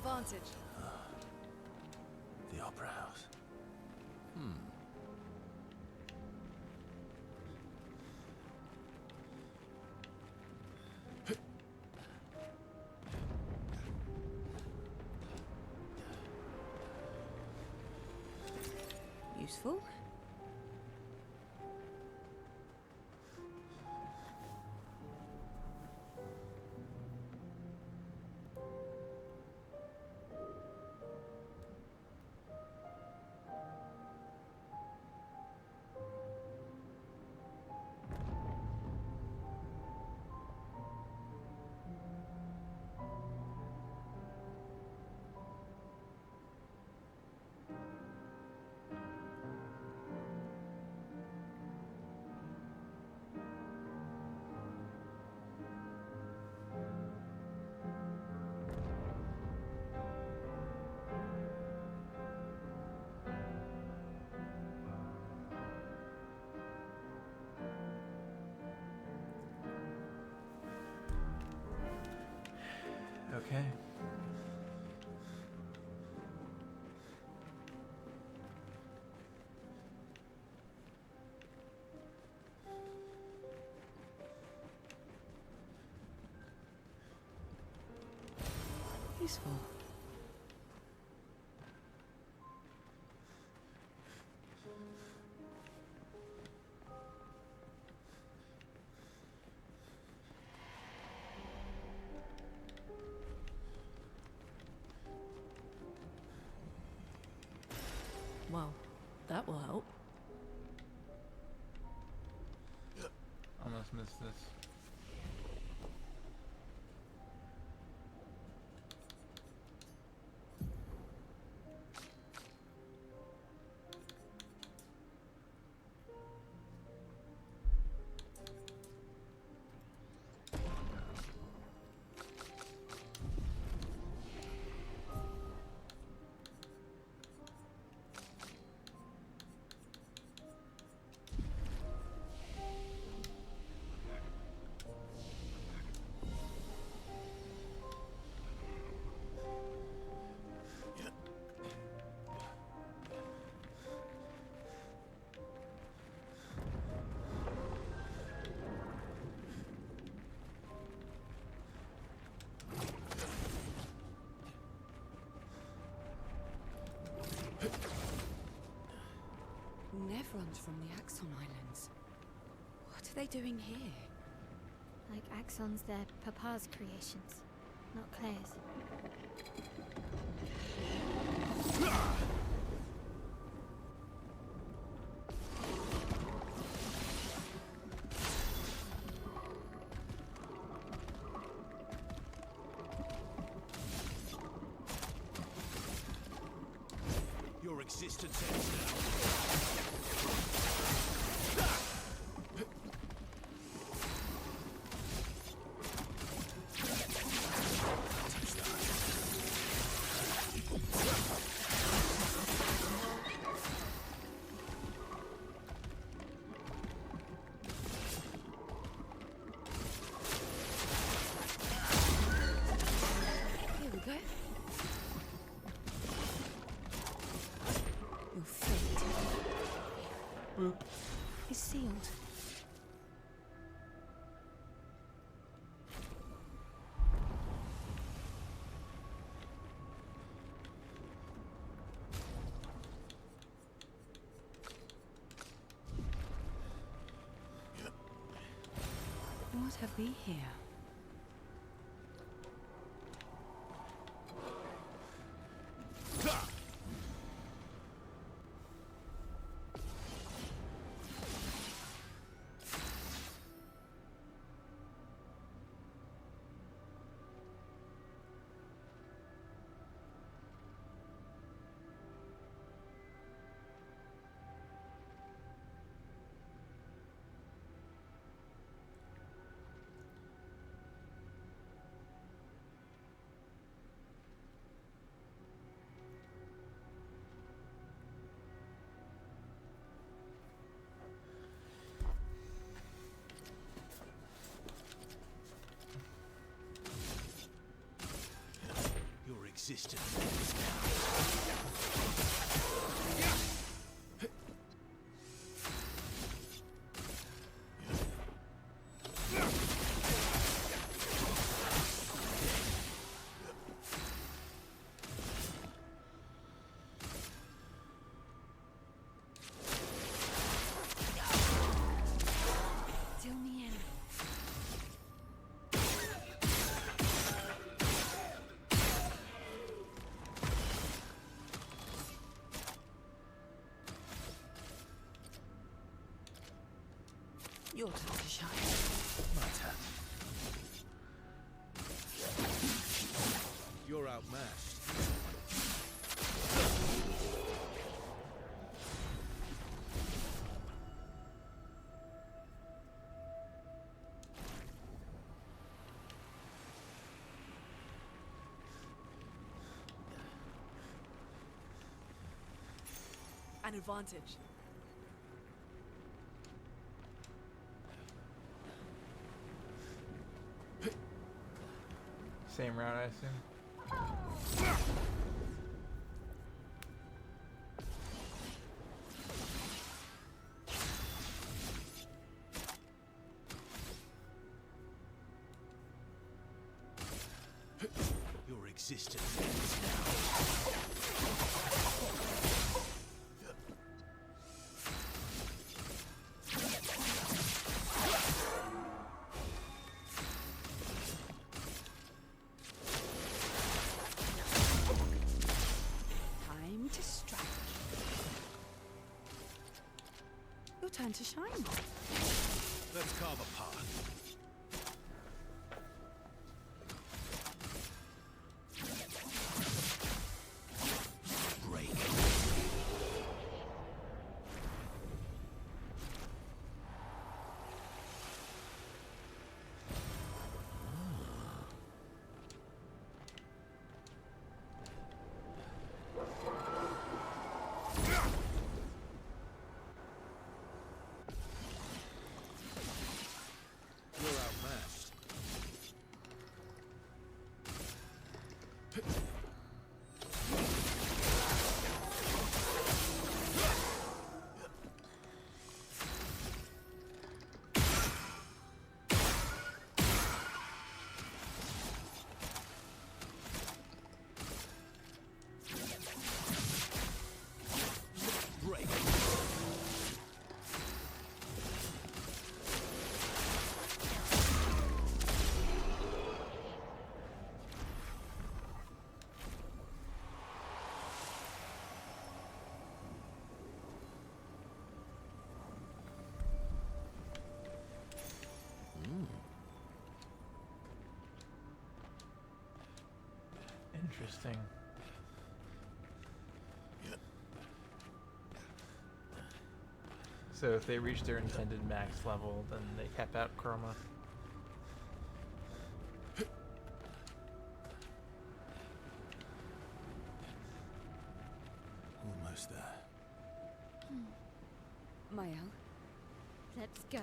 advantage. The Opera House. Useful. Okay. Useful. Well, that will help. Almost missed this. Nevrons from the Axon Islands. What are they doing here? Like Axon's, they're Papa's creations, not Claire's. Your existence ends now. Here we go. Your fate Is sealed. What have we here? existence ends now. Do me in. Your turn to shine. My turn. You're outmatched. An advantage. Same route, I assume. Your existence ends now. Time to strike. Your turn to shine. Let's carve a path. Break. You're outmatched. Break. Interesting. So if they reach their intended max level, then they cap out Chroma. Almost there. Mael, Let's go.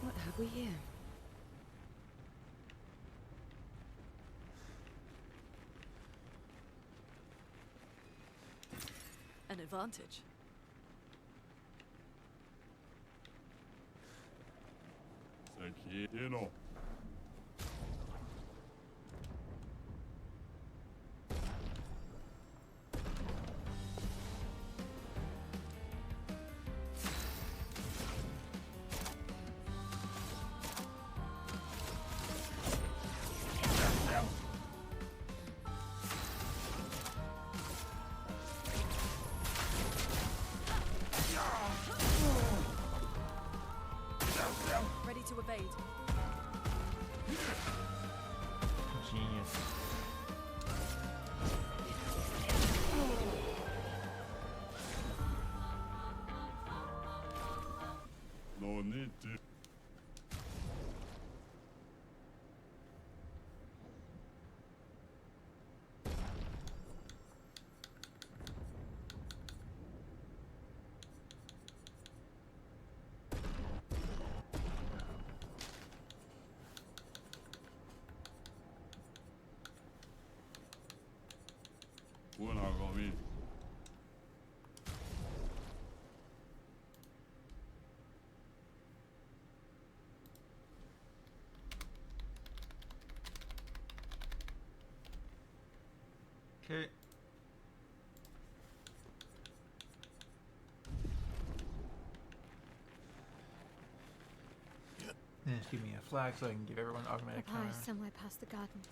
what have we here? An advantage. You know. to evade. Genius. No need to. We're not gonna be. Okay. Just give me a flag so I can give everyone automatic Papa counter. is somewhere past the gardens.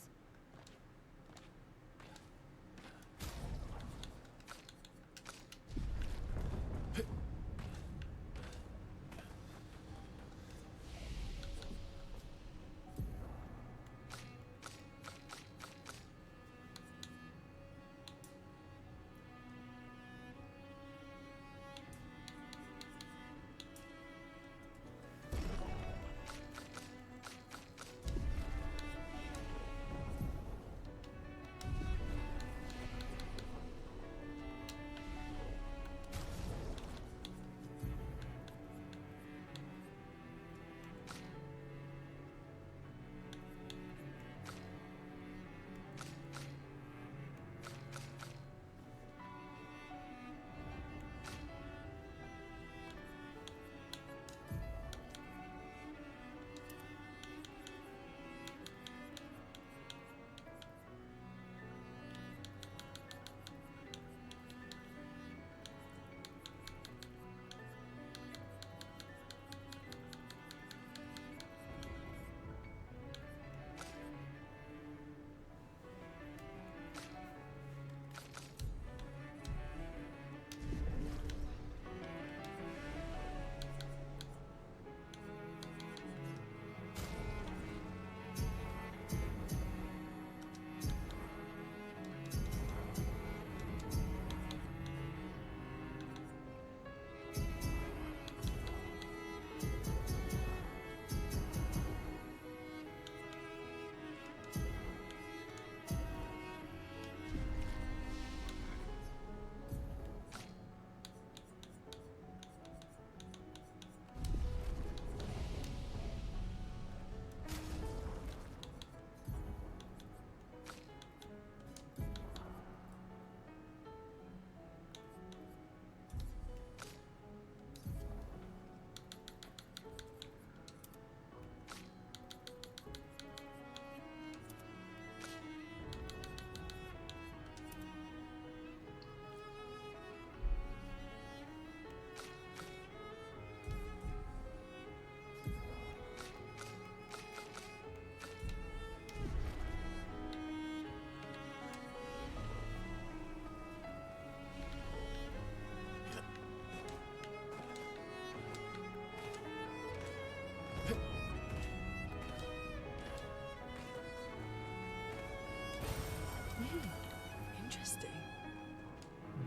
Interesting.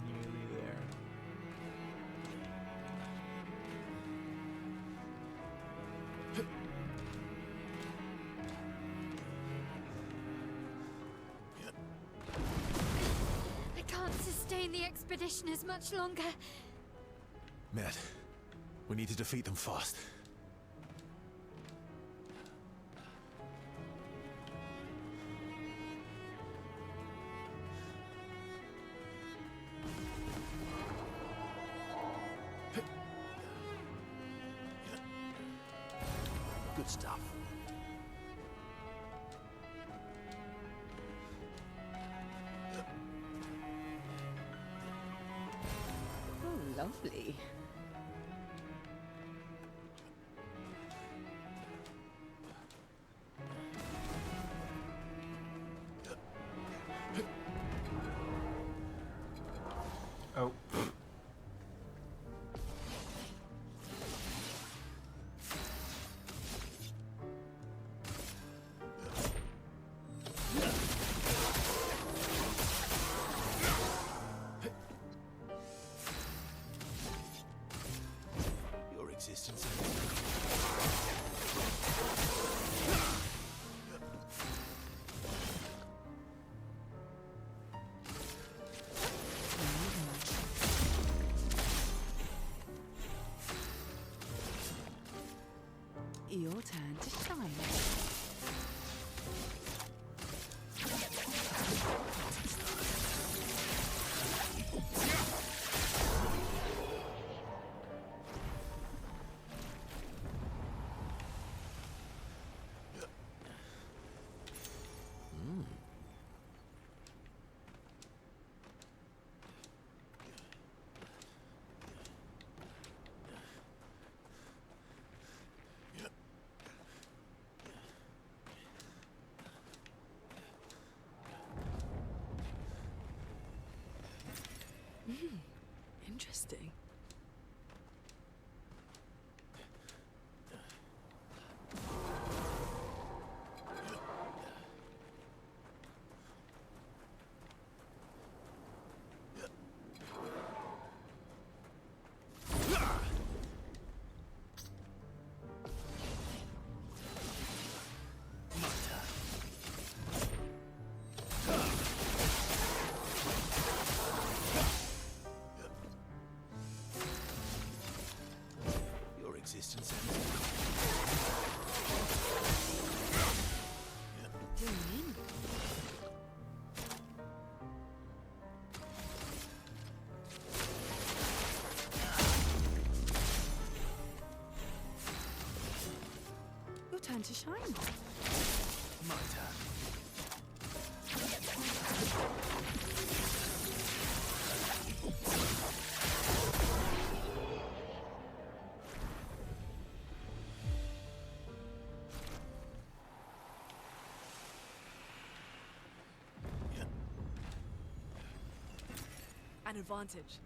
Nearly there. I can't sustain the expeditioners much longer. Med, we need to defeat them fast. Good stuff. Oh, lovely. Oh. existence. Your turn to shine. Interesting. Your existence. Your turn to shine. My turn. An advantage.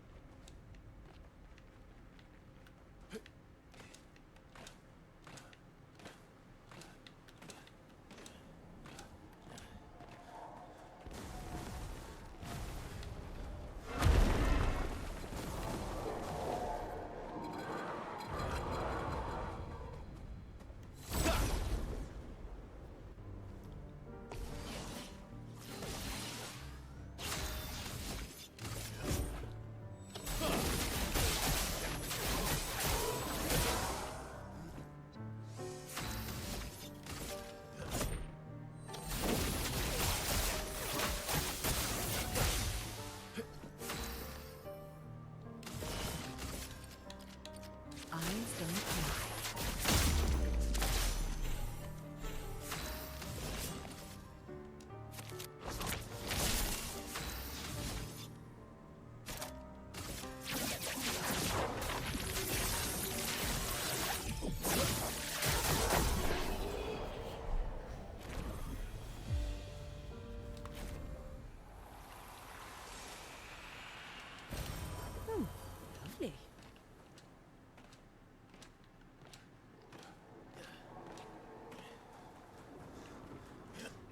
Lovely.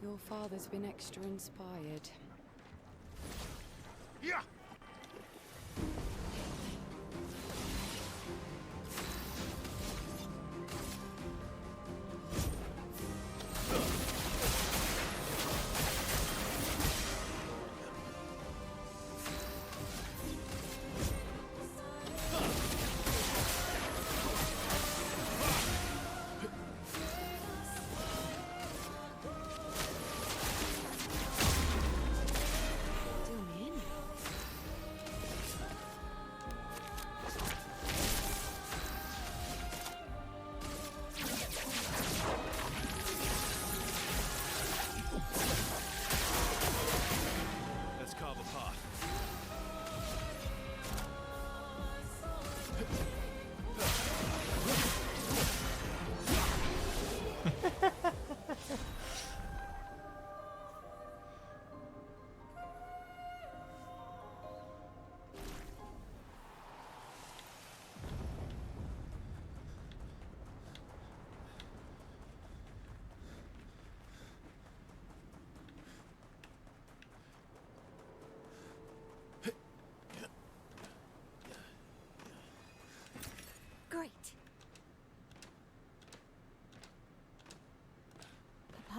Your father's been extra inspired. Yeah.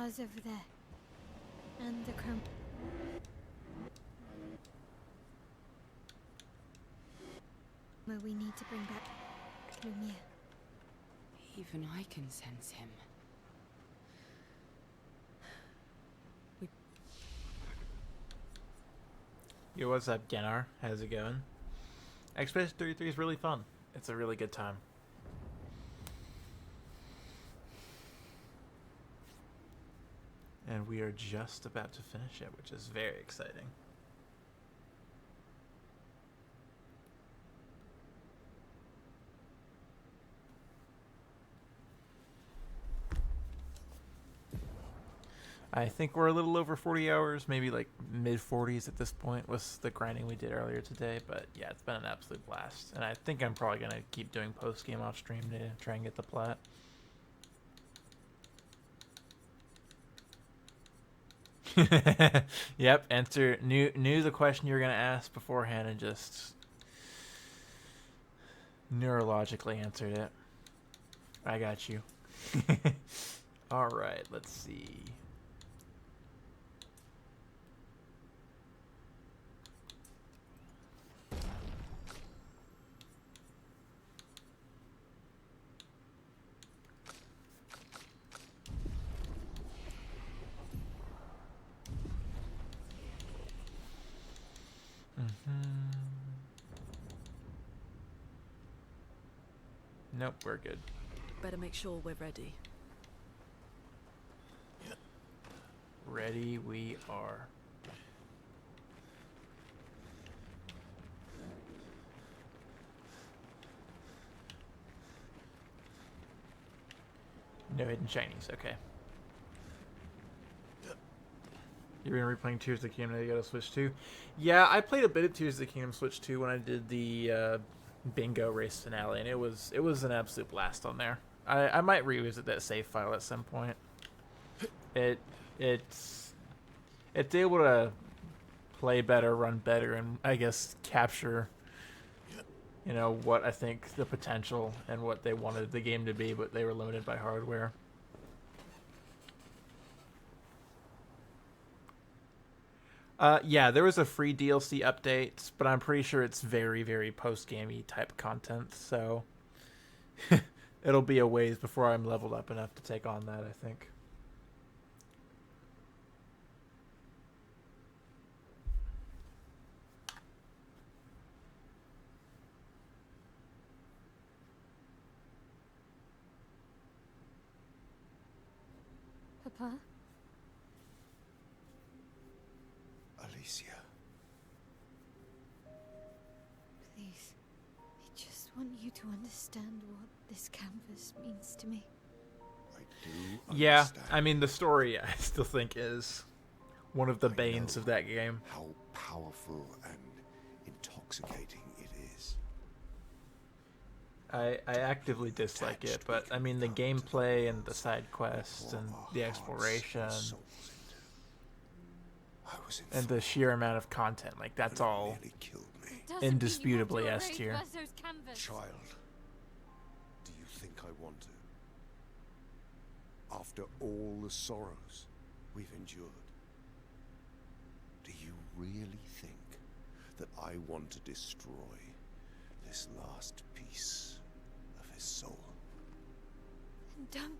Papa's over there. And the crumb. Where we need to bring back Lumia. Even I can sense him. Yo, what's up, Genar? How's it going? Expedition 33 is really fun. It's a really good time. And we are just about to finish it, which is very exciting. I think we're a little over 40 hours, maybe like mid 40s at this point with the grinding we did earlier today. But yeah, it's been an absolute blast. And I think I'm probably going to keep doing post-game off stream to try and get the plat. Yep, knew the question you were going to ask beforehand and just neurologically answered it. I got you. All right, let's see. Nope, we're good. Better make sure we're ready. Ready we are. No hidden shinies, okay. You're gonna be replaying Tears of the Kingdom now you got a Switch 2? Yeah, I played a bit of Tears of the Kingdom Switch 2 when I did the bingo race finale, and it was an absolute blast on there. I might revisit that save file at some point. It's able to play better, run better, and I guess capture, you know, what I think the potential and what they wanted the game to be, but they were limited by hardware. Yeah, there was a free DLC update, but I'm pretty sure it's very, very post-gamey type content, so it'll be a ways before I'm leveled up enough to take on that, I think. Papa? Alicia. Please. I just want you to understand what this canvas means to me. I do Yeah, understand I mean, the story I still think is one of the banes of that game. how powerful and intoxicating it is. I actively dislike it, but I mean the gameplay and the side quests and the exploration and the sheer amount of content, like that's all indisputably S tier. Child, do you think I want to? After all the sorrows we've endured, do you really think that I want to destroy this last piece of his soul? Don't.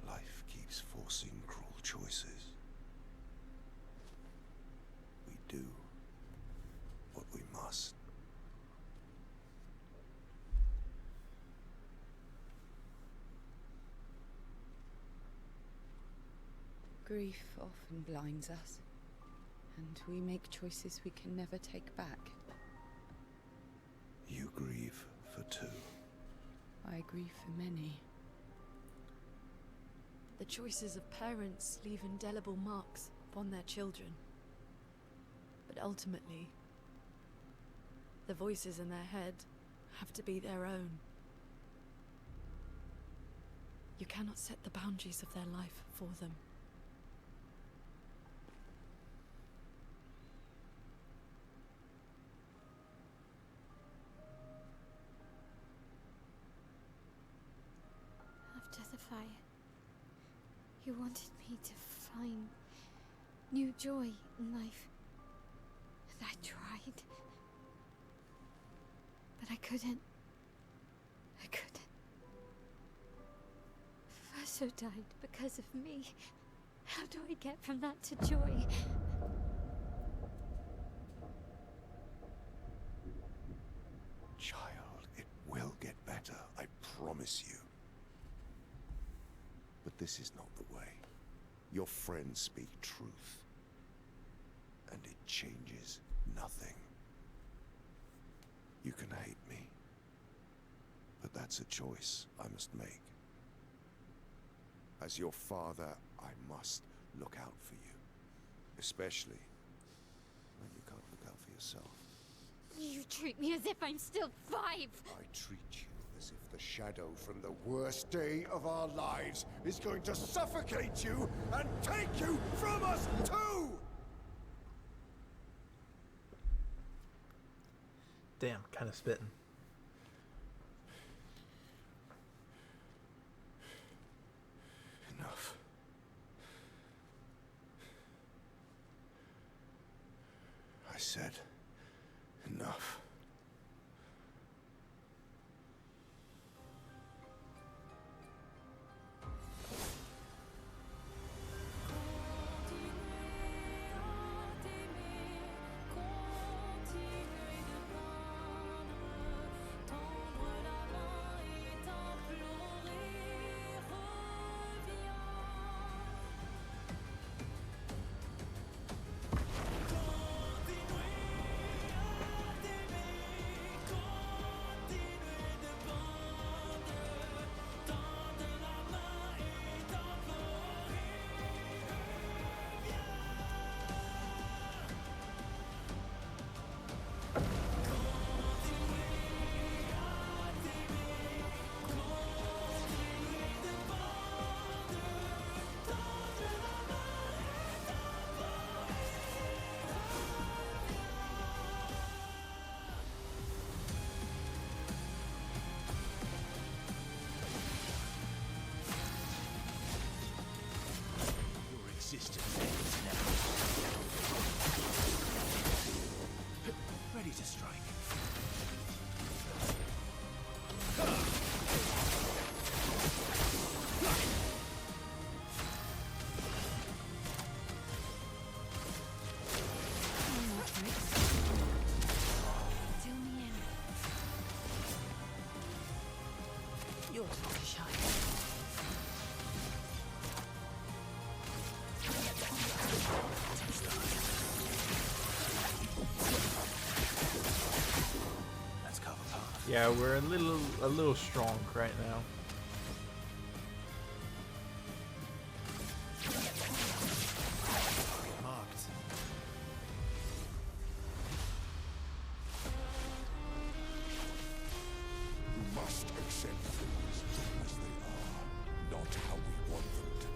Life keeps forcing cruel choices. We do what we must. Grief often blinds us, and we make choices we can never take back. You grieve for two. I grieve for many. The choices of parents leave indelible marks upon their children. But ultimately, the voices in their head have to be their own. You cannot set the boundaries of their life for them. fire. You wanted me to find new joy in life. And I tried. But I couldn't. I couldn't. Verso died because of me. How do I get from that to joy? Child, it will get better, I promise you. But this is not the way. Your friends speak truth. And it changes nothing. You can hate me. But that's a choice I must make. As your father, I must look out for you. Especially when you can't look out for yourself. You treat me as if I'm still 5. I treat you as if the shadow from the worst day of our lives is going to suffocate you and take you from us too! Damn, kind of spitting. Enough. I said enough. Ready to strike. Yours to shine. That's cover path. Yeah, we're a little strong right now. Marked. You must accept things as they are, not how we want them to be.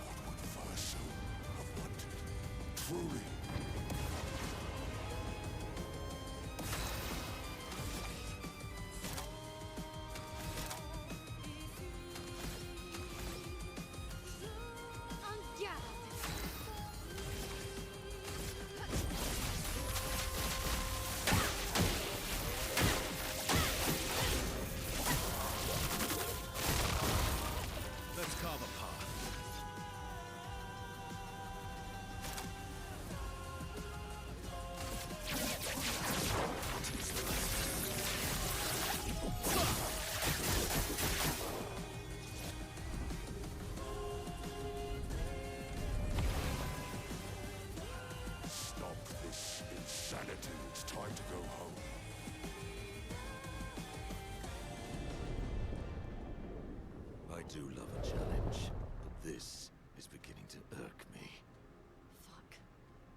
What would Verso have wanted? Truly. En garde! Let's carve a path. Stop this insanity. It's time to go home. I do love a challenge, but this is beginning to irk me. Fuck.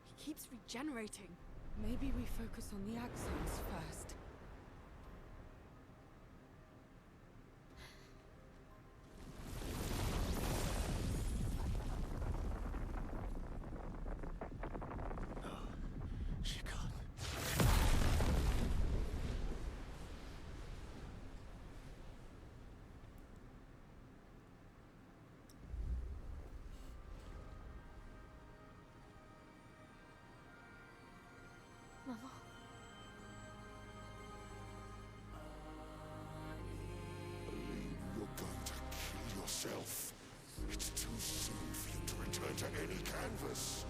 He keeps regenerating. Maybe we focus on the axons first. canvas.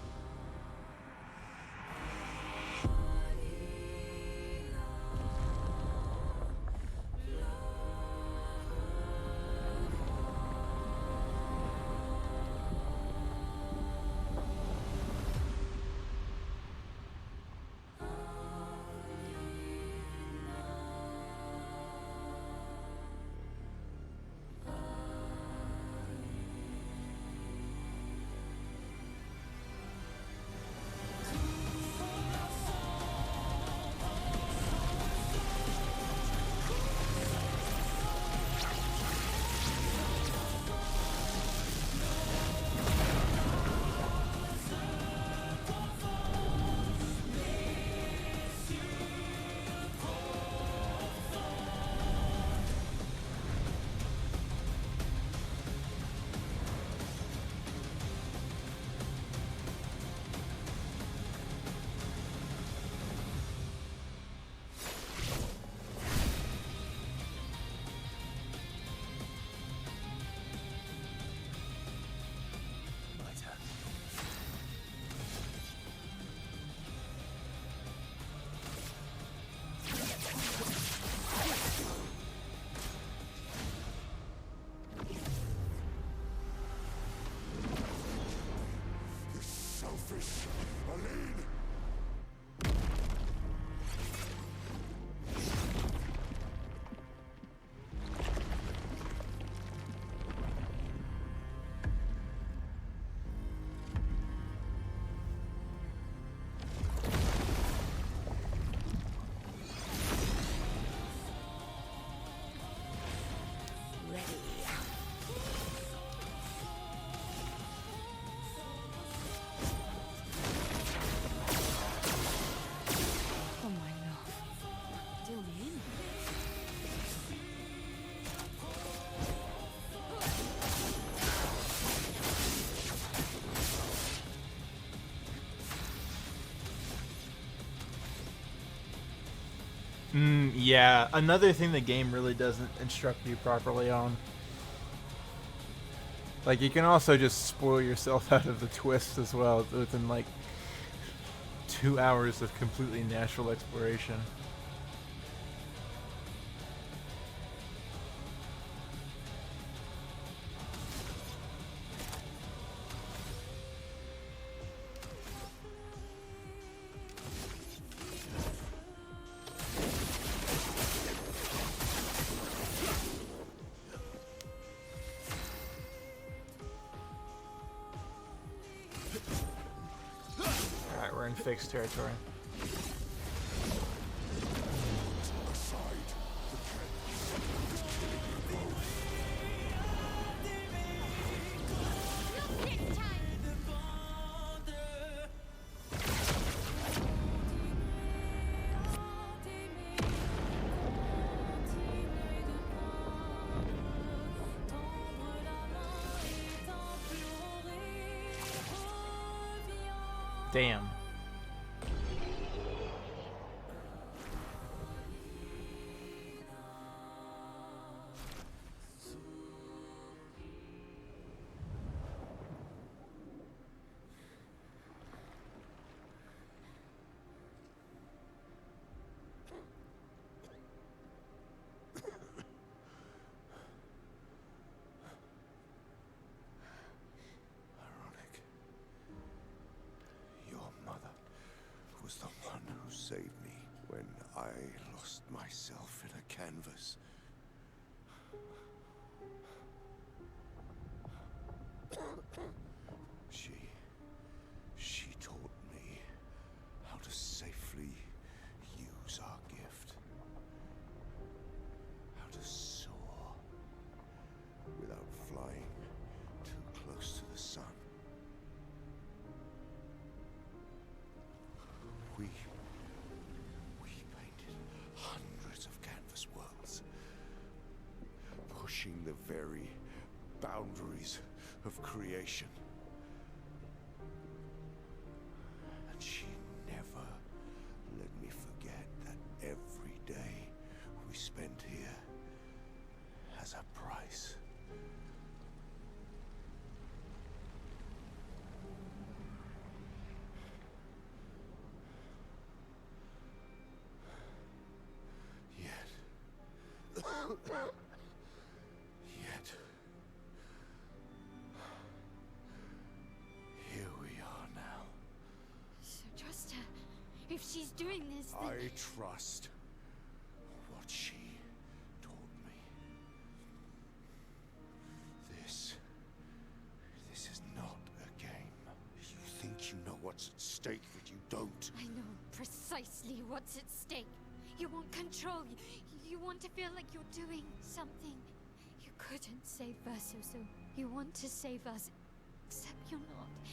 Selfish, Aline! Yeah, another thing the game really doesn't instruct you properly on. Like, you can also just spoil yourself out of the twist as well within, like, 2 hours of completely natural exploration. Fixed territory. Damn. The one who saved me when I lost myself in a canvas. She taught me how to safely use our gift. How to soar without flying too close to the sun. We painted hundreds of canvas worlds, pushing the very boundaries of creation. And she never let me forget that every day we spent here has a price. Yet, here we are now. So trust her. If she's doing this, then... I trust what she taught me. This is not a game. You think you know what's at stake, but you don't. I know precisely what's at stake. You want control. You want to feel like you're doing something. You couldn't save Verso, so you want to save us. Except you're not.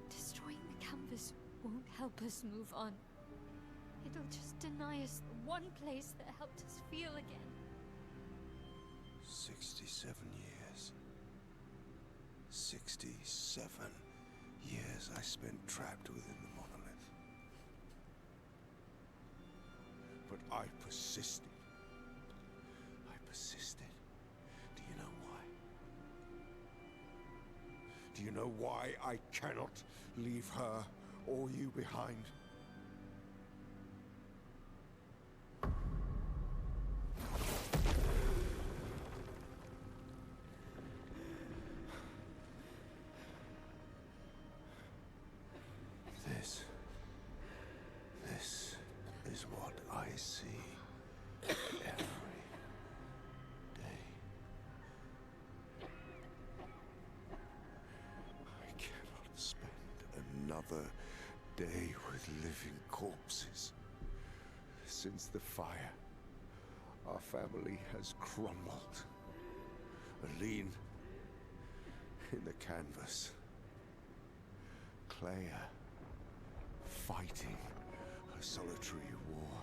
Destroying the canvas won't help us move on. It'll just deny us the one place that helped us feel again. 67 years. 67 years I spent trapped within the monolith. But I persisted. I persisted. Do you know why? Do you know why I cannot leave her or you behind? This is what I see every day. I cannot spend another day with living corpses. Since the fire, our family has crumbled. Aline in the canvas. Clea fighting a solitary war.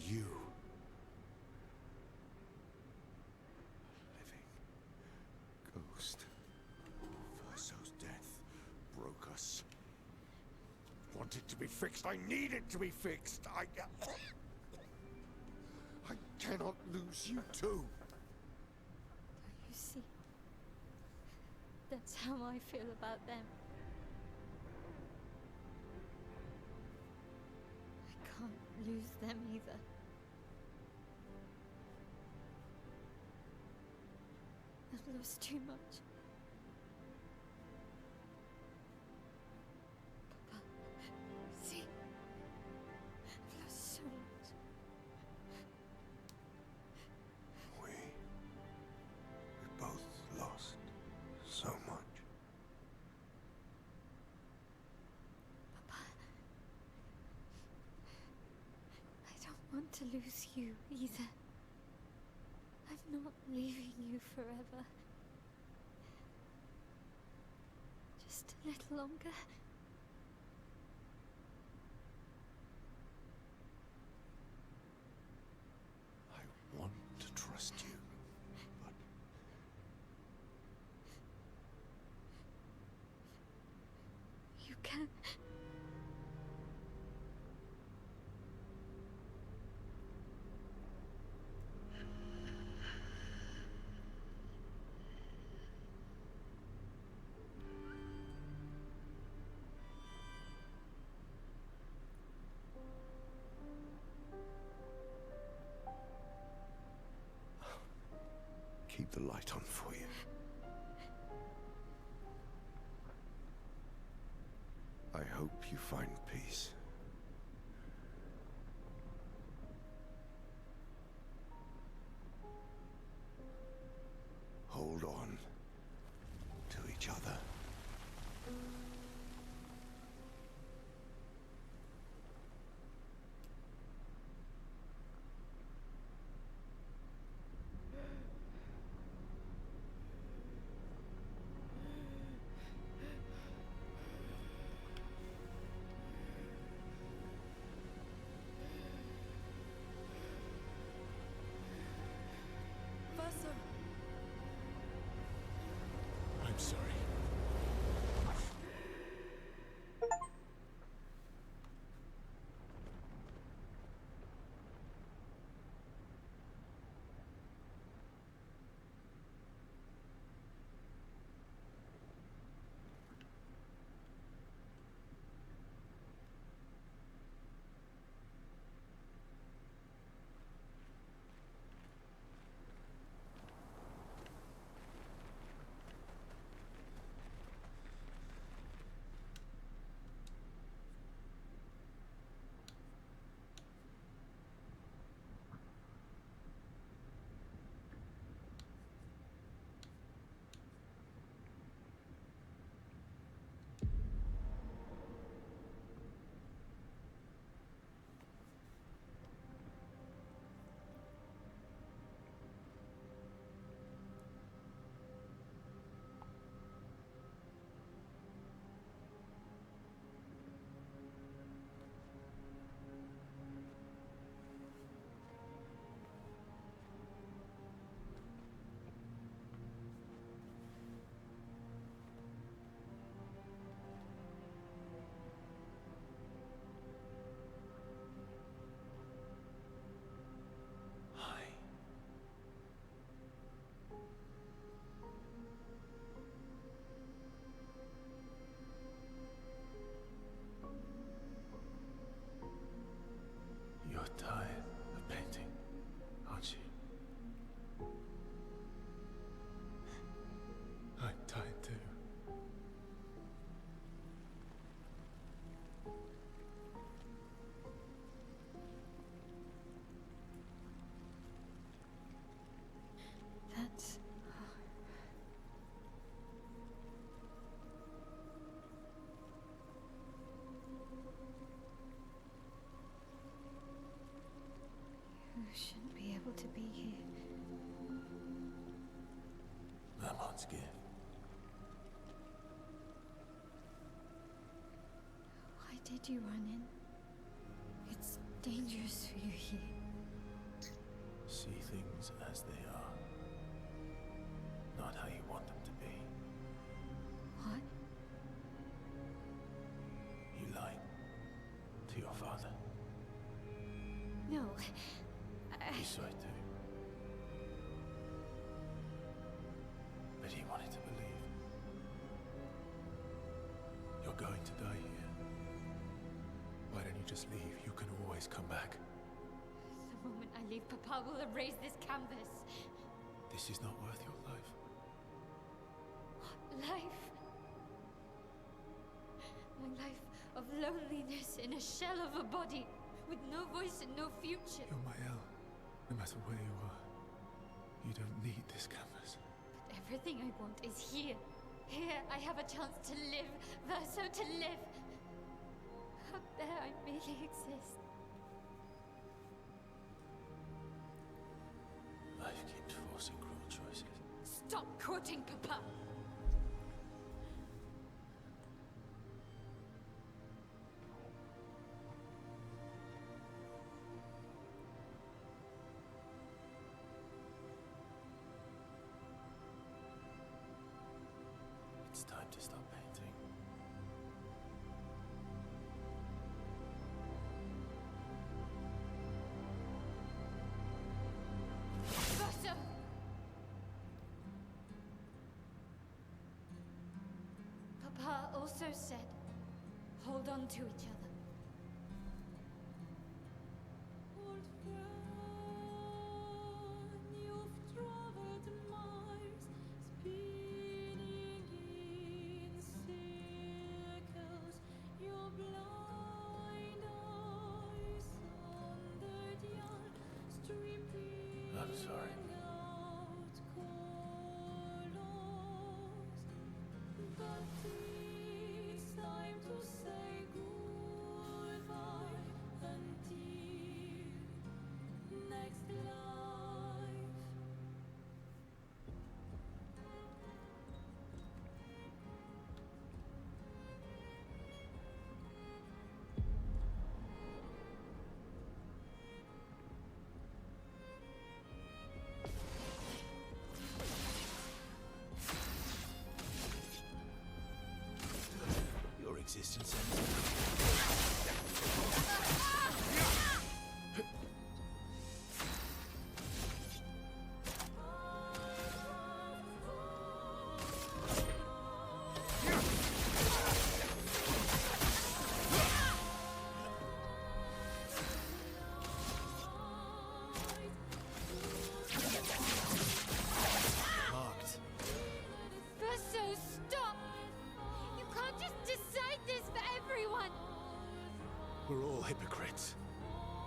You, living ghost. Verso's death broke us. Want it to be fixed. I need it to be fixed. I cannot lose you too. Don't you see? That's how I feel about them. I can't lose them either. I've lost too much. Papa, see? I've lost so much. We both lost so much. Papa, I don't want to lose you either. I'm not leaving you forever. Just a little longer. I want to trust you, but You can. keep the light on for you. I hope you find peace. Hold on to each other. did you run in? It's dangerous for you here. See things as they are, not how you want them to be. What? You lied to your father. No. You saw it too. But he wanted to believe. You're going to die here. Why don't you just leave? You can always come back. The moment I leave, Papa will erase this canvas. This is not worth your life. Life. My life of loneliness in a shell of a body, with no voice and no future. You're Mael. No matter where you are, you don't need this canvas. But everything I want is here. Here I have a chance to live, Verso, to live. Out there I merely exist. Life keeps forcing cruel choices. Stop quoting Papa! It's time to stop painting. Verso! Papa also said, hold on to each other. Old friend, you've traveled miles, spinning in circles, your blind eyes on the dial, stripping I'm sorry. out colors. But it's time to say goodbye until next life. Your existence ends. Marked. Verso, stop! You can't just decide this for everyone! We're all hypocrites,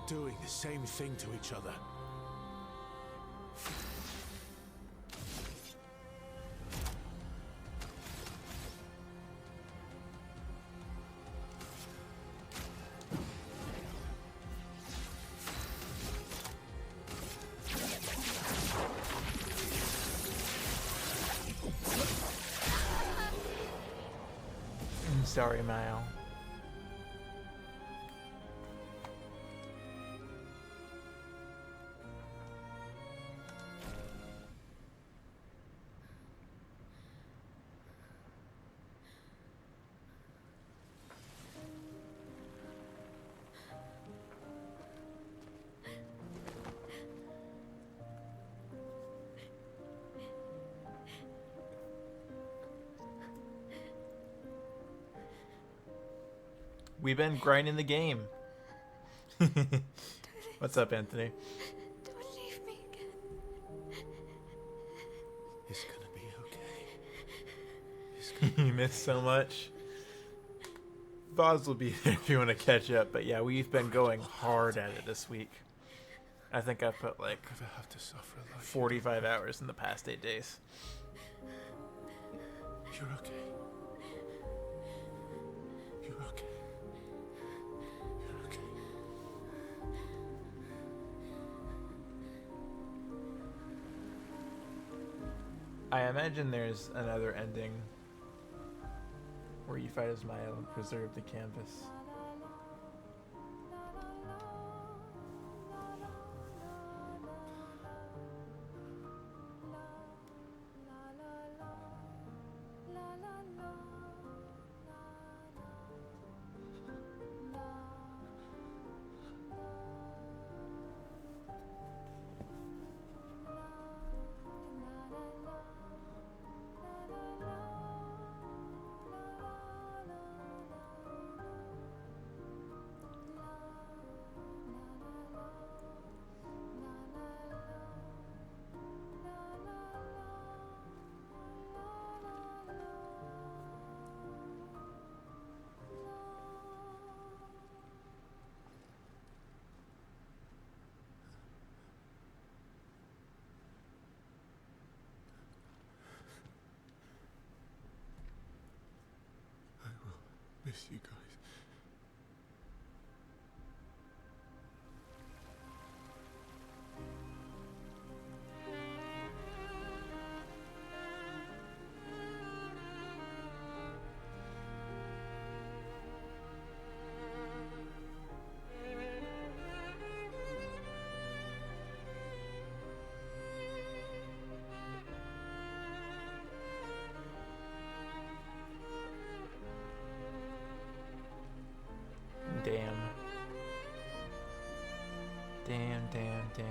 doing the same thing to each other. I'm sorry, Mael. We've been grinding the game. What's up, Anthony? Don't leave me again. It's gonna be okay. You missed so much. Voz will be there if you want to catch up, but yeah, we've been going hard at it this week. I think I've put like Never have to suffer like 45 hours in the past 8 days. You're okay. You're okay. You're okay. I imagine there's another ending where you fight as Mael and preserve the canvas. miss you guys. Damn. Damn, damn, damn.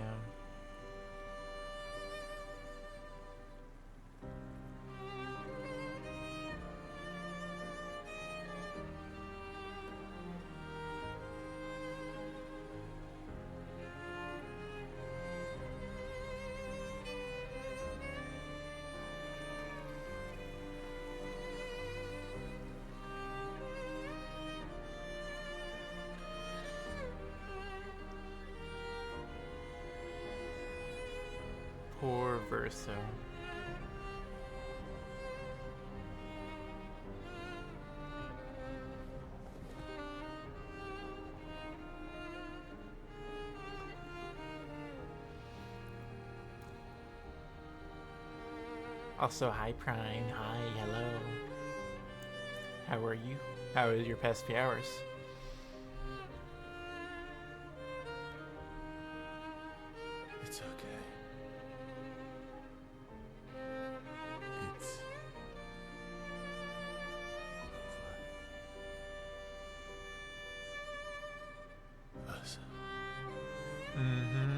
Poor Verso. Also, hi Prime. Hi, hello. How are you? How was your past few hours? It's okay. It's over. Us. Mm-hmm.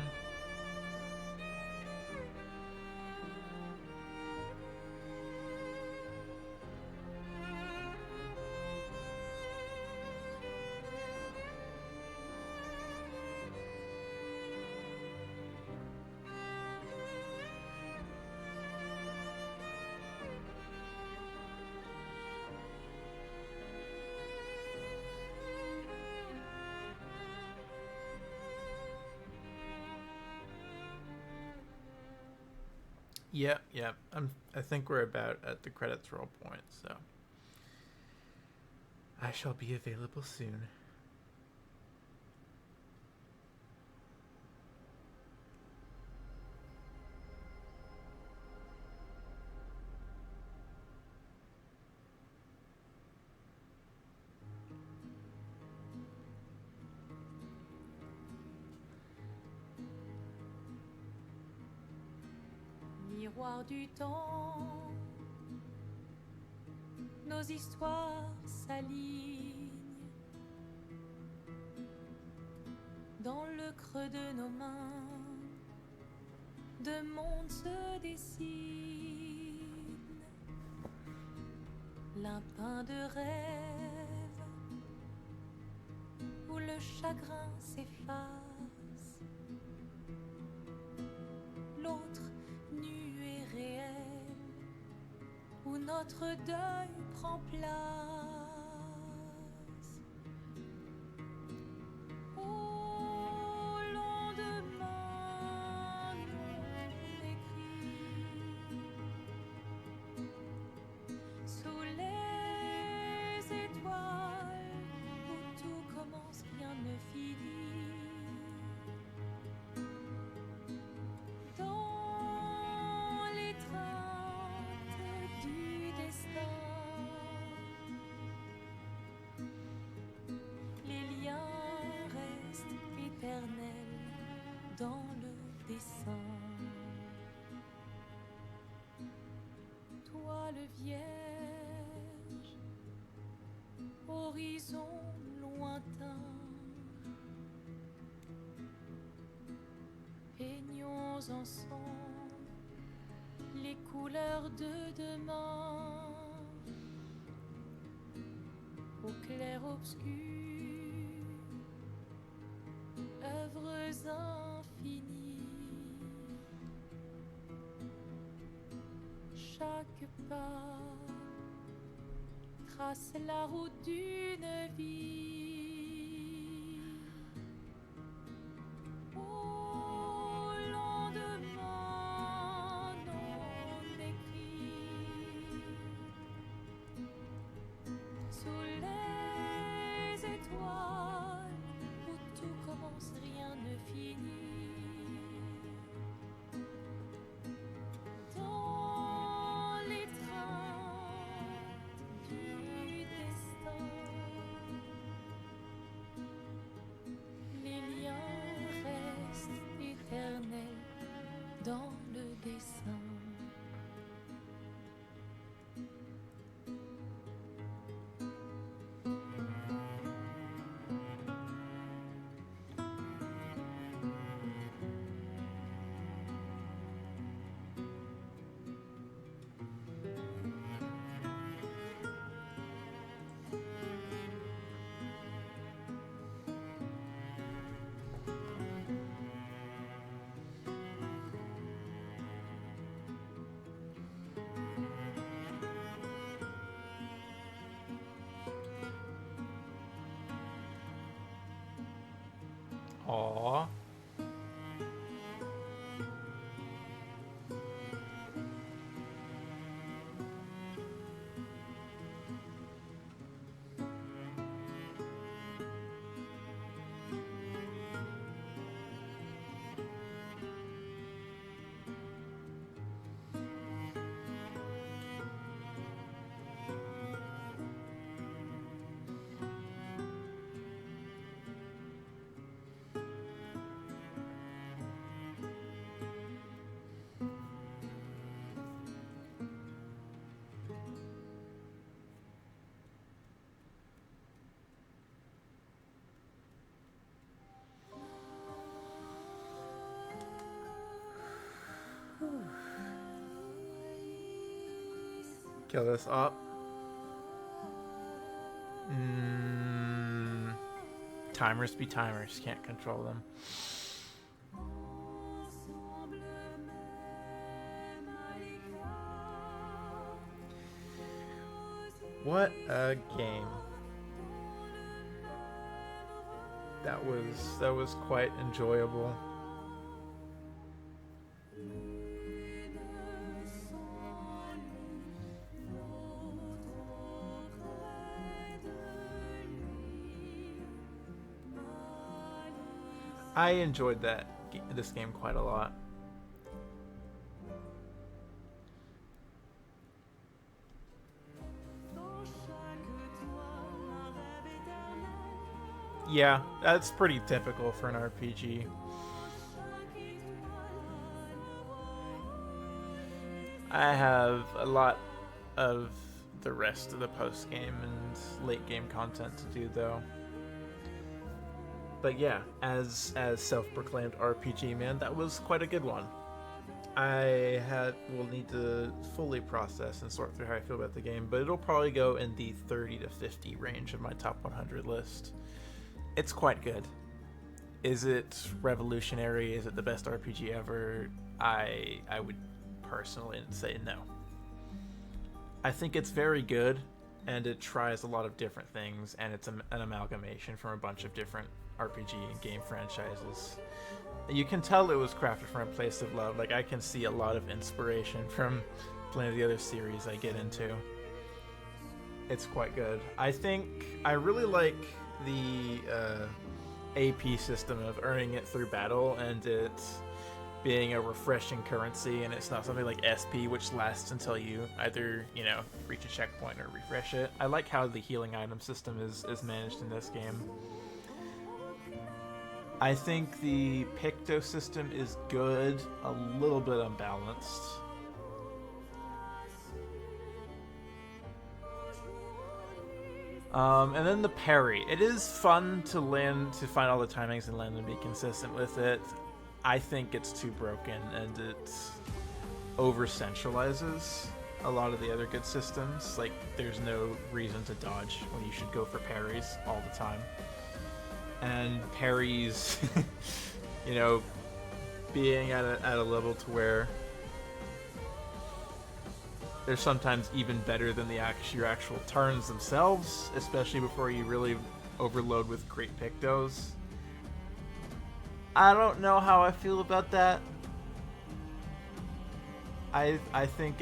Yep, yep. I think we're about at the credits roll point, so I shall be available soon. Miroir du temps, nos histoires s'alignent. Dans le creux de nos mains, deux mondes se dessinent. L'un peint de rêve, où le chagrin s'efface. L'autre nu et réel, où notre deuil prend place. Au lendemain non écrit, sous les étoiles, où tout commence, rien ne finit. Dans l'étreinte du destin, les liens restent éternels dans le dessin. Toile vierge, horizon lointain, peignons ensemble les couleurs de demain, au clair-obscur, œuvres infinies. Chaque pas trace la route d'une vie. Au lendemain non écrit, sous les dans le dessin. Aww. Kill this up. Timers be timers. Can't control them. What a game. That was quite enjoyable. I enjoyed this game quite a lot. Yeah, that's pretty typical for an RPG. I have a lot of the rest of the post-game and late-game content to do, though. But yeah, as self-proclaimed RPG man, that was quite a good one. I will need to fully process and sort through how I feel about the game, but it'll probably go in the 30 to 50 range of my top 100 list. It's quite good. Is it revolutionary? Is it the best RPG ever? I would personally say no. I think it's very good, and it tries a lot of different things, and it's an amalgamation from a bunch of different RPG and game franchises. You can tell it was crafted from a place of love. Like, I can see a lot of inspiration from plenty of the other series I get into. It's quite good. I think I really like the AP system of earning it through battle, and it being a refreshing currency, and it's not something like SP, which lasts until you either, reach a checkpoint or refresh it. I like how the healing item system is managed in this game. I think the Picto system is good, a little bit unbalanced. And then the parry. It is fun to find all the timings and land and be consistent with it. I think it's too broken, and it over-centralizes a lot of the other good systems. Like, there's no reason to dodge when you should go for parries all the time. And parries, being at a level to where they're sometimes even better than your actual turns themselves, especially before you really overload with great Pictos. I don't know how I feel about that. I think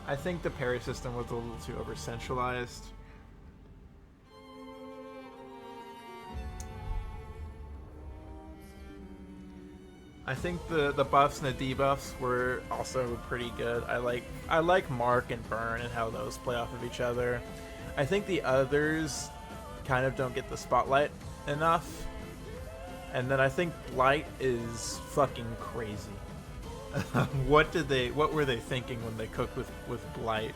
I think the parry system was a little too over-centralized. I think the buffs and the debuffs were also pretty good. I like Mark and Burn and how those play off of each other. I think the others kind of don't get the spotlight enough. And then I think Blight is fucking crazy. What were they thinking when they cooked with Blight?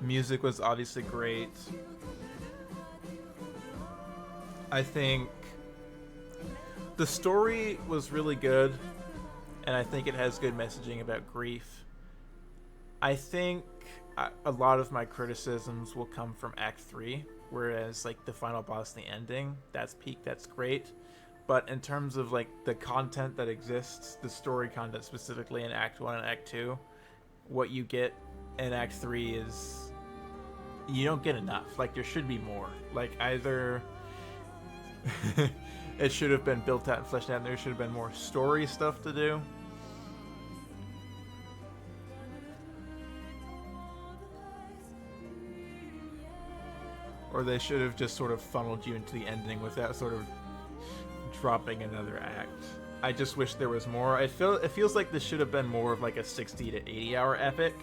Music was obviously great. I think the story was really good, and I think it has good messaging about grief. I think a lot of my criticisms will come from Act 3, whereas like the final boss, the ending, that's peak, that's great. But in terms of like the content that exists, the story content specifically in Act 1 and Act 2, what you get in Act 3 is, you don't get enough. Like, there should be more. Like, either it should have been built out and fleshed out, and there should have been more story stuff to do. Or they should have just sort of funneled you into the ending without sort of dropping another act. I just wish there was more. It feels like this should have been more of like a 60 to 80 hour epic.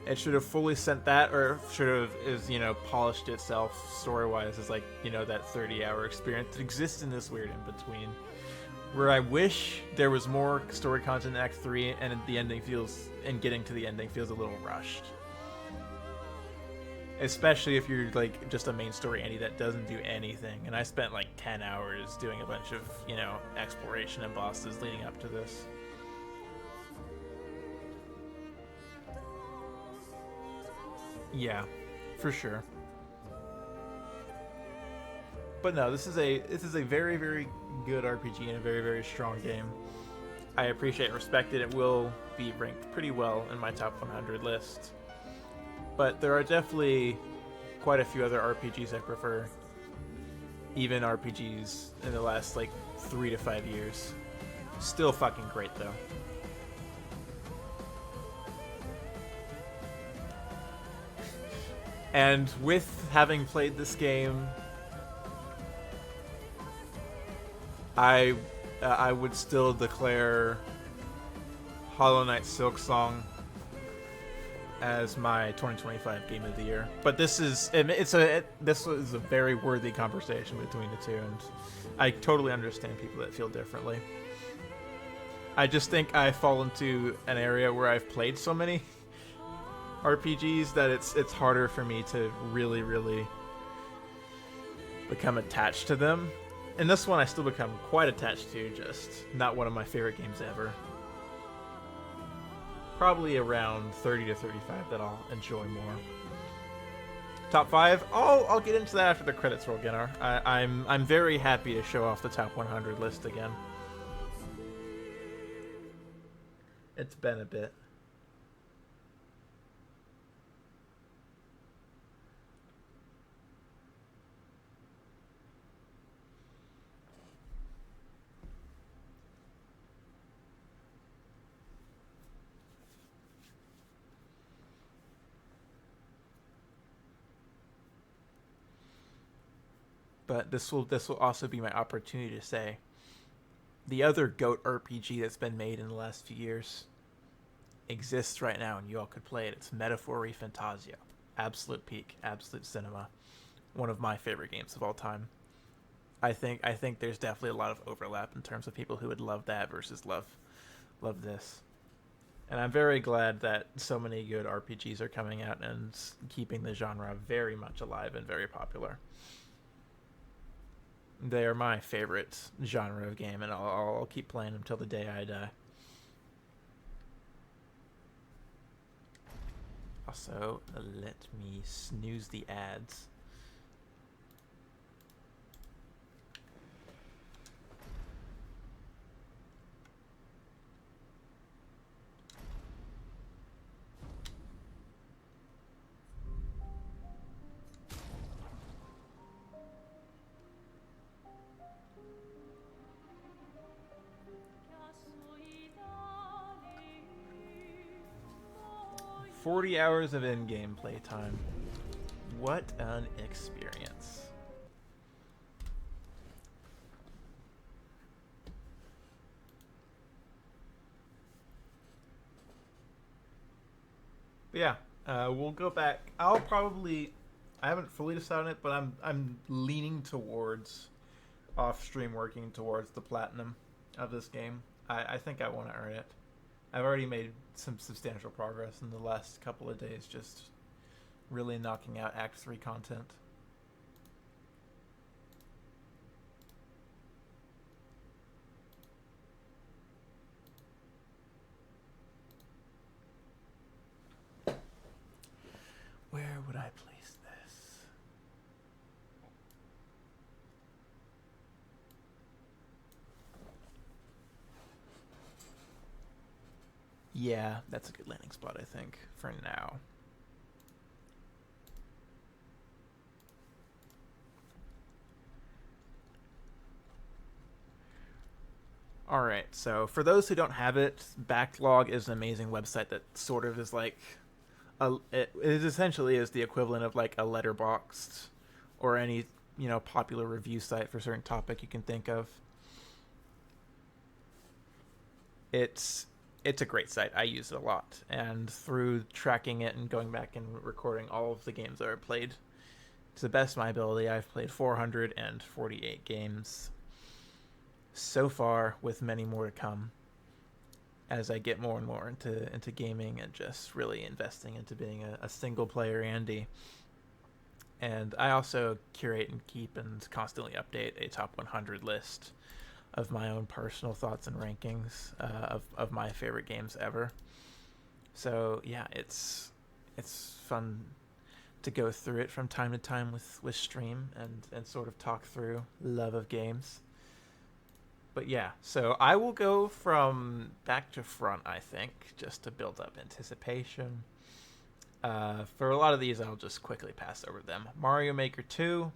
It should have fully sent that, or should have, polished itself story-wise as, like, that 30-hour experience that exists in this weird in-between. Where I wish there was more story content in Act 3, and getting to the ending feels a little rushed. Especially if you're, like, just a main story Andy that doesn't do anything. And I spent, like, 10 hours doing a bunch of, exploration and bosses leading up to this. Yeah, for sure. But no, this is a very, very good RPG and a very, very strong game. I appreciate and respect it. It will be ranked pretty well in my top 100 list. But there are definitely quite a few other RPGs I prefer. Even RPGs in the last, 3 to 5 years. Still fucking great, though. And with having played this game, I would still declare Hollow Knight Silksong as my 2025 Game of the Year. But this is a very worthy conversation between the two, and I totally understand people that feel differently. I just think I fall into an area where I've played so many RPGs that it's harder for me to really, really become attached to them. And this one I still become quite attached to, just not one of my favorite games ever. Probably around 30 to 35 that I'll enjoy more. Top 5? I'll get into that after the credits roll, Gunnar. I'm very happy to show off the top 100 list again. It's been a bit. But this will also be my opportunity to say the other GOAT RPG that's been made in the last few years exists right now, and you all could play it. It's Metaphor ReFantazio. Absolute peak, absolute cinema. One of my favorite games of all time. I think there's definitely a lot of overlap in terms of people who would love that versus love this. And I'm very glad that so many good RPGs are coming out and keeping the genre very much alive and very popular. They are my favorite genre of game, and I'll keep playing them till the day I die. Also, let me snooze the ads. $40 hours of in-game playtime. What an experience. But yeah, we'll go back. I haven't fully decided on it, but I'm leaning towards off stream working towards the platinum of this game. I think I want to earn it. I've already made some substantial progress in the last couple of days, just really knocking out Act 3 content. Where would I place this? Yeah, that's a good landing spot, I think, for now. Alright, so for those who don't have it, Backlog is an amazing website that sort of is like it essentially is the equivalent of like a Letterboxd or any, popular review site for a certain topic you can think of. It's a great site. I use it a lot, and through tracking it and going back and recording all of the games that I've played, to the best of my ability, I've played 448 games so far, with many more to come as I get more and more into gaming and just really investing into being a single player Andy. And I also curate and keep and constantly update a top 100 list of my own personal thoughts and rankings of my favorite games ever. So yeah, it's fun to go through it from time to time with stream and sort of talk through love of games. But yeah, so I will go from back to front, I think, just to build up anticipation. For a lot of these, I'll just quickly pass over them. Mario Maker 2,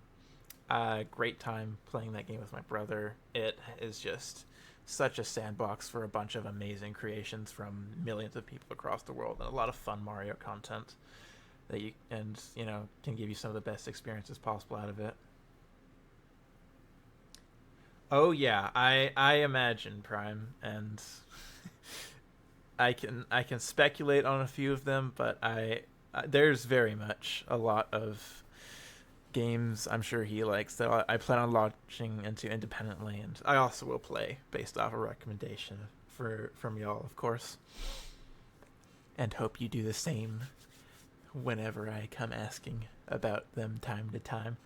great time playing that game with my brother. It is just such a sandbox for a bunch of amazing creations from millions of people across the world, and a lot of fun Mario content that can give you some of the best experiences possible out of it. Oh yeah, I imagine, Prime, and I can speculate on a few of them, but there's very much a lot of games I'm sure he likes that I plan on launching into independently, and I also will play based off a recommendation from y'all, of course, and hope you do the same whenever I come asking about them time to time.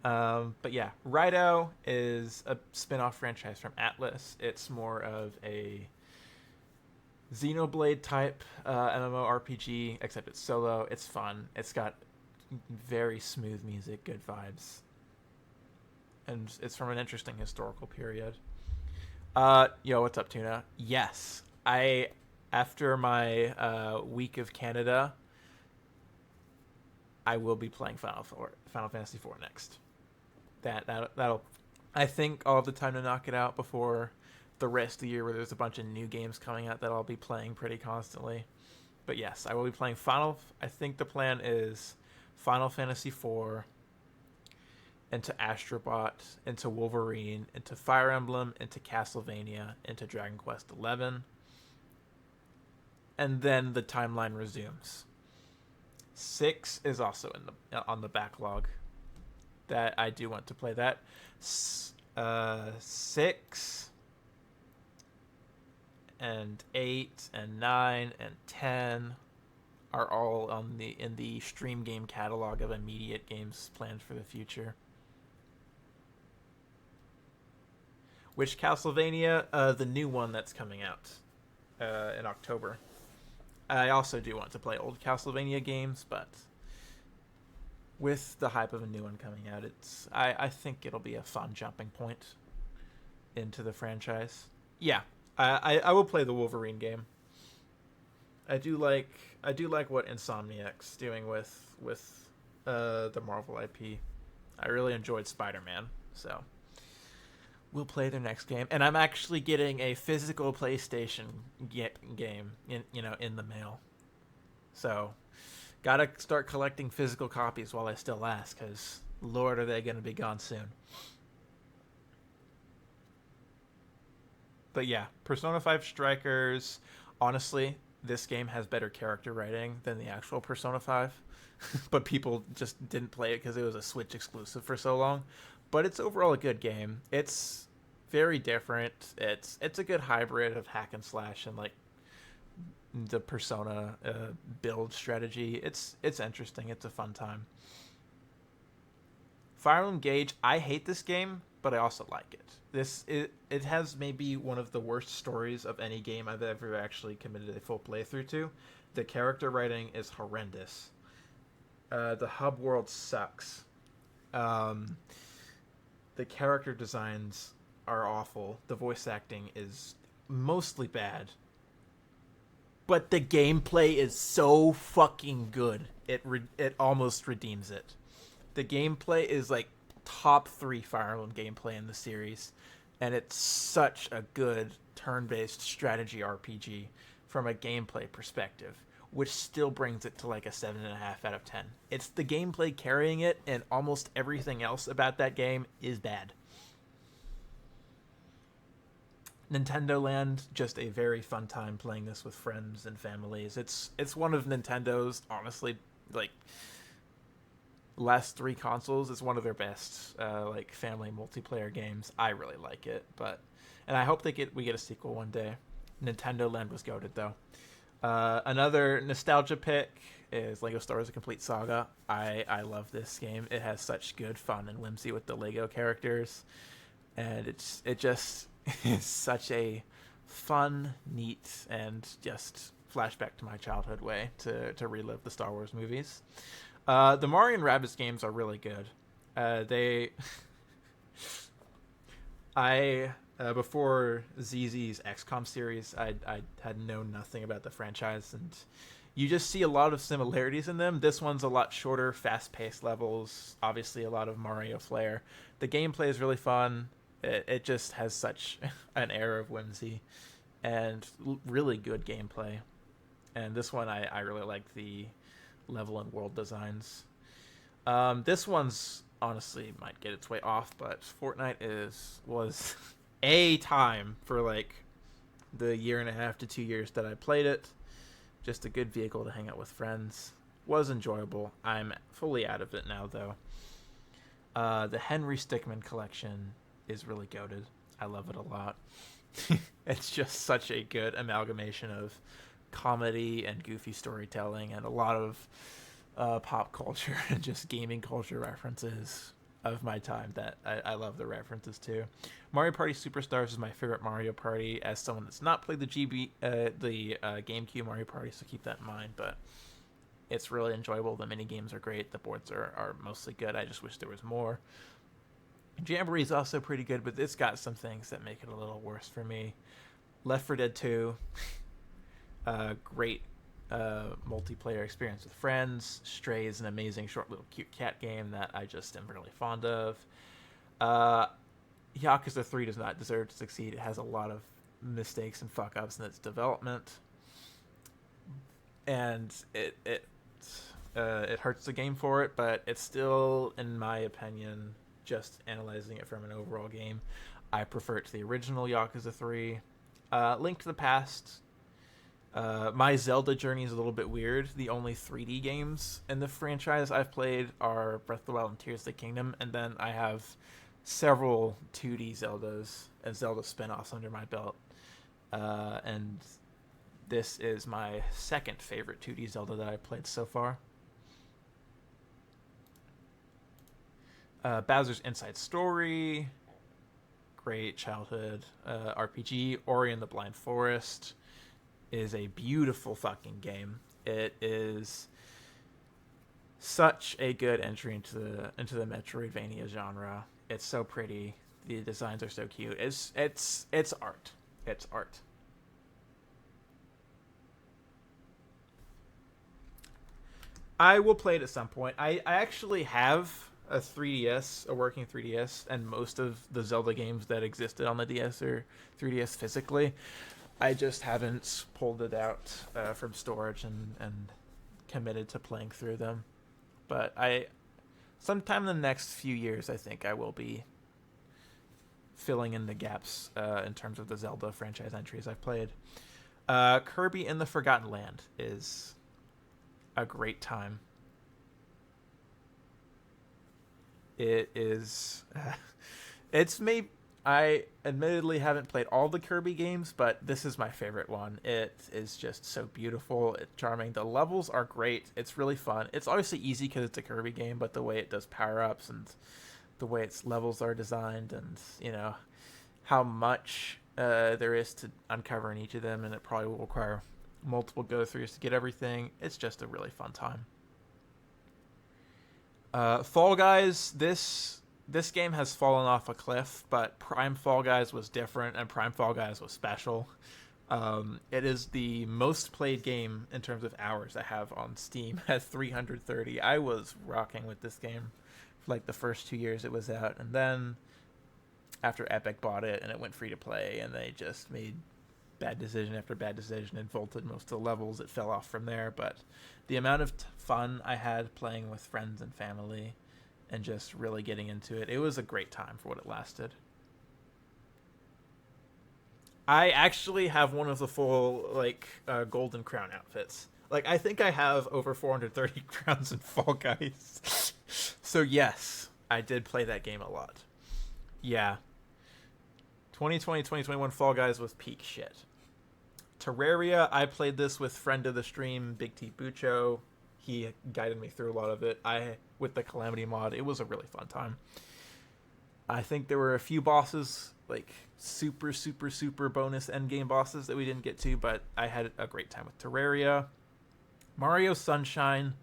But yeah, Raidou is a spin-off franchise from Atlas. It's more of a Xenoblade type MMORPG, except it's solo. It's fun. It's got very smooth music, good vibes, and it's from an interesting historical period. Yo, what's up, Tuna? Yes, after my week of Canada, I will be playing Final Fantasy IV next. That'll I think I'll have the time to knock it out before the rest of the year, where there's a bunch of new games coming out that I'll be playing pretty constantly. But yes, I will be playing I think the plan is Final Fantasy IV, into Astrobot, into Wolverine, into Fire Emblem, into Castlevania, into Dragon Quest XI, and then the timeline resumes. 6 is also on the backlog. That I do want to play that. 6 and 8 and 9 and 10 are all in the stream game catalog of immediate games planned for the future. Which Castlevania, the new one that's coming out in October. I also do want to play old Castlevania games, but with the hype of a new one coming out, I think it'll be a fun jumping point into the franchise. Yeah, I will play the Wolverine game. I do like what Insomniac's doing with the Marvel IP. I really enjoyed Spider-Man, so we'll play their next game. And I'm actually getting a physical PlayStation game in the mail. So gotta start collecting physical copies while I still last, because Lord, are they going to be gone soon. But yeah, Persona 5 Strikers, honestly, this game has better character writing than the actual Persona 5, but people just didn't play it because it was a Switch exclusive for so long. But it's overall a good game. It's very different. It's a good hybrid of hack and slash and like the Persona build strategy. It's interesting. It's a fun time. Fire Emblem Engage, I hate this game, but I also like it. It has maybe one of the worst stories of any game I've ever actually committed a full playthrough to. The character writing is horrendous. The hub world sucks. The character designs are awful. The voice acting is mostly bad. But the gameplay is so fucking good. It almost redeems it. The gameplay is like top 3 Fire Emblem gameplay in the series, and it's such a good turn-based strategy RPG from a gameplay perspective, which still brings it to like a 7.5 out of 10. It's the gameplay carrying it, and almost everything else about that game is bad. Nintendo Land, just a very fun time playing this with friends and families. It's one of Nintendo's, honestly, like, last 3 consoles. It's one of their best like family multiplayer games. I really like it, and I hope we get a sequel one day. Nintendo Land was goated though. Another nostalgia pick is Lego Star Wars: A Complete Saga. I love this game. It has such good fun and whimsy with the Lego characters, and it just is such a fun, neat, and just flashback to my childhood way to relive the Star Wars movies. The Mario and Rabbids games are really good. Before ZZ's XCOM series, I had known nothing about the franchise, and you just see a lot of similarities in them. This one's a lot shorter, fast-paced levels, obviously a lot of Mario flair. The gameplay is really fun. It just has such an air of whimsy and really good gameplay. And this one, I really like the level and world designs. This one's honestly might get its way off, but Fortnite was a time for like the 1.5 to 2 years that I played it. Just a good vehicle to hang out with friends. Was enjoyable. I'm fully out of it now though. The Henry Stickmin collection is really goated. I love it a lot. It's just such a good amalgamation of comedy and goofy storytelling and a lot of pop culture and just gaming culture references of my time that I love the references to. Mario Party Superstars is my favorite Mario Party as someone that's not played the GameCube Mario Party, so keep that in mind, but it's really enjoyable. The mini games are great. The boards are mostly good. I just wish there was more. Jamboree is also pretty good, but it's got some things that make it a little worse for me. Left 4 Dead 2, great multiplayer experience with friends. Stray is an amazing short little cute cat game that I just am really fond of. Yakuza 3 does not deserve to succeed. It has a lot of mistakes and fuck-ups in its development, and it hurts the game for it, but it's still, in my opinion, just analyzing it from an overall game, I prefer it to the original Yakuza 3. Link to the Past. My Zelda journey is a little bit weird. The only 3D games in the franchise I've played are Breath of the Wild and Tears of the Kingdom, and then I have several 2D Zeldas and Zelda spin-offs under my belt. And this is my second favorite 2D Zelda that I've played so far. Bowser's Inside Story, great childhood RPG. Ori and the Blind Forest is a beautiful fucking game. It is such a good entry into the Metroidvania genre. It's so pretty. The designs are so cute. It's art. It's art. I will play it at some point. I actually have a 3DS, a working 3DS, and most of the Zelda games that existed on the DS or 3DS physically. I just haven't pulled it out from storage and committed to playing through them. But sometime in the next few years, I think I will be filling in the gaps in terms of the Zelda franchise entries I've played. Kirby in the Forgotten Land is a great time. It is. It's maybe. I admittedly haven't played all the Kirby games, but this is my favorite one. It is just so beautiful. It's charming. The levels are great. It's really fun. It's obviously easy because it's a Kirby game, but the way it does power-ups and the way its levels are designed and, you know, how much there is to uncover in each of them, and it probably will require multiple go-throughs to get everything. It's just a really fun time. Fall Guys, this game has fallen off a cliff, but Prime Fall Guys was different, and Prime Fall Guys was special. It is the most played game in terms of hours I have on Steam at 330. I was rocking with this game for like the first 2 years it was out, and then after Epic bought it and it went free to play, and they just made bad decision after bad decision and vaulted most of the levels, it fell off from there. But the amount of fun I had playing with friends and family and just really getting into it, it was a great time for what it lasted. I actually have one of the full Golden Crown outfits. Like, I think I have over 430 crowns in Fall Guys. So yes, I did play that game a lot. Yeah. 2020, 2021 Fall Guys was peak shit. Terraria, I played this with friend of the stream, Big T Bucho. He guided me through a lot of it. With the Calamity mod, it was a really fun time. I think there were a few bosses, like super bonus endgame bosses that we didn't get to, but I had a great time with Terraria. Mario Sunshine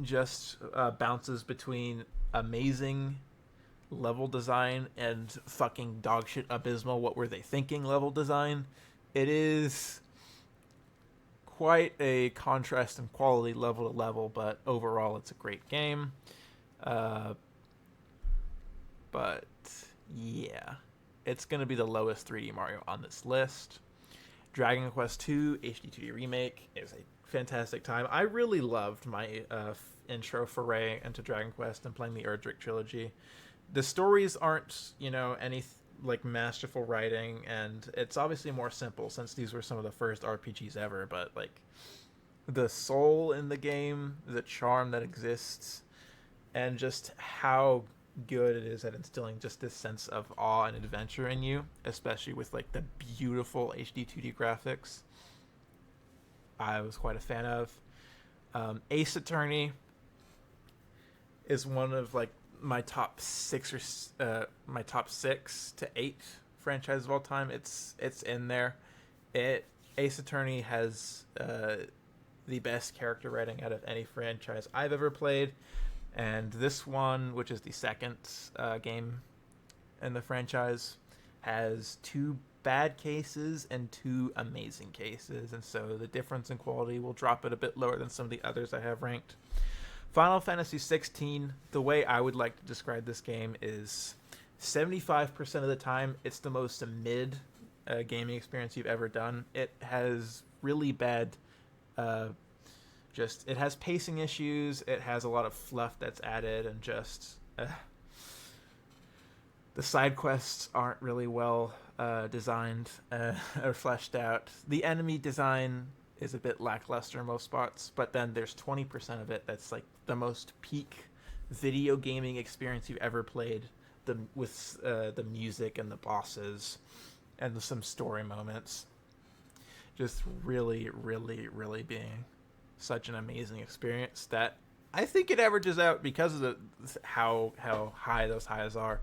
just bounces between amazing level design and fucking dogshit abysmal what were they thinking level design. It is quite a contrast in quality level to level, but overall it's a great game. But yeah, it's going to be the lowest 3D Mario on this list. Dragon Quest II HD 2D Remake is a fantastic time. I really loved my intro foray into Dragon Quest and playing the Erdrick trilogy. The stories aren't, any masterful writing, and it's obviously more simple since these were some of the first RPGs ever, but the soul in the game, the charm that exists, and just how good it is at instilling just this sense of awe and adventure in you, especially with the beautiful HD 2D graphics, I was quite a fan of. Ace Attorney is one of my top 6 to 8 franchises of all time. It's in there. Ace Attorney has the best character writing out of any franchise I've ever played, and this one, which is the second game in the franchise, has 2 bad cases and 2 amazing cases, and so the difference in quality will drop it a bit lower than some of the others I have ranked. Final Fantasy XVI, the way I would like to describe this game is 75% of the time it's the most mid gaming experience you've ever done. It has really bad it has pacing issues, it has a lot of fluff that's added, and just the side quests aren't really well designed or fleshed out. The enemy design is a bit lackluster in most spots, but then there's 20% of it that's the most peak video gaming experience you've ever played, with the music and the bosses and some story moments just really being such an amazing experience that I think it averages out, because of how high those highs are.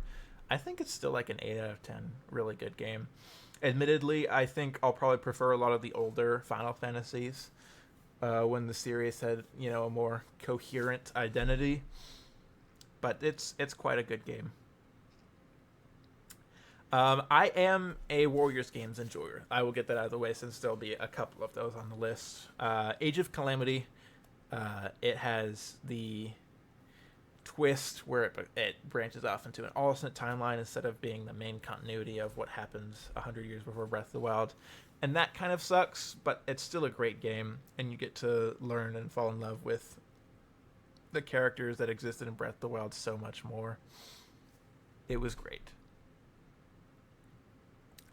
I think it's still an 8 out of 10 really good game. Admittedly, I think I'll probably prefer a lot of the older Final Fantasies when the series had, a more coherent identity. But it's quite a good game. I am a Warriors games enjoyer. I will get that out of the way since there'll be a couple of those on the list. Age of Calamity, it has the twist where it branches off into an alternate timeline instead of being the main continuity of what happens 100 years before Breath of the Wild. And that kind of sucks, but it's still a great game, and you get to learn and fall in love with the characters that existed in Breath of the Wild so much more. It was great.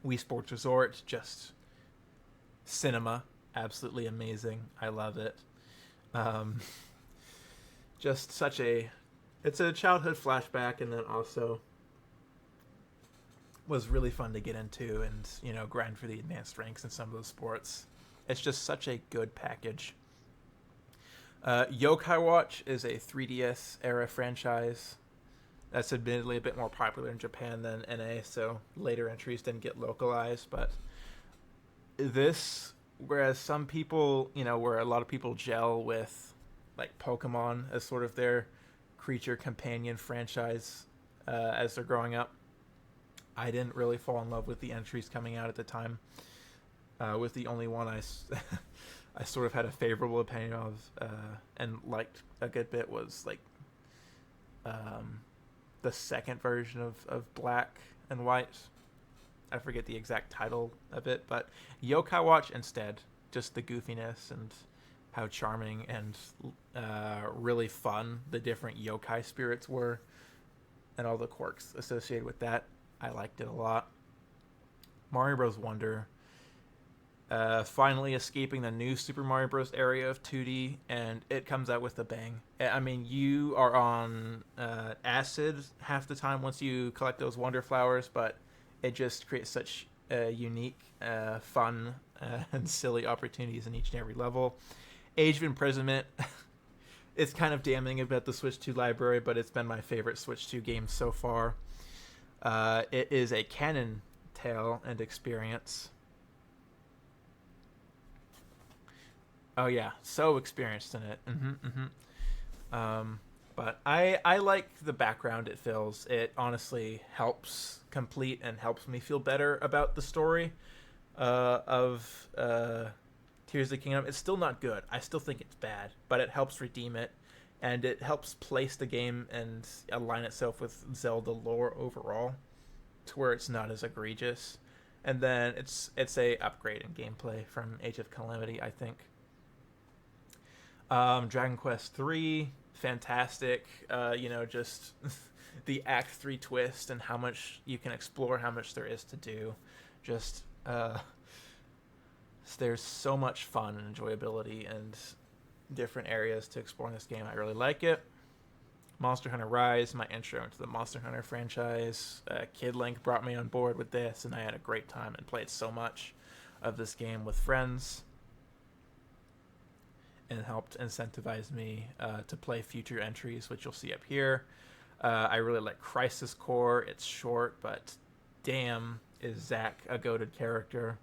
Wii Sports Resort, just cinema, absolutely amazing. I love it. Just such a, it's a childhood flashback, and then also was really fun to get into and, you know, grind for the advanced ranks in some of those sports. It's just such a good package. Yokai Watch is a 3DS era franchise that's admittedly a bit more popular in Japan than NA, so later entries didn't get localized, but this, whereas some people, you know, where a lot of people gel with like Pokemon as sort of their creature companion franchise as they're growing up, I didn't really fall in love with the entries coming out at the time. With the only one I sort of had a favorable opinion of and liked a good bit was like the second version of Black and White. I forget the exact title of it, but Yokai Watch instead, just the goofiness and how charming and really fun the different yokai spirits were and all the quirks associated with that. I liked it a lot. Mario Bros. Wonder, finally escaping the new Super Mario Bros. Area of 2D, and it comes out with a bang. I mean, you are on acid half the time once you collect those Wonder Flowers, but it just creates such unique, fun, and silly opportunities in each and every level. Age of Imprisonment, it's kind of damning about the Switch 2 library, but it's been my favorite Switch 2 game so far. It is a canon tale and experience. Oh yeah, so experienced in it. But I like the background it fills. It honestly helps complete and helps me feel better about the story of Tears of the Kingdom. It's still not good. I still think it's bad, but it helps redeem it, and it helps place the game and align itself with Zelda lore overall to where it's not as egregious. And then it's a upgrade in gameplay from Age of Calamity, I think. Dragon Quest 3, fantastic. You know, just the Act 3 twist and how much you can explore, how much there is to do. Just there's so much fun and enjoyability and different areas to explore in this game. I really like it. Monster Hunter Rise, my intro into the Monster Hunter franchise. Kid Link brought me on board with this, and I had a great time and played so much of this game with friends, and helped incentivize me to play future entries, which you'll see up here. I really like Crisis Core. It's short, but damn, is Zack a goated character.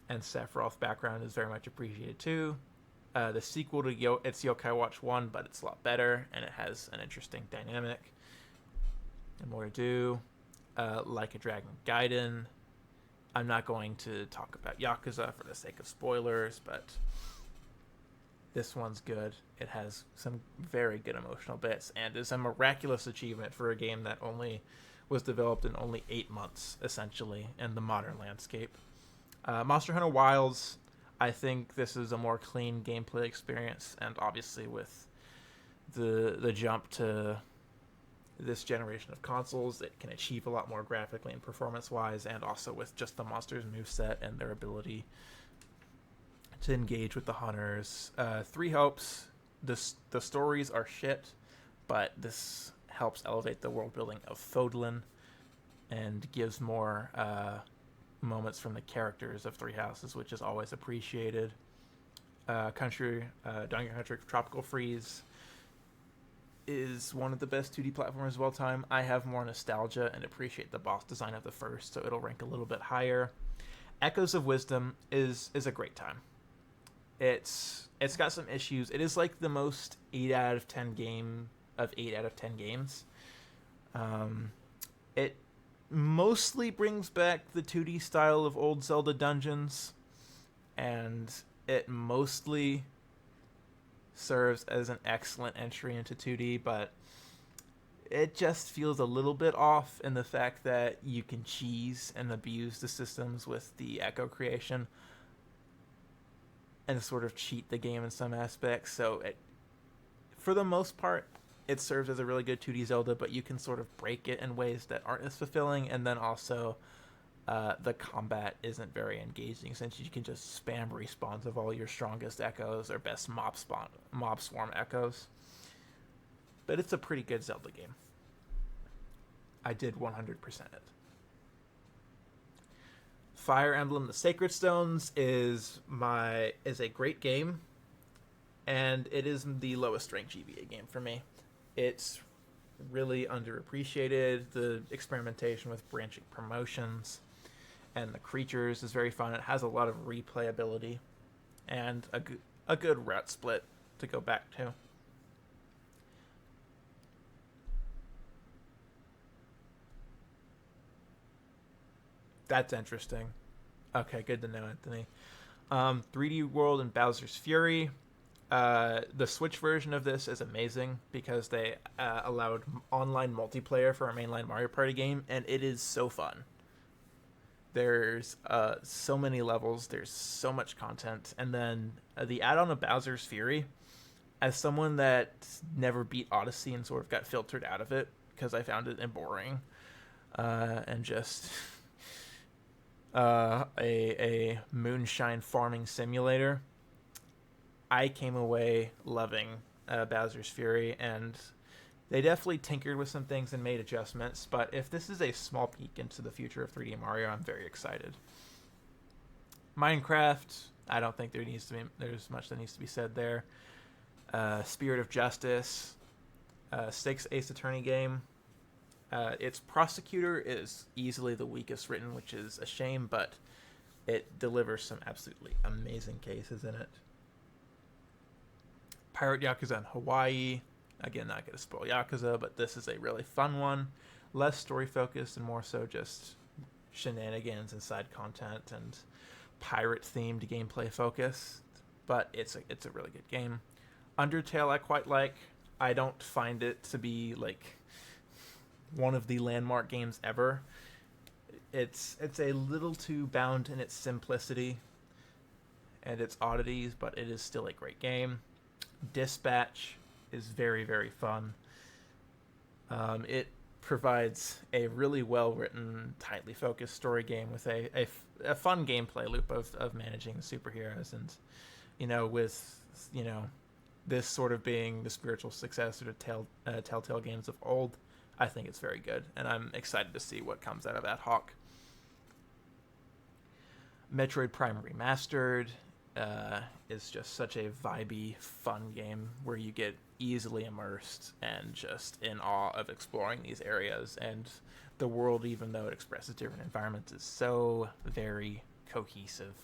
And Sephiroth's background is very much appreciated too. The sequel to it's Yokai Watch 1, but it's a lot better, and it has an interesting dynamic. And more to do. Like a Dragon Gaiden. I'm not going to talk about Yakuza for the sake of spoilers, but this one's good. It has some very good emotional bits, and is a miraculous achievement for a game that only was developed in only 8 months, essentially, in the modern landscape. Monster Hunter Wilds, I think this is a more clean gameplay experience, and obviously with the jump to this generation of consoles, it can achieve a lot more graphically and performance-wise, and also with just the monsters' moveset and their ability to engage with the hunters. 3 hopes. The stories are shit, but this helps elevate the world building of Fodlan and gives more moments from the characters of Three Houses, which is always appreciated. Donkey Country Tropical Freeze is one of the best 2D platformers of all time. I have more nostalgia and appreciate the boss design of the first, so it'll rank a little bit higher. Echoes of Wisdom is a great time. It's got some issues. It is like the most 8 out of 10 game of 8 out of 10 games. It mostly brings back the 2D style of old Zelda dungeons, and it mostly serves as an excellent entry into 2D, but it just feels a little bit off in the fact that you can cheese and abuse the systems with the Echo creation and sort of cheat the game in some aspects. So for the most part, it serves as a really good 2D Zelda, but you can sort of break it in ways that aren't as fulfilling, and then also the combat isn't very engaging since you can just spam respawns of all your strongest echoes or best mob swarm echoes. But it's a pretty good Zelda game. I did 100% it. Fire Emblem: The Sacred Stones is a great game, and it is the lowest ranked GBA game for me. It's really underappreciated. The experimentation with branching promotions and the creatures is very fun. It has a lot of replayability and a good route split to go back to. That's interesting. Okay, good to know, Anthony. 3D World and Bowser's Fury. The Switch version of this is amazing because they allowed online multiplayer for a mainline Mario Party game, and it is so fun. There's so many levels, there's so much content, and then the add-on of Bowser's Fury, as someone that never beat Odyssey and sort of got filtered out of it because I found it boring and just a moonshine farming simulator, I came away loving Bowser's Fury, and they definitely tinkered with some things and made adjustments, but if this is a small peek into the future of 3D Mario, I'm very excited. Minecraft, I don't think there's much that needs to be said there. Spirit of Justice, Stakes Ace Attorney game. Its prosecutor is easily the weakest written, which is a shame, but it delivers some absolutely amazing cases in it. Pirate Yakuza in Hawaii. Again, not going to spoil Yakuza, but this is a really fun one. Less story-focused and more so just shenanigans and side content and pirate-themed gameplay focused. But it's a really good game. Undertale I quite like. I don't find it to be like one of the landmark games ever. It's a little too bound in its simplicity and its oddities, but it is still a great game. Dispatch is very, very fun. It provides a really well-written, tightly focused story game with a fun gameplay loop of managing the superheroes, and with this sort of being the spiritual successor to Telltale games of old, I think it's very good, and I'm excited to see what comes out of Ad Hoc. Metroid Prime Remastered is just such a vibey, fun game where you get easily immersed and just in awe of exploring these areas, and the world, even though it expresses different environments, is so very cohesive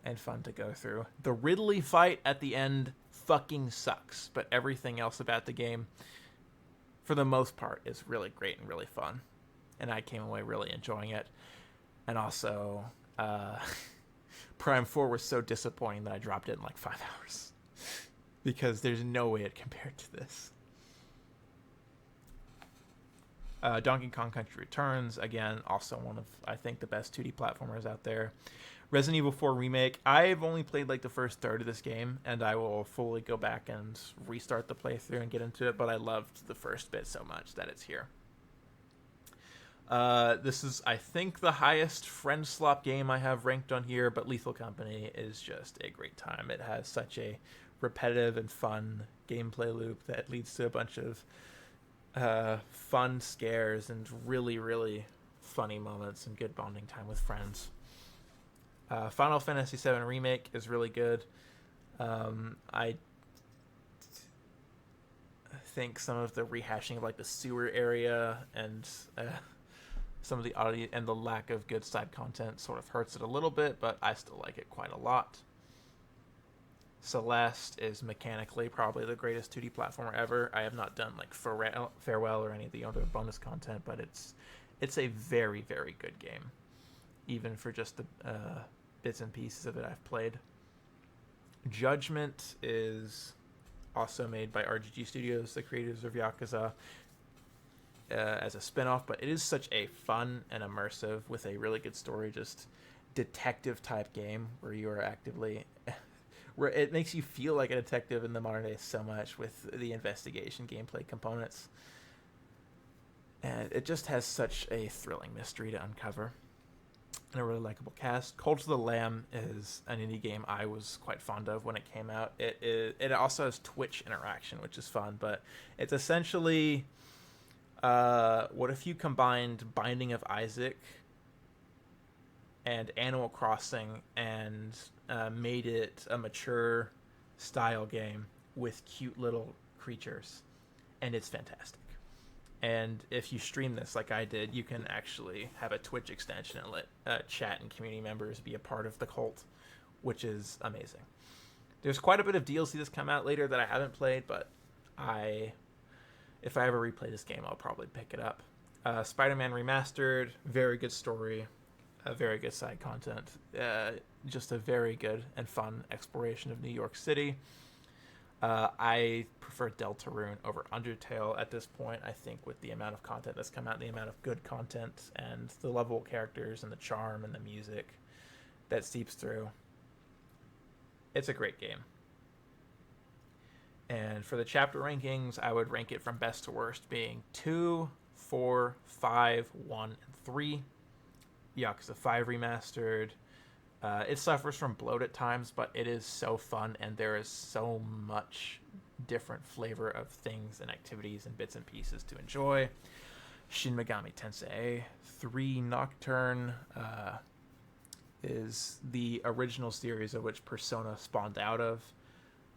and fun to go through. The Ridley fight at the end fucking sucks, but everything else about the game, for the most part, is really great and really fun, and I came away really enjoying it. And also, Prime 4 was so disappointing that I dropped it in like 5 hours because there's no way it compared to this. Donkey Kong Country Returns, again, also one of, I think, the best 2D platformers out there. Resident Evil 4 Remake, I've only played like the first third of this game, and I will fully go back and restart the playthrough and get into it, but I loved the first bit so much that it's here. This is, I think, the highest friend slop game I have ranked on here, but Lethal Company is just a great time. It has such a repetitive and fun gameplay loop that leads to a bunch of fun scares and really, really funny moments and good bonding time with friends. Final Fantasy VII Remake is really good. I think some of the rehashing of like the sewer area and some of the oddity and the lack of good side content sort of hurts it a little bit, but I still like it quite a lot. Celeste is mechanically probably the greatest 2D platformer ever. I have not done like Farewell or any of the other bonus content, but it's a very, very good game, even for just the bits and pieces of it I've played. Judgment is also made by RGG Studios, the creators of Yakuza, as a spin-off, but it is such a fun and immersive, with a really good story, just detective type game where you are actively where it makes you feel like a detective in the modern day so much with the investigation gameplay components. And it just has such a thrilling mystery to uncover. And a really likable cast. Cult of the Lamb is an indie game I was quite fond of when it came out. It also has Twitch interaction, which is fun, but it's essentially what if you combined Binding of Isaac and Animal Crossing and made it a mature style game with cute little creatures, and it's fantastic. And if you stream this like I did, you can actually have a Twitch extension and let chat and community members be a part of the cult, which is amazing. There's quite a bit of DLC that's come out later that I haven't played, but if I ever replay this game, I'll probably pick it up. Spider-Man Remastered, very good story, very good side content, just a very good and fun exploration of New York City. I prefer Deltarune over Undertale at this point. I think with the amount of content that's come out, the amount of good content, and the lovable characters, and the charm, and the music that seeps through, it's a great game. And for the chapter rankings, I would rank it from best to worst, being 2, 4, 5, 1, and 3. Yakuza 5 Remastered. It suffers from bloat at times, but it is so fun, and there is so much different flavor of things and activities and bits and pieces to enjoy. Shin Megami Tensei 3 Nocturne is the original series of which Persona spawned out of,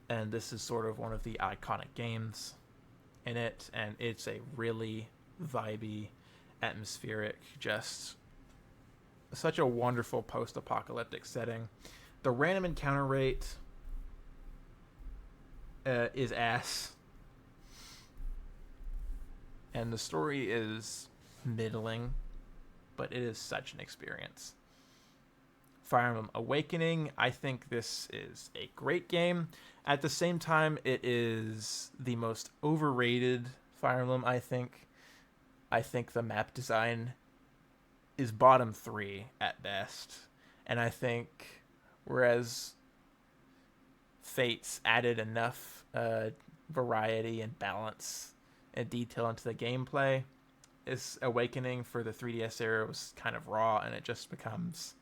and this is sort of one of the iconic games in it, and it's a really vibey, atmospheric, just such a wonderful post-apocalyptic setting. The random encounter rate is ass, and the story is middling, but it is such an experience. Fire Emblem Awakening, I think this is a great game. At the same time, it is the most overrated Fire Emblem, I think. I think the map design is bottom 3 at best. And I think whereas Fates added enough variety and balance and detail into the gameplay, is Awakening for the 3DS era was kind of raw, and it just becomes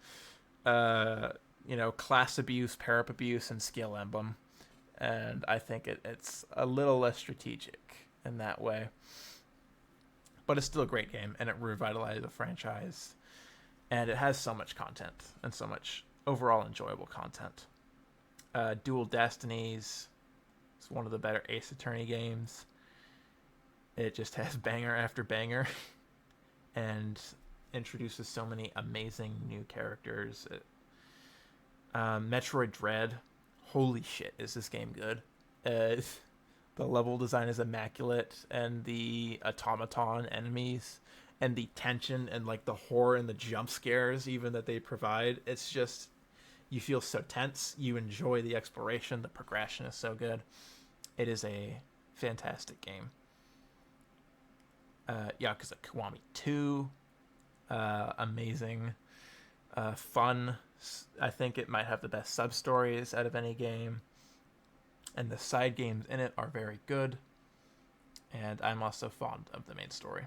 class abuse, parap abuse, and skill emblem. And I think it's a little less strategic in that way. But it's still a great game, and it revitalized the franchise. And it has so much content, and so much overall enjoyable content. Dual Destinies is one of the better Ace Attorney games. It just has banger after banger, and introduces so many amazing new characters. Metroid Dread, holy shit, is this game good. The level design is immaculate, and the automaton enemies, and the tension, and like the horror and the jump scares even that they provide, it's just, you feel so tense. You enjoy the exploration. The progression is so good. It is a fantastic game. Yakuza Kiwami 2, amazing, fun. I think it might have the best sub-stories out of any game. And the side games in it are very good. And I'm also fond of the main story.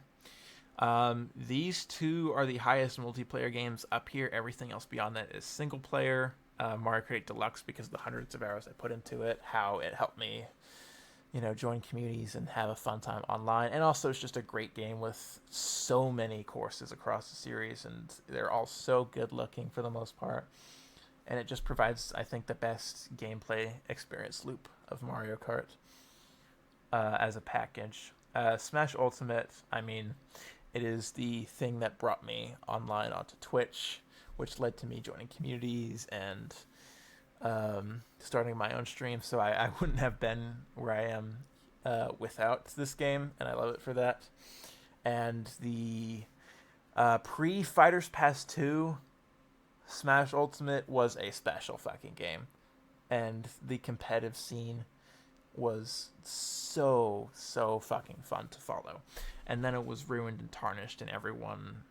These two are the highest multiplayer games up here. Everything else beyond that is single player. Mario Kart 8 Deluxe, because of the hundreds of hours I put into it, how it helped me, join communities and have a fun time online. And also it's just a great game with so many courses across the series, and they're all so good looking for the most part. And it just provides, I think, the best gameplay experience loop of Mario Kart as a package. Smash Ultimate, it is the thing that brought me online onto Twitch, which led to me joining communities and starting my own stream. So I wouldn't have been where I am without this game, and I love it for that. And the pre-Fighters Pass 2 Smash Ultimate was a special fucking game, and the competitive scene was so fucking fun to follow. And then it was ruined and tarnished, and everyone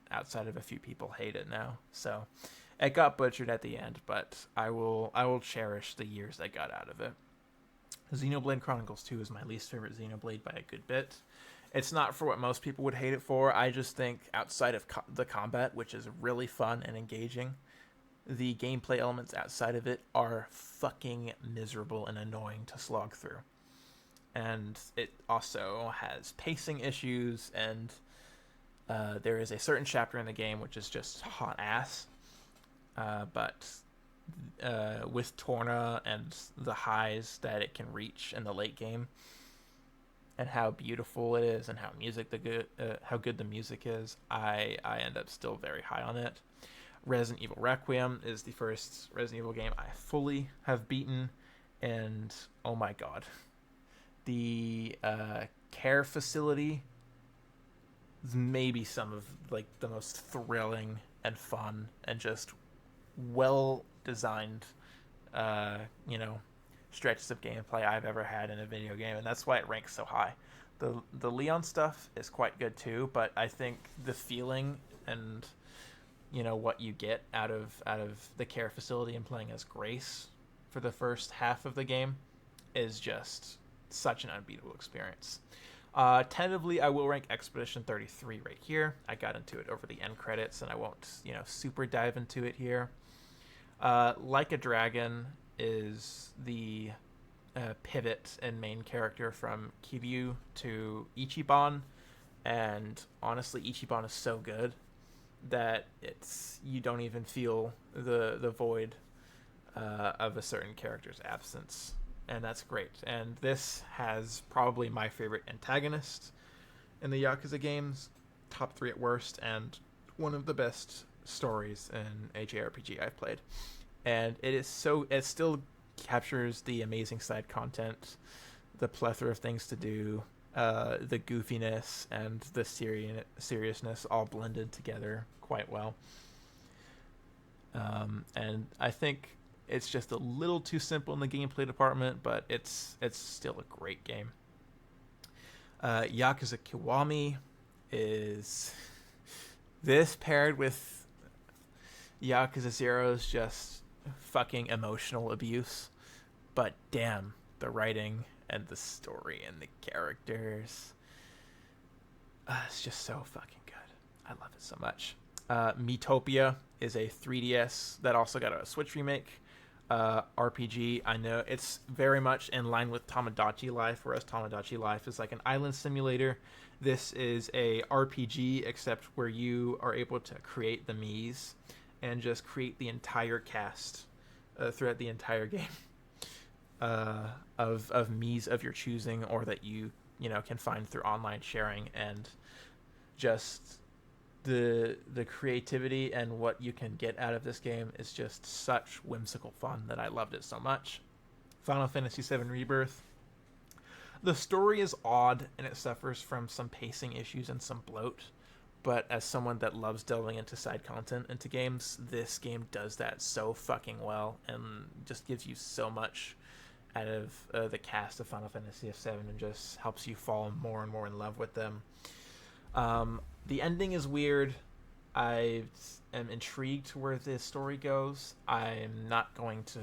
outside of a few people hate it now. So it got butchered at the end, but I will cherish the years I got out of it. Xenoblade Chronicles 2 is my least favorite Xenoblade by a good bit. It's not for what most people would hate it for. I just think outside of the combat, which is really fun and engaging, the gameplay elements outside of it are fucking miserable and annoying to slog through. And it also has pacing issues, and there is a certain chapter in the game which is just hot ass. But with Torna and the highs that it can reach in the late game, and how beautiful it is, and how good the music is, I end up still very high on it. Resident Evil Requiem is the first Resident Evil game I fully have beaten, and oh my god, the care facility is maybe some of like the most thrilling and fun and just well designed stretches of gameplay I've ever had in a video game, and that's why it ranks so high. The Leon stuff is quite good too, but I think the feeling and what you get out of the care facility and playing as Grace for the first half of the game is just such an unbeatable experience. Tentatively, I will rank Expedition 33 right here. I got into it over the end credits, and I won't super dive into it here. Like a Dragon is the pivot and main character from Kiryu to Ichiban, and honestly, Ichiban is so good that you don't even feel the void of a certain character's absence, and that's great. And this has probably my favorite antagonist in the Yakuza games, top 3 at worst, and one of the best stories in a JRPG I've played. And it still captures the amazing side content, the plethora of things to do, the goofiness and the seriousness all blended together quite well. And I think it's just a little too simple in the gameplay department, but it's still a great game. Yakuza Kiwami is this paired with Yakuza 0's just fucking emotional abuse, but damn, the writing and the story and the characters, it's just so fucking good. I love it so much. Miitopia is a 3DS that also got a Switch remake RPG. I know it's very much in line with Tomodachi Life, whereas Tomodachi Life is like an island simulator. This is a RPG, except where you are able to create the Miis and just create the entire cast throughout the entire game of Miis of your choosing, or that you can find through online sharing, and just the creativity and what you can get out of this game is just such whimsical fun that I loved it so much. Final Fantasy VII Rebirth. The story is odd and it suffers from some pacing issues and some bloat, but as someone that loves delving into side content into games, this game does that so fucking well and just gives you so much out of the cast of Final Fantasy VII and just helps you fall more and more in love with them. The ending is weird. I am intrigued to where this story goes. I'm not going to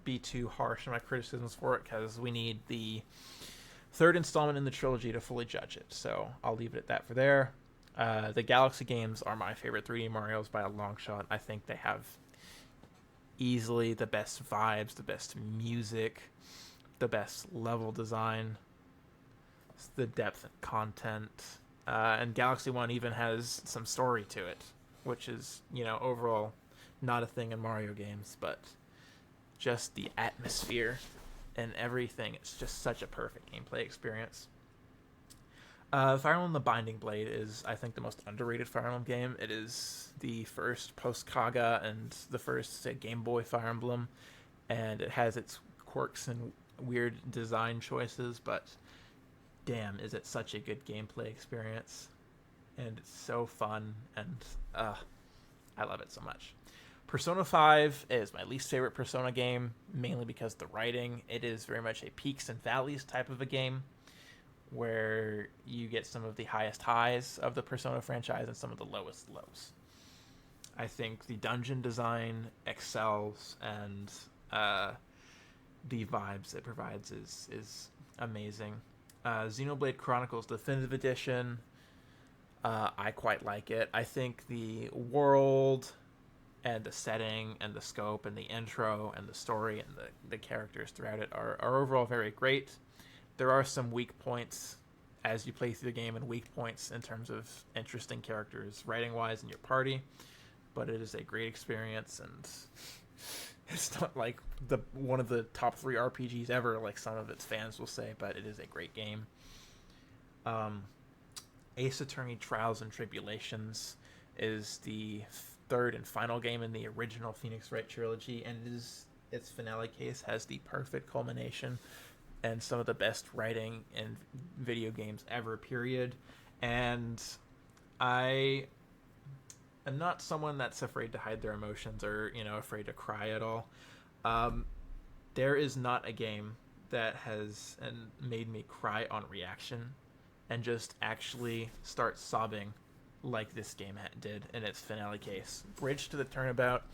be too harsh in my criticisms for it, because we need the third installment in the trilogy to fully judge it. So I'll leave it at that for there. The Galaxy games are my favorite 3D Marios by a long shot. I think they have easily the best vibes, the best music, the best level design, the depth and content. And Galaxy 1 even has some story to it, which is, overall not a thing in Mario games, but just the atmosphere and everything. It's just such a perfect gameplay experience. Fire Emblem The Binding Blade is, I think, the most underrated Fire Emblem game. It is the first post-Kaga and the first Game Boy Fire Emblem, and it has its quirks and weird design choices, but damn, is it such a good gameplay experience, and it's so fun, and I love it so much. Persona 5 is my least favorite Persona game, mainly because the writing. It is very much a peaks and valleys type of a game, where you get some of the highest highs of the Persona franchise and some of the lowest lows. I think the dungeon design excels, and the vibes it provides is amazing. Xenoblade Chronicles Definitive Edition. I quite like it. I think the world and the setting and the scope and the intro and the story and the characters throughout it are overall very great. There are some weak points as you play through the game, and weak points in terms of interesting characters writing-wise in your party, but it is a great experience, and it's not like one of the top 3 RPGs ever, like some of its fans will say, but it is a great game. Ace Attorney Trials and Tribulations is the third and final game in the original Phoenix Wright trilogy, and its finale case has the perfect culmination and some of the best writing in video games ever, period. And I am not someone that's afraid to hide their emotions or, afraid to cry at all. There is not a game that has made me cry on reaction and just actually start sobbing like this game did in its finale case. Bridge to the Turnabout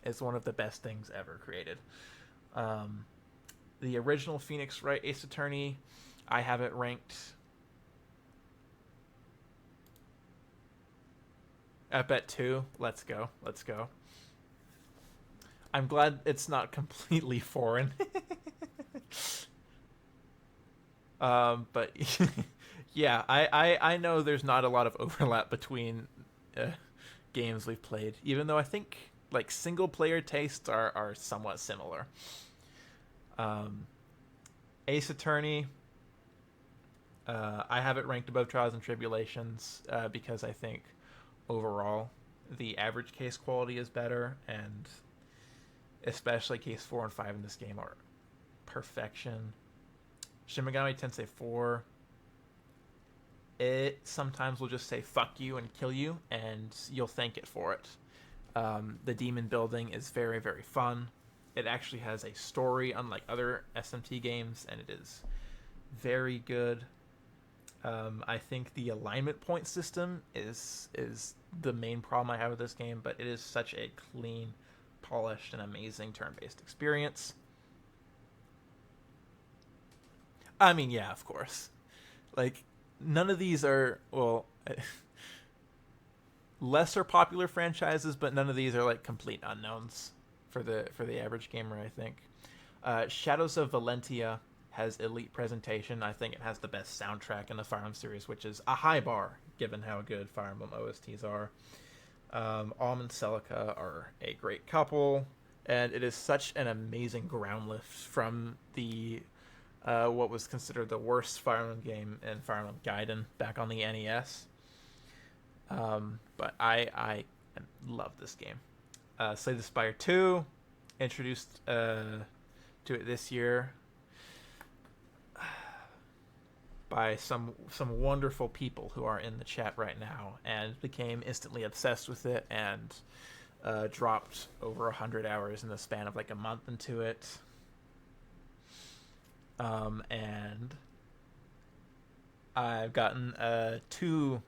is one of the best things ever created. The original Phoenix Wright Ace Attorney, I have it ranked up at 2. Let's go. I'm glad it's not completely foreign. But yeah, I know there's not a lot of overlap between games we've played, even though I think like single player tastes are somewhat similar. Ace Attorney, I have it ranked above Trials and Tribulations because I think overall the average case quality is better, and especially case 4 and 5 in this game are perfection. Shin Megami Tensei 4, it sometimes will just say fuck you and kill you, and you'll thank it for it. The demon building is very, very fun. It actually has a story, unlike other SMT games, and it is very good. I think the alignment point system is the main problem I have with this game, but it is such a clean, polished, and amazing turn-based experience. I mean, yeah, of course. Like, none of these are, well, lesser popular franchises, but none of these are like complete unknowns for the average gamer, I think. Shadows of Valentia has elite presentation. I think it has the best soundtrack in the Fire Emblem series, which is a high bar given how good Fire Emblem OSTs are. Alm and Celica are a great couple, and it is such an amazing ground lift from the what was considered the worst Fire Emblem game in Fire Emblem Gaiden back on the NES. But I love this game. Slay the Spire 2, introduced to it this year by some wonderful people who are in the chat right now, and became instantly obsessed with it, and dropped over 100 hours in the span of like a month into it. And I've gotten 2.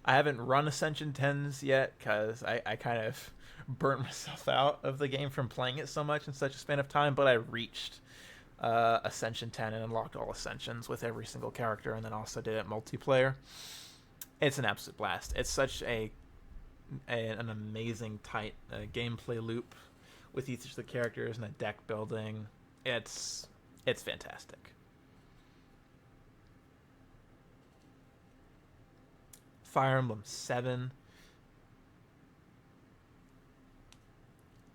I haven't run Ascension 10s yet because I kind of burnt myself out of the game from playing it so much in such a span of time, but I reached Ascension 10 and unlocked all Ascensions with every single character, and then also did it multiplayer. It's an absolute blast. It's such an amazing, tight gameplay loop with each of the characters and the deck building. It's fantastic. Fire Emblem 7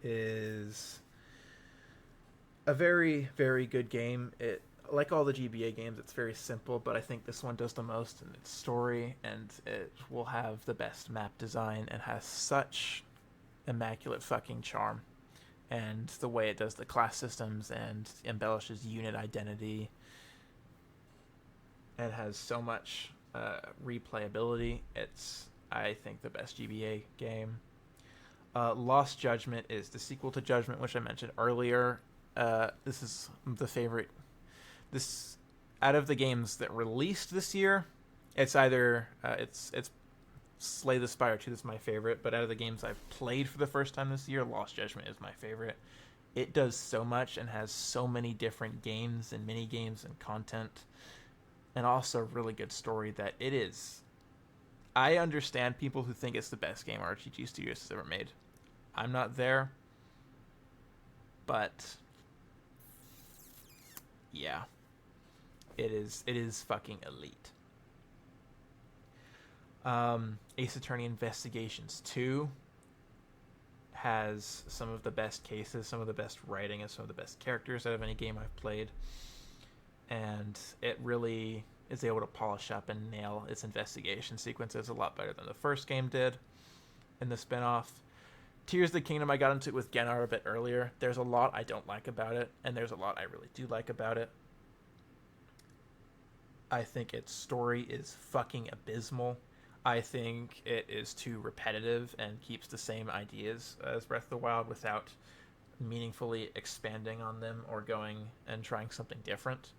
is a very, very good game. It, like all the GBA games, it's very simple, but I think this one does the most in its story, and it will have the best map design and has such immaculate fucking charm. And the way it does the class systems and embellishes unit identity. It has so much replayability. It's, I think, the best GBA game. Lost Judgment is the sequel to Judgment, which I mentioned earlier. This is the favorite. This, out of the games that released this year, it's either it's Slay the Spire 2 is my favorite, but out of the games I've played for the first time this year, Lost Judgment is my favorite. It does so much and has so many different games and mini games and content, and also a really good story that it is. I understand people who think it's the best game RTG Studios has ever made. I'm not there, but yeah, it is fucking elite. Ace Attorney Investigations 2 has some of the best cases, some of the best writing, and some of the best characters out of any game I've played. And it really is able to polish up and nail its investigation sequences a lot better than the first game did in the spin-off. Tears of the Kingdom, I got into it with Gennar a bit earlier. There's a lot I don't like about it, and there's a lot I really do like about it. I think its story is fucking abysmal. I think it is too repetitive and keeps the same ideas as Breath of the Wild without meaningfully expanding on them or going and trying something different.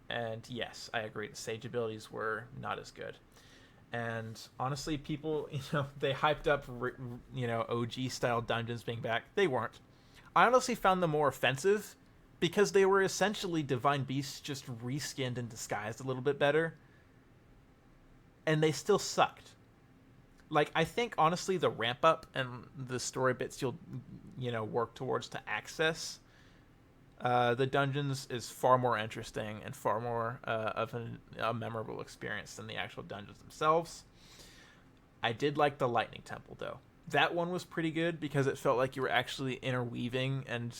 And yes, I agree, the Sage abilities were not as good. And honestly, people, they hyped up, OG style dungeons being back. They weren't. I honestly found them more offensive because they were essentially Divine Beasts just reskinned and disguised a little bit better. And they still sucked. Like, I think, honestly, the ramp up and the story bits you'll, work towards to access the dungeons is far more interesting and far more of a memorable experience than the actual dungeons themselves. I did like the Lightning Temple, though. That one was pretty good because it felt like you were actually interweaving and,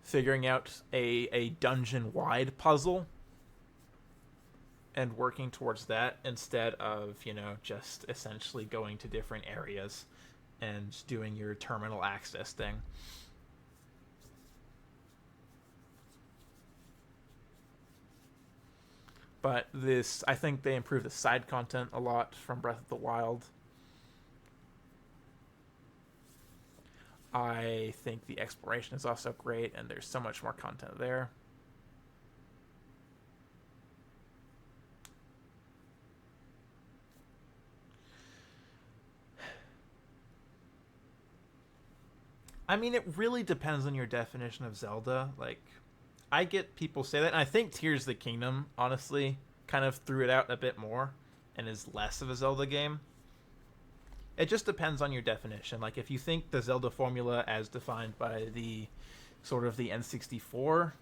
figuring out a dungeon-wide puzzle and working towards that instead of, just essentially going to different areas and doing your terminal access thing. But I think they improved the side content a lot from Breath of the Wild. I think the exploration is also great, and there's so much more content there. I mean, it really depends on your definition of Zelda. Like, I get people say that, and I think Tears of the Kingdom, honestly, kind of threw it out a bit more and is less of a Zelda game. It just depends on your definition. Like, if you think the Zelda formula as defined by the sort of the N64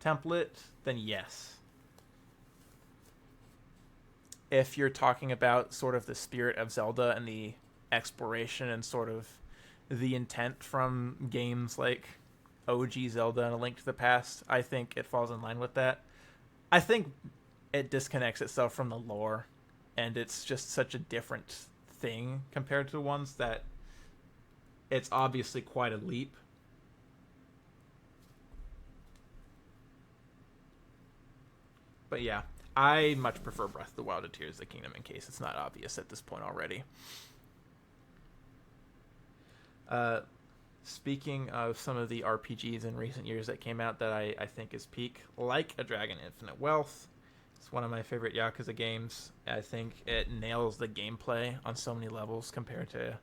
template, then yes. If you're talking about sort of the spirit of Zelda and the exploration and sort of the intent from games like OG Zelda and A Link to the Past, I think it falls in line with that. I think it disconnects itself from the lore, and it's just such a different thing compared to the ones that it's obviously quite a leap. But yeah, I much prefer Breath of the Wild to Tears of the Kingdom, in case it's not obvious at this point already. Speaking of some of the RPGs in recent years that came out that I think is peak, Like a Dragon Infinite Wealth. It's one of my favorite Yakuza games. I think it nails the gameplay on so many levels compared to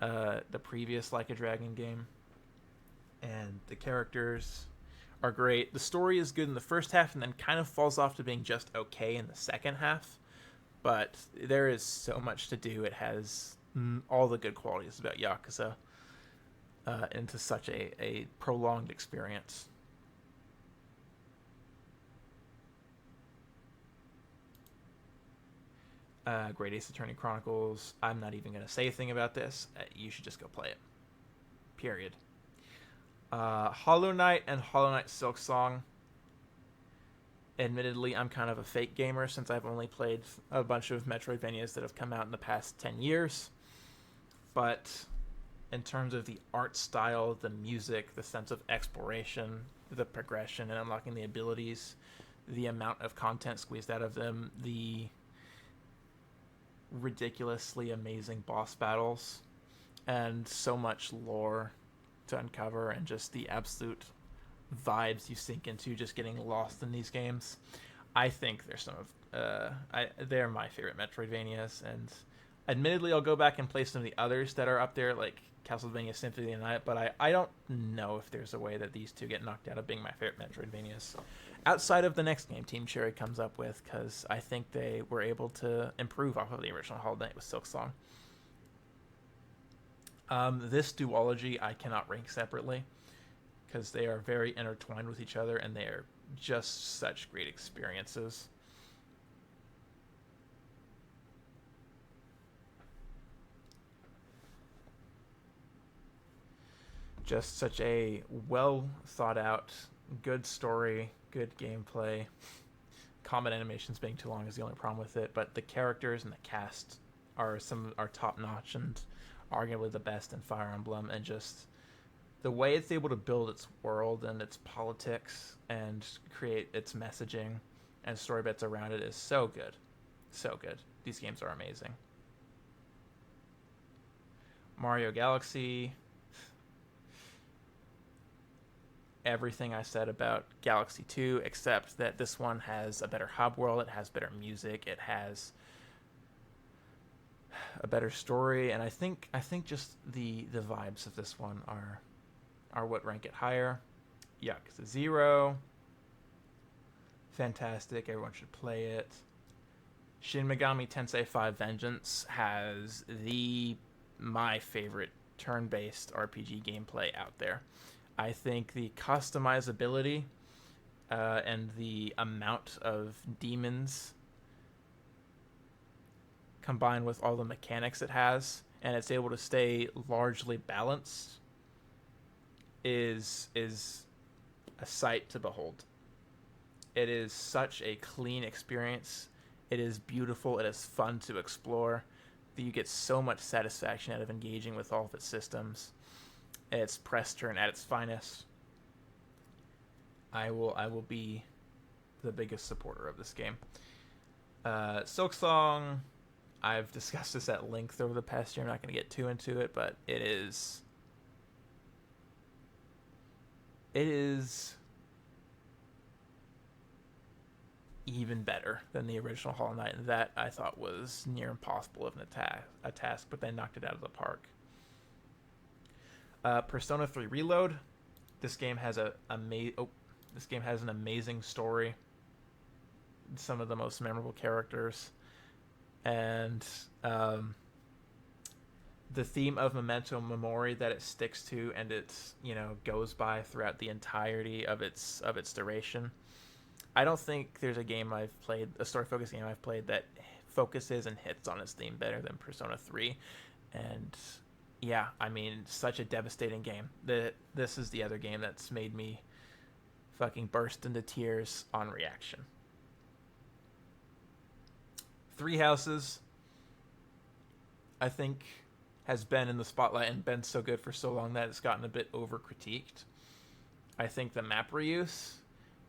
the previous Like a Dragon game. And the characters are great. The story is good in the first half and then kind of falls off to being just okay in the second half. But there is so much to do. It has all the good qualities about Yakuza into such a prolonged experience. Great Ace Attorney Chronicles. I'm not even going to say a thing about this. You should just go play it. Period. Hollow Knight and Hollow Knight Silksong. Admittedly, I'm kind of a fake gamer since I've only played a bunch of Metroidvanias that have come out in the past 10 years. But in terms of the art style, the music, the sense of exploration, the progression and unlocking the abilities, the amount of content squeezed out of them, the ridiculously amazing boss battles, and so much lore to uncover, and just the absolute vibes you sink into just getting lost in these games. I think they're some of they're my favorite Metroidvanias, and Admittedly, I'll go back and play some of the others that are up there, like Castlevania Symphony of the Night, but I don't know if there's a way that these two get knocked out of being my favorite Metroidvanias. Outside of the next game Team Cherry comes up with, because I think they were able to improve off of the original Hollow Knight with Silksong. This duology I cannot rank separately, because they are very intertwined with each other, and they are just such great experiences. Just such a well thought out, good story, good gameplay. Combat animations being too long is the only problem with it, but the characters and the cast are top notch and arguably the best in Fire Emblem, and just the way it's able to build its world and its politics and create its messaging and story bits around it is so good. So good. These games are amazing. Mario Galaxy. Everything I said about Galaxy 2, except that this one has a better hub world, it has better music, it has a better story, and I think just the vibes of this one are what rank it higher. Yakuza 0, fantastic, everyone should play it. Shin Megami Tensei 5 Vengeance has my favorite turn-based RPG gameplay out there. I think the customizability and the amount of demons combined with all the mechanics it has, and it's able to stay largely balanced, is a sight to behold. It is such a clean experience. It is beautiful. It is fun to explore. You get so much satisfaction out of engaging with all of its systems. It's press turn at its finest. I will be the biggest supporter of this game. Silksong, I've discussed this at length over the past year. I'm not going to get too into it, but it is even better than the original Hollow Knight, and that I thought was near impossible of a task, but they knocked it out of the park. Persona 3 Reload. This game has an amazing story. Some of the most memorable characters, and the theme of Memento Mori that it sticks to and it goes by throughout the entirety of its duration. I don't think there's a story-focused game I've played that focuses and hits on its theme better than Persona 3, and yeah, I mean, such a devastating game. This is the other game that's made me fucking burst into tears on reaction. Three Houses, I think, has been in the spotlight and been so good for so long that it's gotten a bit over-critiqued. I think the map reuse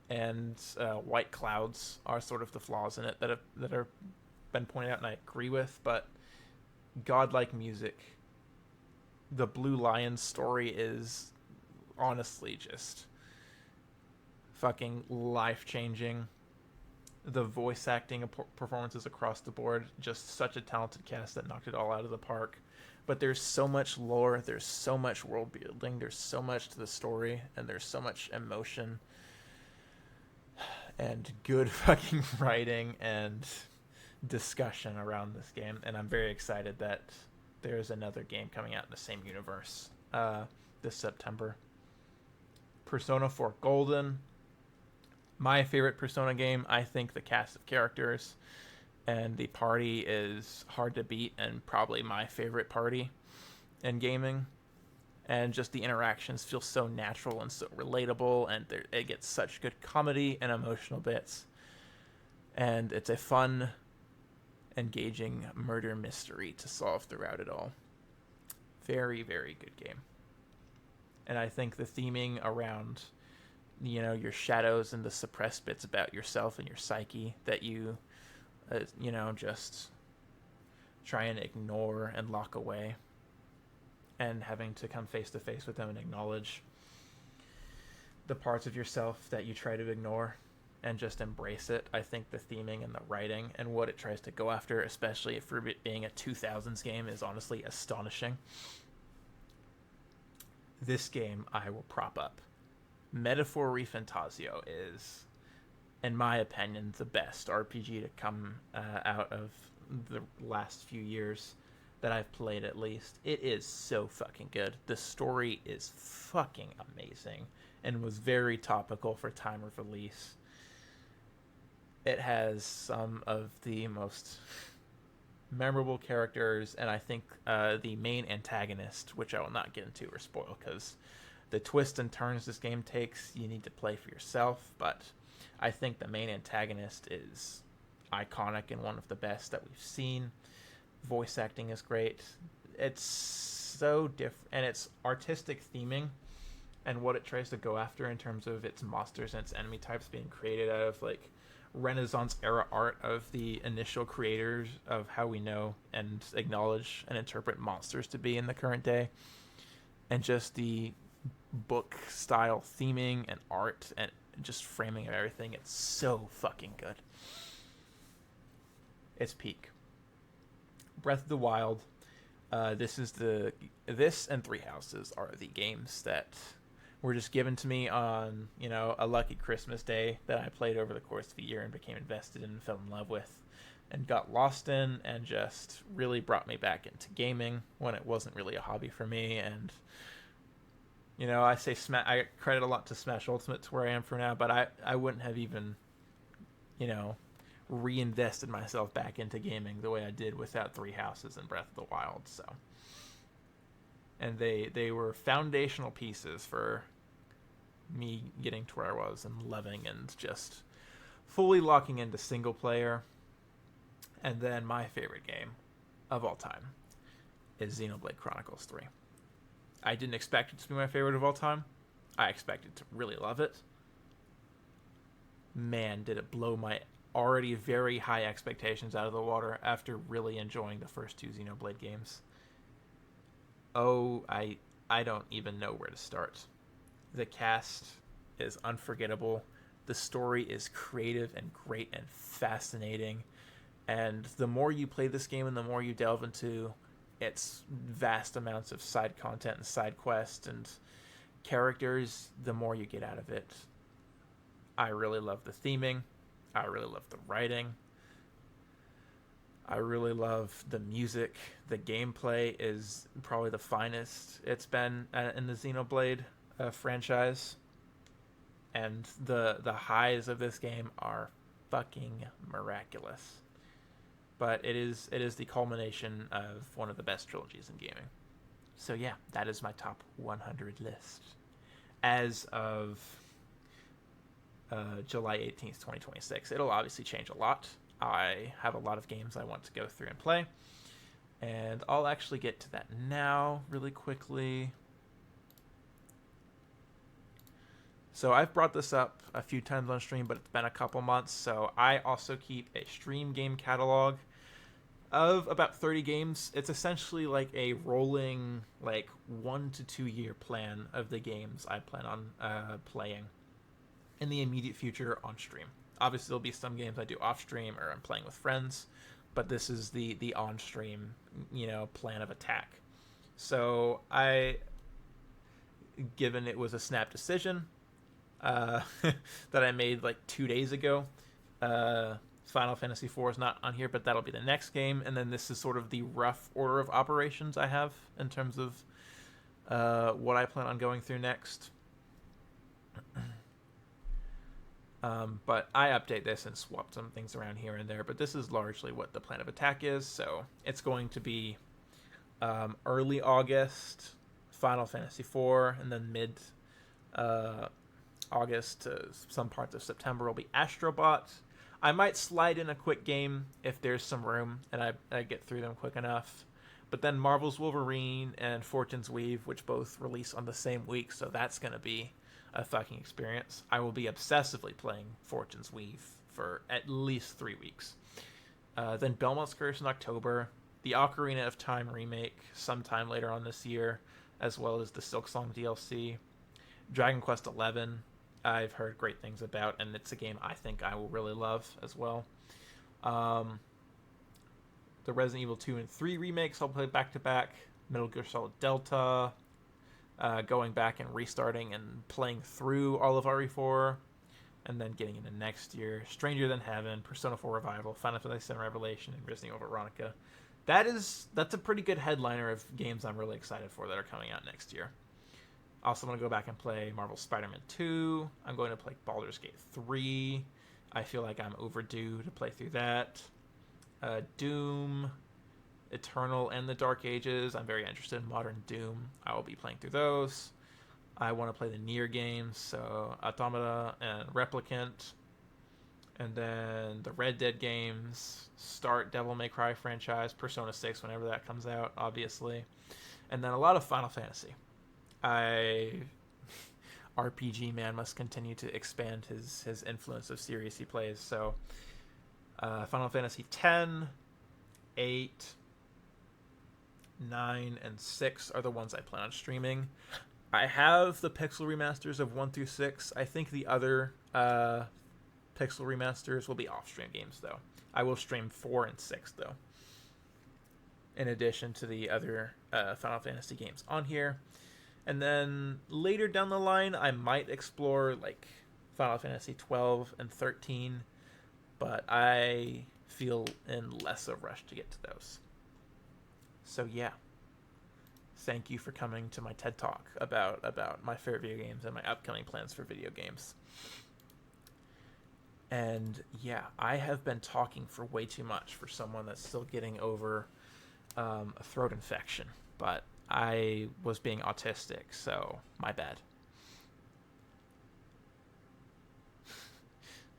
and white clouds are sort of the flaws in it that have been pointed out, and I agree with, but godlike music. The Blue Lion story is honestly just fucking life-changing. The voice acting performances across the board, just such a talented cast that knocked it all out of the park. But there's so much lore, there's so much world building, there's so much to the story, and there's so much emotion and good fucking writing and discussion around this game. And I'm very excited that there's another game coming out in the same universe this September. Persona 4 Golden. My favorite Persona game. I think the cast of characters and the party is hard to beat, and probably my favorite party in gaming. And just the interactions feel so natural and so relatable, and it gets such good comedy and emotional bits. And it's a fun, engaging murder mystery to solve throughout it all. Very, very good game. And I think the theming around, your shadows and the suppressed bits about yourself and your psyche that you, just try and ignore and lock away, and having to come face to face with them and acknowledge the parts of yourself that you try to ignore and just embrace it. I think the theming and the writing and what it tries to go after, especially for it being a 2000s game, is honestly astonishing. This game I will prop up. Metaphor ReFantazio is, in my opinion, the best RPG to come out of the last few years that I've played, at least. It is so fucking good. The story is fucking amazing and was very topical for time of release. It has some of the most memorable characters, and I think the main antagonist, which I will not get into or spoil, because the twists and turns this game takes, you need to play for yourself, but I think the main antagonist is iconic and one of the best that we've seen. Voice acting is great. It's so different, and its artistic theming and what it tries to go after in terms of its monsters and its enemy types being created out of like Renaissance era art of the initial creators of how we know and acknowledge and interpret monsters to be in the current day, and just the book style theming and art and just framing of everything. It's so fucking good. It's peak. Breath of the Wild. This and Three Houses are the games that were just given to me on, a lucky Christmas day that I played over the course of a year and became invested in and fell in love with and got lost in, and just really brought me back into gaming when it wasn't really a hobby for me. And I credit a lot to Smash Ultimate to where I am for now, but I wouldn't have even reinvested myself back into gaming the way I did without Three Houses and Breath of the Wild. So, and they were foundational pieces for me getting to where I was and loving and just fully locking into single player. And then my favorite game of all time is Xenoblade Chronicles 3. I didn't expect it to be my favorite of all time. I expected to really love it. Man, did it blow my already very high expectations out of the water after really enjoying the first two Xenoblade games. Oh, I don't even know where to start. The cast is unforgettable. The story is creative and great and fascinating. And the more you play this game and the more you delve into its vast amounts of side content and side quests and characters, the more you get out of it. I really love the theming. I really love the writing. I really love the music. The gameplay is probably the finest it's been in the Xenoblade franchise. And the highs of this game are fucking miraculous. But it is the culmination of one of the best trilogies in gaming. So yeah, that is my top 100 list. As of July 18th, 2026. It'll obviously change a lot. I have a lot of games I want to go through and play. And I'll actually get to that now really quickly. So I've brought this up a few times on stream, but it's been a couple months. So I also keep a stream game catalog of about 30 games. It's essentially like a rolling 1 to 2 year plan of the games I plan on playing in the immediate future on stream. Obviously there'll be some games I do off stream or I'm playing with friends, but this is the on stream plan of attack. So given it was a snap decision that I made 2 days ago, Final Fantasy IV is not on here, but that'll be the next game, and then this is sort of the rough order of operations I have in terms of what I plan on going through next. But I update this and swap some things around here and there, but this is largely what the plan of attack is. So it's going to be early August, Final Fantasy IV, and then mid August to some parts of September will be Astrobot. I might slide in a quick game if there's some room and I get through them quick enough. But then Marvel's Wolverine and Fortune's Weave, which both release on the same week, so that's going to be a fucking experience. I will be obsessively playing Fortune's Weave for at least 3 weeks. Then Belmont's Curse in October, the Ocarina of Time remake sometime later on this year, as well as the Silksong DLC, Dragon Quest XI I've heard great things about, and it's a game I think I will really love as well. The Resident Evil 2 and 3 remakes I'll play back to back. Metal Gear Solid Delta, going back and restarting and playing through all of RE4, and then getting into next year. Stranger Than Heaven, Persona 4 Revival, Final Fantasy VII Revelation, and Resident Evil Veronica. That's a pretty good headliner of games I'm really excited for that are coming out next year. Also want to go back and play Marvel Spider-Man 2. I'm going to play Baldur's Gate 3. I feel like I'm overdue to play through that. Doom, Eternal, and the Dark Ages. I'm very interested in modern Doom. I will be playing through those. I want to play the Nier games, so Automata and Replicant. And then the Red Dead games, start Devil May Cry franchise, Persona 6 whenever that comes out, obviously. And then a lot of Final Fantasy. RPG Man must continue to expand his influence of series he plays. So Final Fantasy 10, 8, 9, and 6 are the ones I plan on streaming. I have the pixel remasters of 1 through 6. I think the other pixel remasters will be off-stream games, though. I will stream 4 and 6, though, in addition to the other Final Fantasy games on here. And then later down the line, I might explore like Final Fantasy 12 and 13, but I feel in less of a rush to get to those. So yeah, thank you for coming to my TED Talk about my favorite video games and my upcoming plans for video games. And yeah, I have been talking for way too much for someone that's still getting over a throat infection, but I was being autistic, so my bad.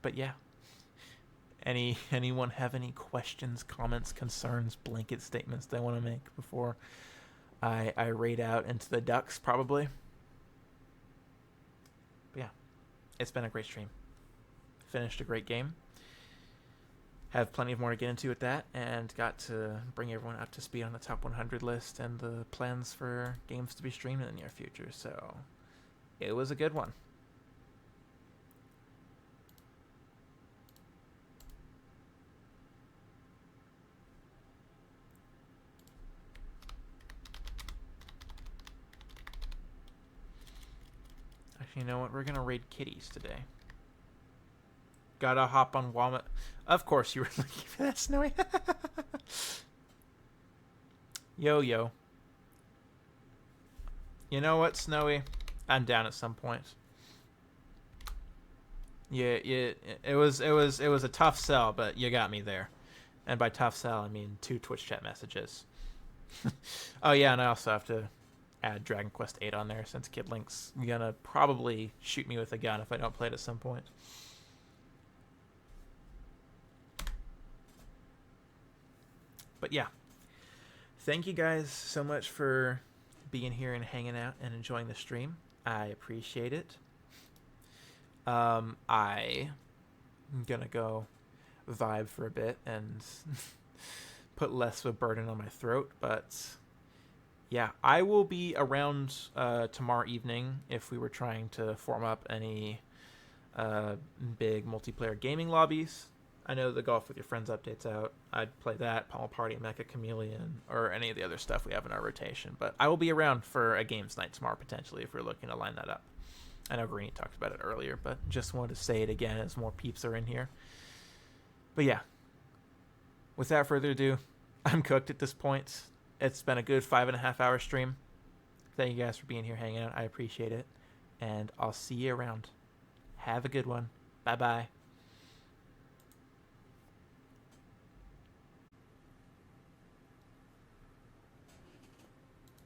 But yeah, anyone have any questions, comments, concerns, blanket statements they want to make before I raid out into the ducks, probably? But yeah, it's been a great stream. Finished a great game. Have plenty of more to get into with that, and got to bring everyone up to speed on the top 100 list and the plans for games to be streamed in the near future. So it was a good one. Actually, you know what? We're going to raid kitties today. Gotta hop on Walnut. Of course you were looking for that, Snowy. Yo. You know what, Snowy? I'm down at some point. Yeah. It was a tough sell, but you got me there. And by tough sell, I mean 2 Twitch chat messages. Oh yeah, and I also have to add Dragon Quest VIII on there, since Kid Link's gonna probably shoot me with a gun if I don't play it at some point. But yeah, thank you guys so much for being here and hanging out and enjoying the stream. I appreciate it. I'm gonna go vibe for a bit and put less of a burden on my throat, but yeah, I will be around tomorrow evening if we were trying to form up any big multiplayer gaming lobbies. I know the Golf With Your Friends update's out. I'd play that, Pommel Party, Mecha Chameleon, or any of the other stuff we have in our rotation. But I will be around for a games night tomorrow, potentially, if we're looking to line that up. I know Greeny talked about it earlier, but just wanted to say it again as more peeps are in here. But yeah, without further ado, I'm cooked at this point. It's been a good 5.5 hour stream. Thank you guys for being here hanging out. I appreciate it. And I'll see you around. Have a good one. Bye-bye.